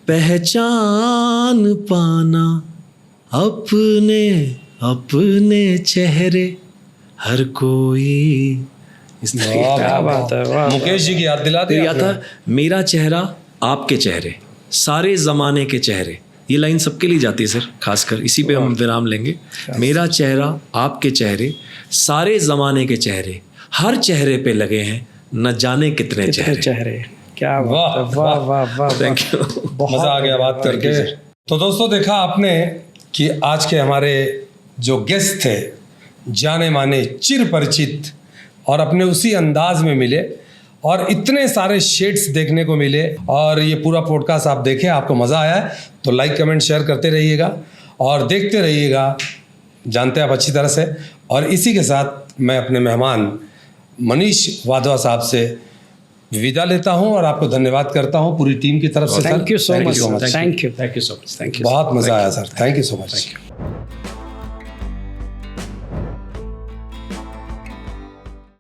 A: पहचान पाना अपने अपने चेहरे, हर कोई। इस
B: क्या बात है, वाह। मुकेश जी की याद दिला दिया
A: था, मेरा चेहरा आपके चेहरे, सारे ज़माने के चेहरे। ये लाइन सबके लिए जाती है सर, खासकर इसी पे हम विराम लेंगे। मेरा चेहरा आपके चेहरे, सारे ज़माने के चेहरे, हर चेहरे पे लगे हैं न जाने कितने चेहरे।
C: क्या वाह वाह वाह वाह,
A: थैंक यू,
B: मज़ा आ गया बात करके। तो दोस्तों देखा आपने कि आज के हमारे जो गेस्ट थे, जाने माने चिर परिचित और अपने उसी अंदाज में मिले, और इतने सारे शेड्स देखने को मिले। और ये पूरा पॉडकास्ट आप देखें, आपको मज़ा आया है तो लाइक कमेंट शेयर करते रहिएगा और देखते रहिएगा, जानते हैं आप अच्छी तरह से। और इसी के साथ मैं अपने मेहमान मनीष वाधवा साहब से विदा लेता हूं और आपको धन्यवाद करता हूं पूरी टीम की तरफ से।
C: Thank you so much, thank you
A: so much,
C: thank you.
B: बहुत मज़ा आया sir, thank you so much.